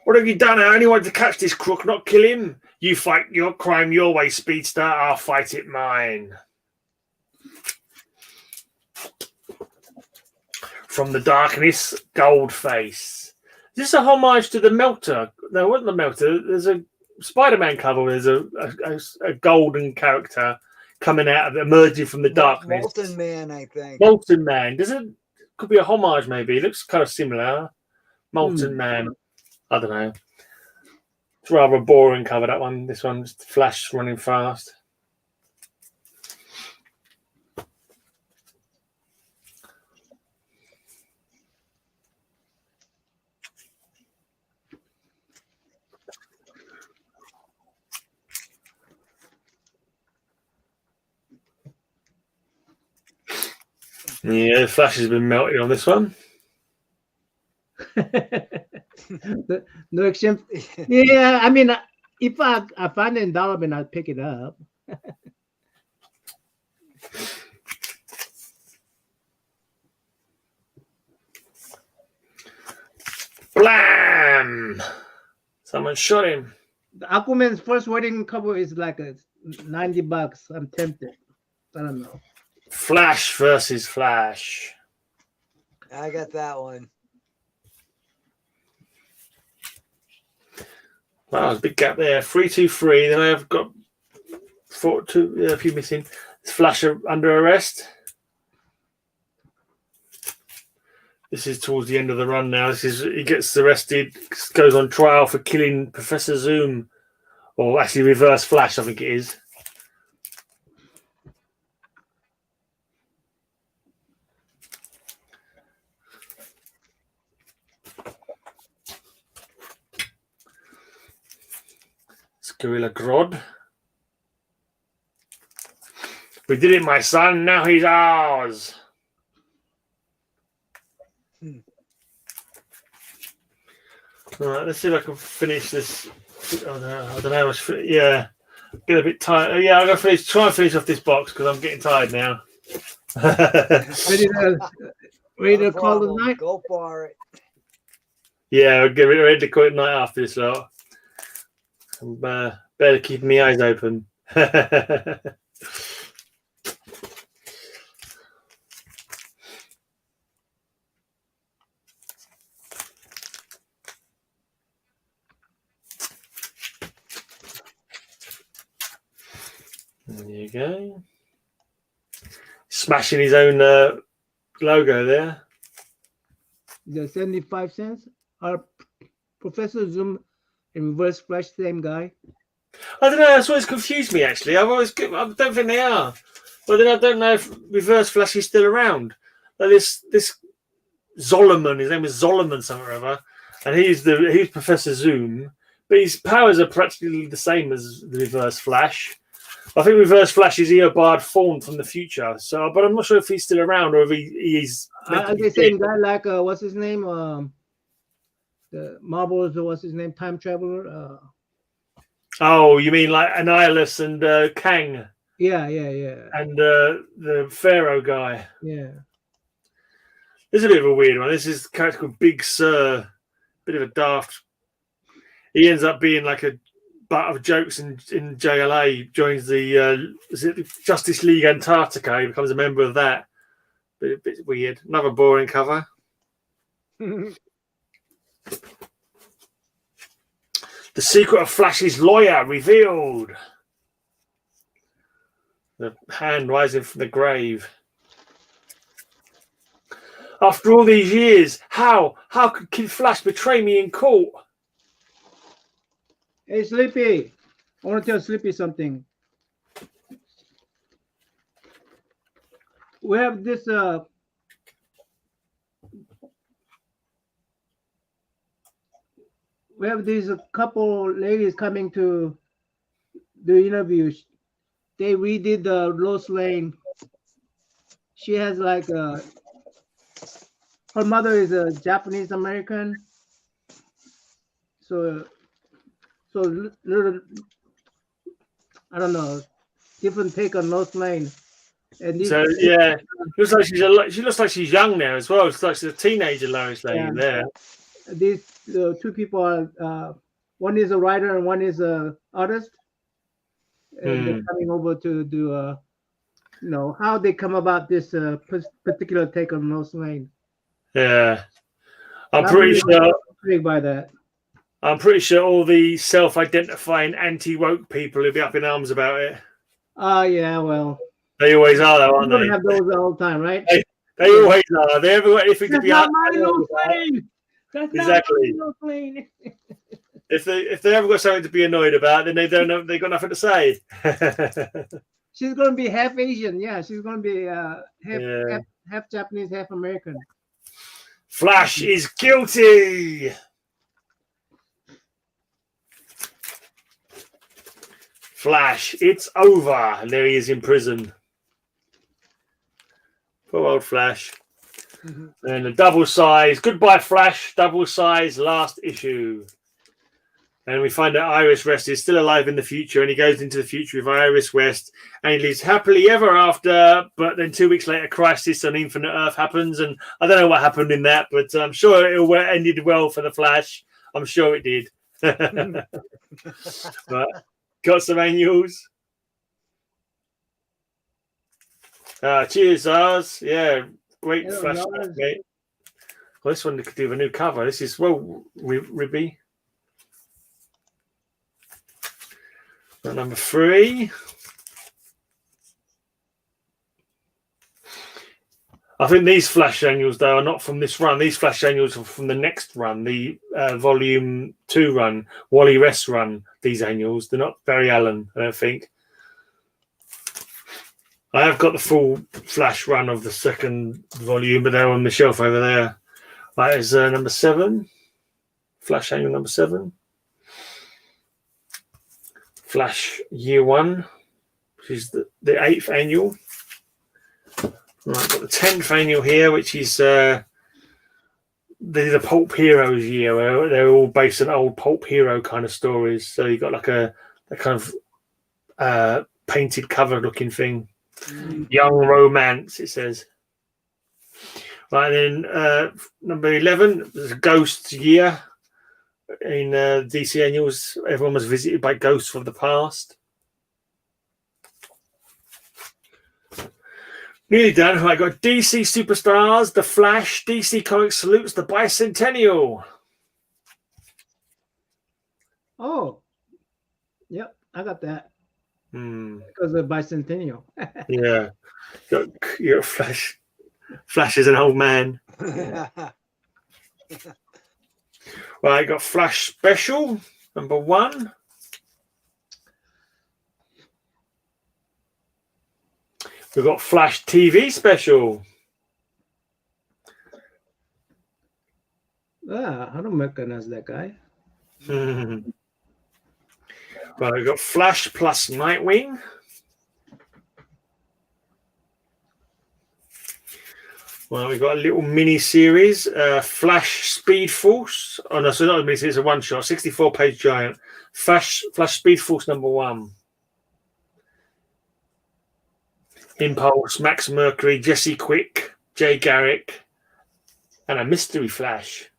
What have you done? I only wanted to catch this crook, not kill him. You fight your crime your way, Speedster. I'll fight it mine. From the darkness, Goldface. Is this a homage to the Melter? No, it wasn't the Melter. There's a Spider-Man cover where there's a golden character coming out, emerging from the darkness. Molten Man, I think. Molten Man. Could be a homage, maybe. It looks kind of similar. Molten Man. I don't know. It's rather a boring cover, that one. This one, just Flash running fast. Yeah, Flash has been melted on this one. No exchange. Yeah, I mean, if I find it in dollar bin, I'll pick it up. Blam! Someone shot him. The Aquaman's first wedding cover is like $90. I'm tempted. I don't know. Flash versus Flash. I got that one. Wow, there's a big gap there. 3-2-3. Then I've got 4-2. A few missing. Flash under arrest. This is towards the end of the run now. He gets arrested, goes on trial for killing Professor Zoom, or actually Reverse Flash, I think it is. It's Gorilla Grodd. We did it, my son. Now he's ours. All right, let's see if I can finish this. I don't know how much. Yeah, get a bit tired. Yeah, I'm gonna try and finish off this box because I'm getting tired now. Ready to call the night? Go for it. Yeah, I'll get ready to call it night after this lot. I'm better keeping my eyes open. There you go. Smashing his own logo there. The 75 cents. Are Professor Zoom and Reverse Flash same guy? I don't know. That's always confused me. Actually, I don't think they are. But then I don't know if Reverse Flash is still around. Like this Zolomon. His name is Zolomon something or other, and he's Professor Zoom. But his powers are practically the same as the Reverse Flash. I think Reverse Flash is Eobard Fawn from the future. So, but I'm not sure if he's still around or if he's. Are they same guy like what's his name? The Marvel's what's his name? Time traveler. Oh, you mean like Annihilus and Kang? Yeah. And the Pharaoh guy. Yeah. This is a bit of a weird one. This is a character called Big Sir. Bit of a daft. He ends up being like a butt of jokes in JLA. Joins the Justice League Antarctica. He becomes a member of that. Bit weird. Another boring cover. The secret of Flash's lawyer revealed. The hand rising from the grave. After all these years, how could Kid Flash betray me in court? Hey, Sleepy. I want to tell Sleepy something. We have this we have these couple ladies coming to do interviews. They redid the Lois Lane. She has like her mother is a Japanese American. So little, I don't know, different take on Lois Lane. And So yeah, looks like she looks like she's young now as well. It's like she's a teenager, Lois Lane there. These two people are one is a writer and one is a artist. And they're coming over to do how they come about this particular take on Lois Lane. Yeah, I'm pretty sure. Intrigued by that. I'm pretty sure all the self-identifying anti-woke people will be up in arms about it. Yeah, well. They always are, though, aren't they? Have those all the time, right? They always are. They ever got anything to be That's not my Lois Lane. That's exactly. not my Lois Lane. If they ever got something to be annoyed about, then they don't know. They've got nothing to say. She's gonna be half Asian. Yeah, she's gonna be half Japanese, half American. Flash is guilty. Flash, it's over. And there he is in prison. Poor old Flash. And the double size. Goodbye, Flash. Double size last issue. And we find out Iris West is still alive in the future, and he goes into the future with Iris West, and he lives happily ever after. But then 2 weeks later, Crisis on Infinite Earth happens, and I don't know what happened in that, but I'm sure it ended well for the Flash. I'm sure it did. But got some annuals. Cheers, Oz. Yeah, great Flash, mate. Well, this one could do a new cover. This is Ribby. Number 3. I think these flash annuals, though, are not from this run. These flash annuals are from the next run, the Volume 2 run, Wally Rest run. These annuals, they're not Barry Allen, I don't think. I have got the full flash run of the second volume, but they're on the shelf over there. That is number 7. Flash annual number 7. Flash Year 1, which is the 8th annual. Right, got the 10th annual here, which is the Pulp Heroes year, where they're all based on old Pulp Hero kind of stories. So you got like a kind of painted cover looking thing. Young Romance, it says. Right, then number 11 is a Ghost year. In DC annuals, everyone was visited by ghosts from the past. Nearly done. I got DC Superstars, The Flash, DC Comics Salutes the Bicentennial. Oh, yep, I got that. Because of Bicentennial. Yeah. You're a Flash. Flash is an old man. Right, I got Flash Special, number 1. We've got Flash TV Special. I don't recognize that guy. Right, we've got Flash plus Nightwing. Well, we've got a little mini series, Flash Speed Force. Oh no, so not a mini series, it's a one shot, 64-page giant. Flash Speed Force number 1. Impulse, Max Mercury, Jesse Quick, Jay Garrick, and a mystery Flash.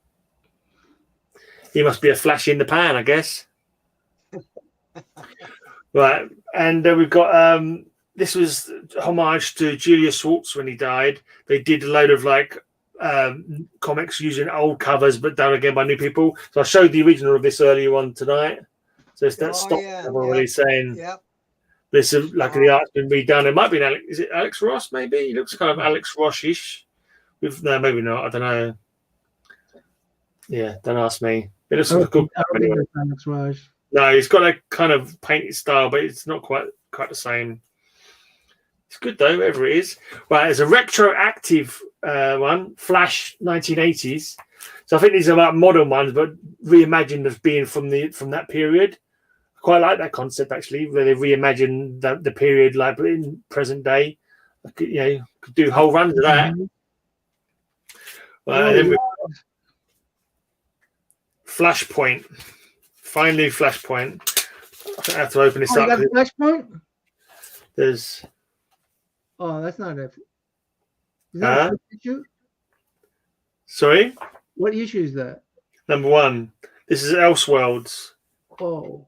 He must be a flash in the pan, I guess. Right, and we've got this was homage to Julius Schwartz when he died. They did a load of like comics using old covers, but done again by new people. So I showed the original of this earlier on tonight. So it's that stock cover really saying this is like the art's been redone. It might be is it Alex Ross? Maybe he looks kind of Alex Ross-ish. No, maybe not. I don't know. Yeah, don't ask me. It looks like a good cover anyway. Alex Ross. No, he's got a kind of painted style, but it's not quite the same. It's good though, whatever it is. Right, there's a retroactive one, Flash 1980s. So I think these are about modern ones, but reimagined as being from that period. I quite like that concept actually, where they reimagined the period like in present day. You could do whole runs of that. Then we've got Flashpoint. Finally, Flashpoint. I think I have to open this up. Flashpoint? There's. Oh, that's not it. Is that an issue? Sorry? What issue is that? Number 1. This is Elseworlds. Oh.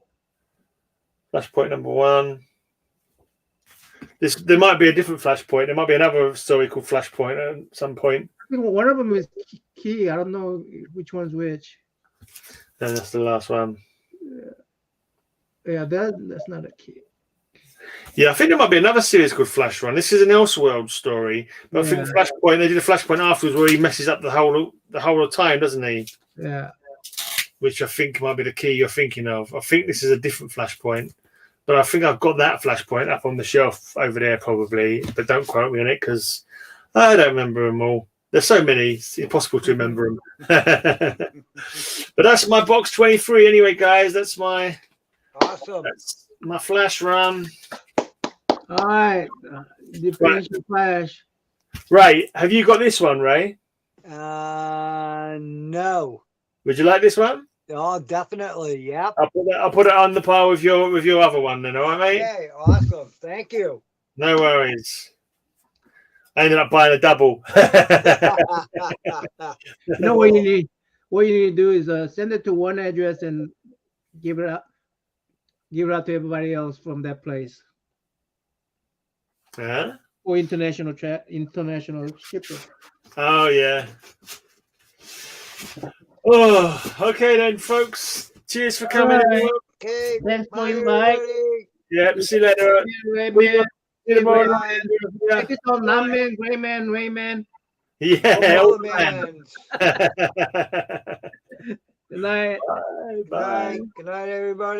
Flashpoint number 1. There might be a different Flashpoint. There might be another story called Flashpoint at some point. I think one of them is key. I don't know which one's which. And that's the last one. Yeah, that's not a key. Yeah, I think there might be another series called Flash Run. This is an Elseworld story, but I think Flashpoint. They did a Flashpoint afterwards where he messes up the whole of time, doesn't he? Yeah. Which I think might be the key you're thinking of. I think this is a different Flashpoint, but I think I've got that Flashpoint up on the shelf over there probably. But don't quote me on it because I don't remember them all. There's so many, it's impossible to remember them. But that's my box 23 anyway, guys. That's my Flash Run. All right. The Flash. Right. Have you got this one, Ray? No. Would you like this one? Oh, definitely. Yep. I'll put it on the par with your other one then, all right, mate? Okay, awesome. Thank you. No worries. I ended up buying a double. You know what you need? What you need to do is send it to one address and give it out to everybody else from that place. Or international shipper. Oh yeah. Oh, okay then, folks. Cheers for coming. Right. Okay. Thanks for inviting. Yeah, see you later. Rayman. See you tomorrow. Bye. Yeah. Take it on Namman, Rayman. Yeah. All old the man. mans. Good night. Bye. Good night. Good night, everybody.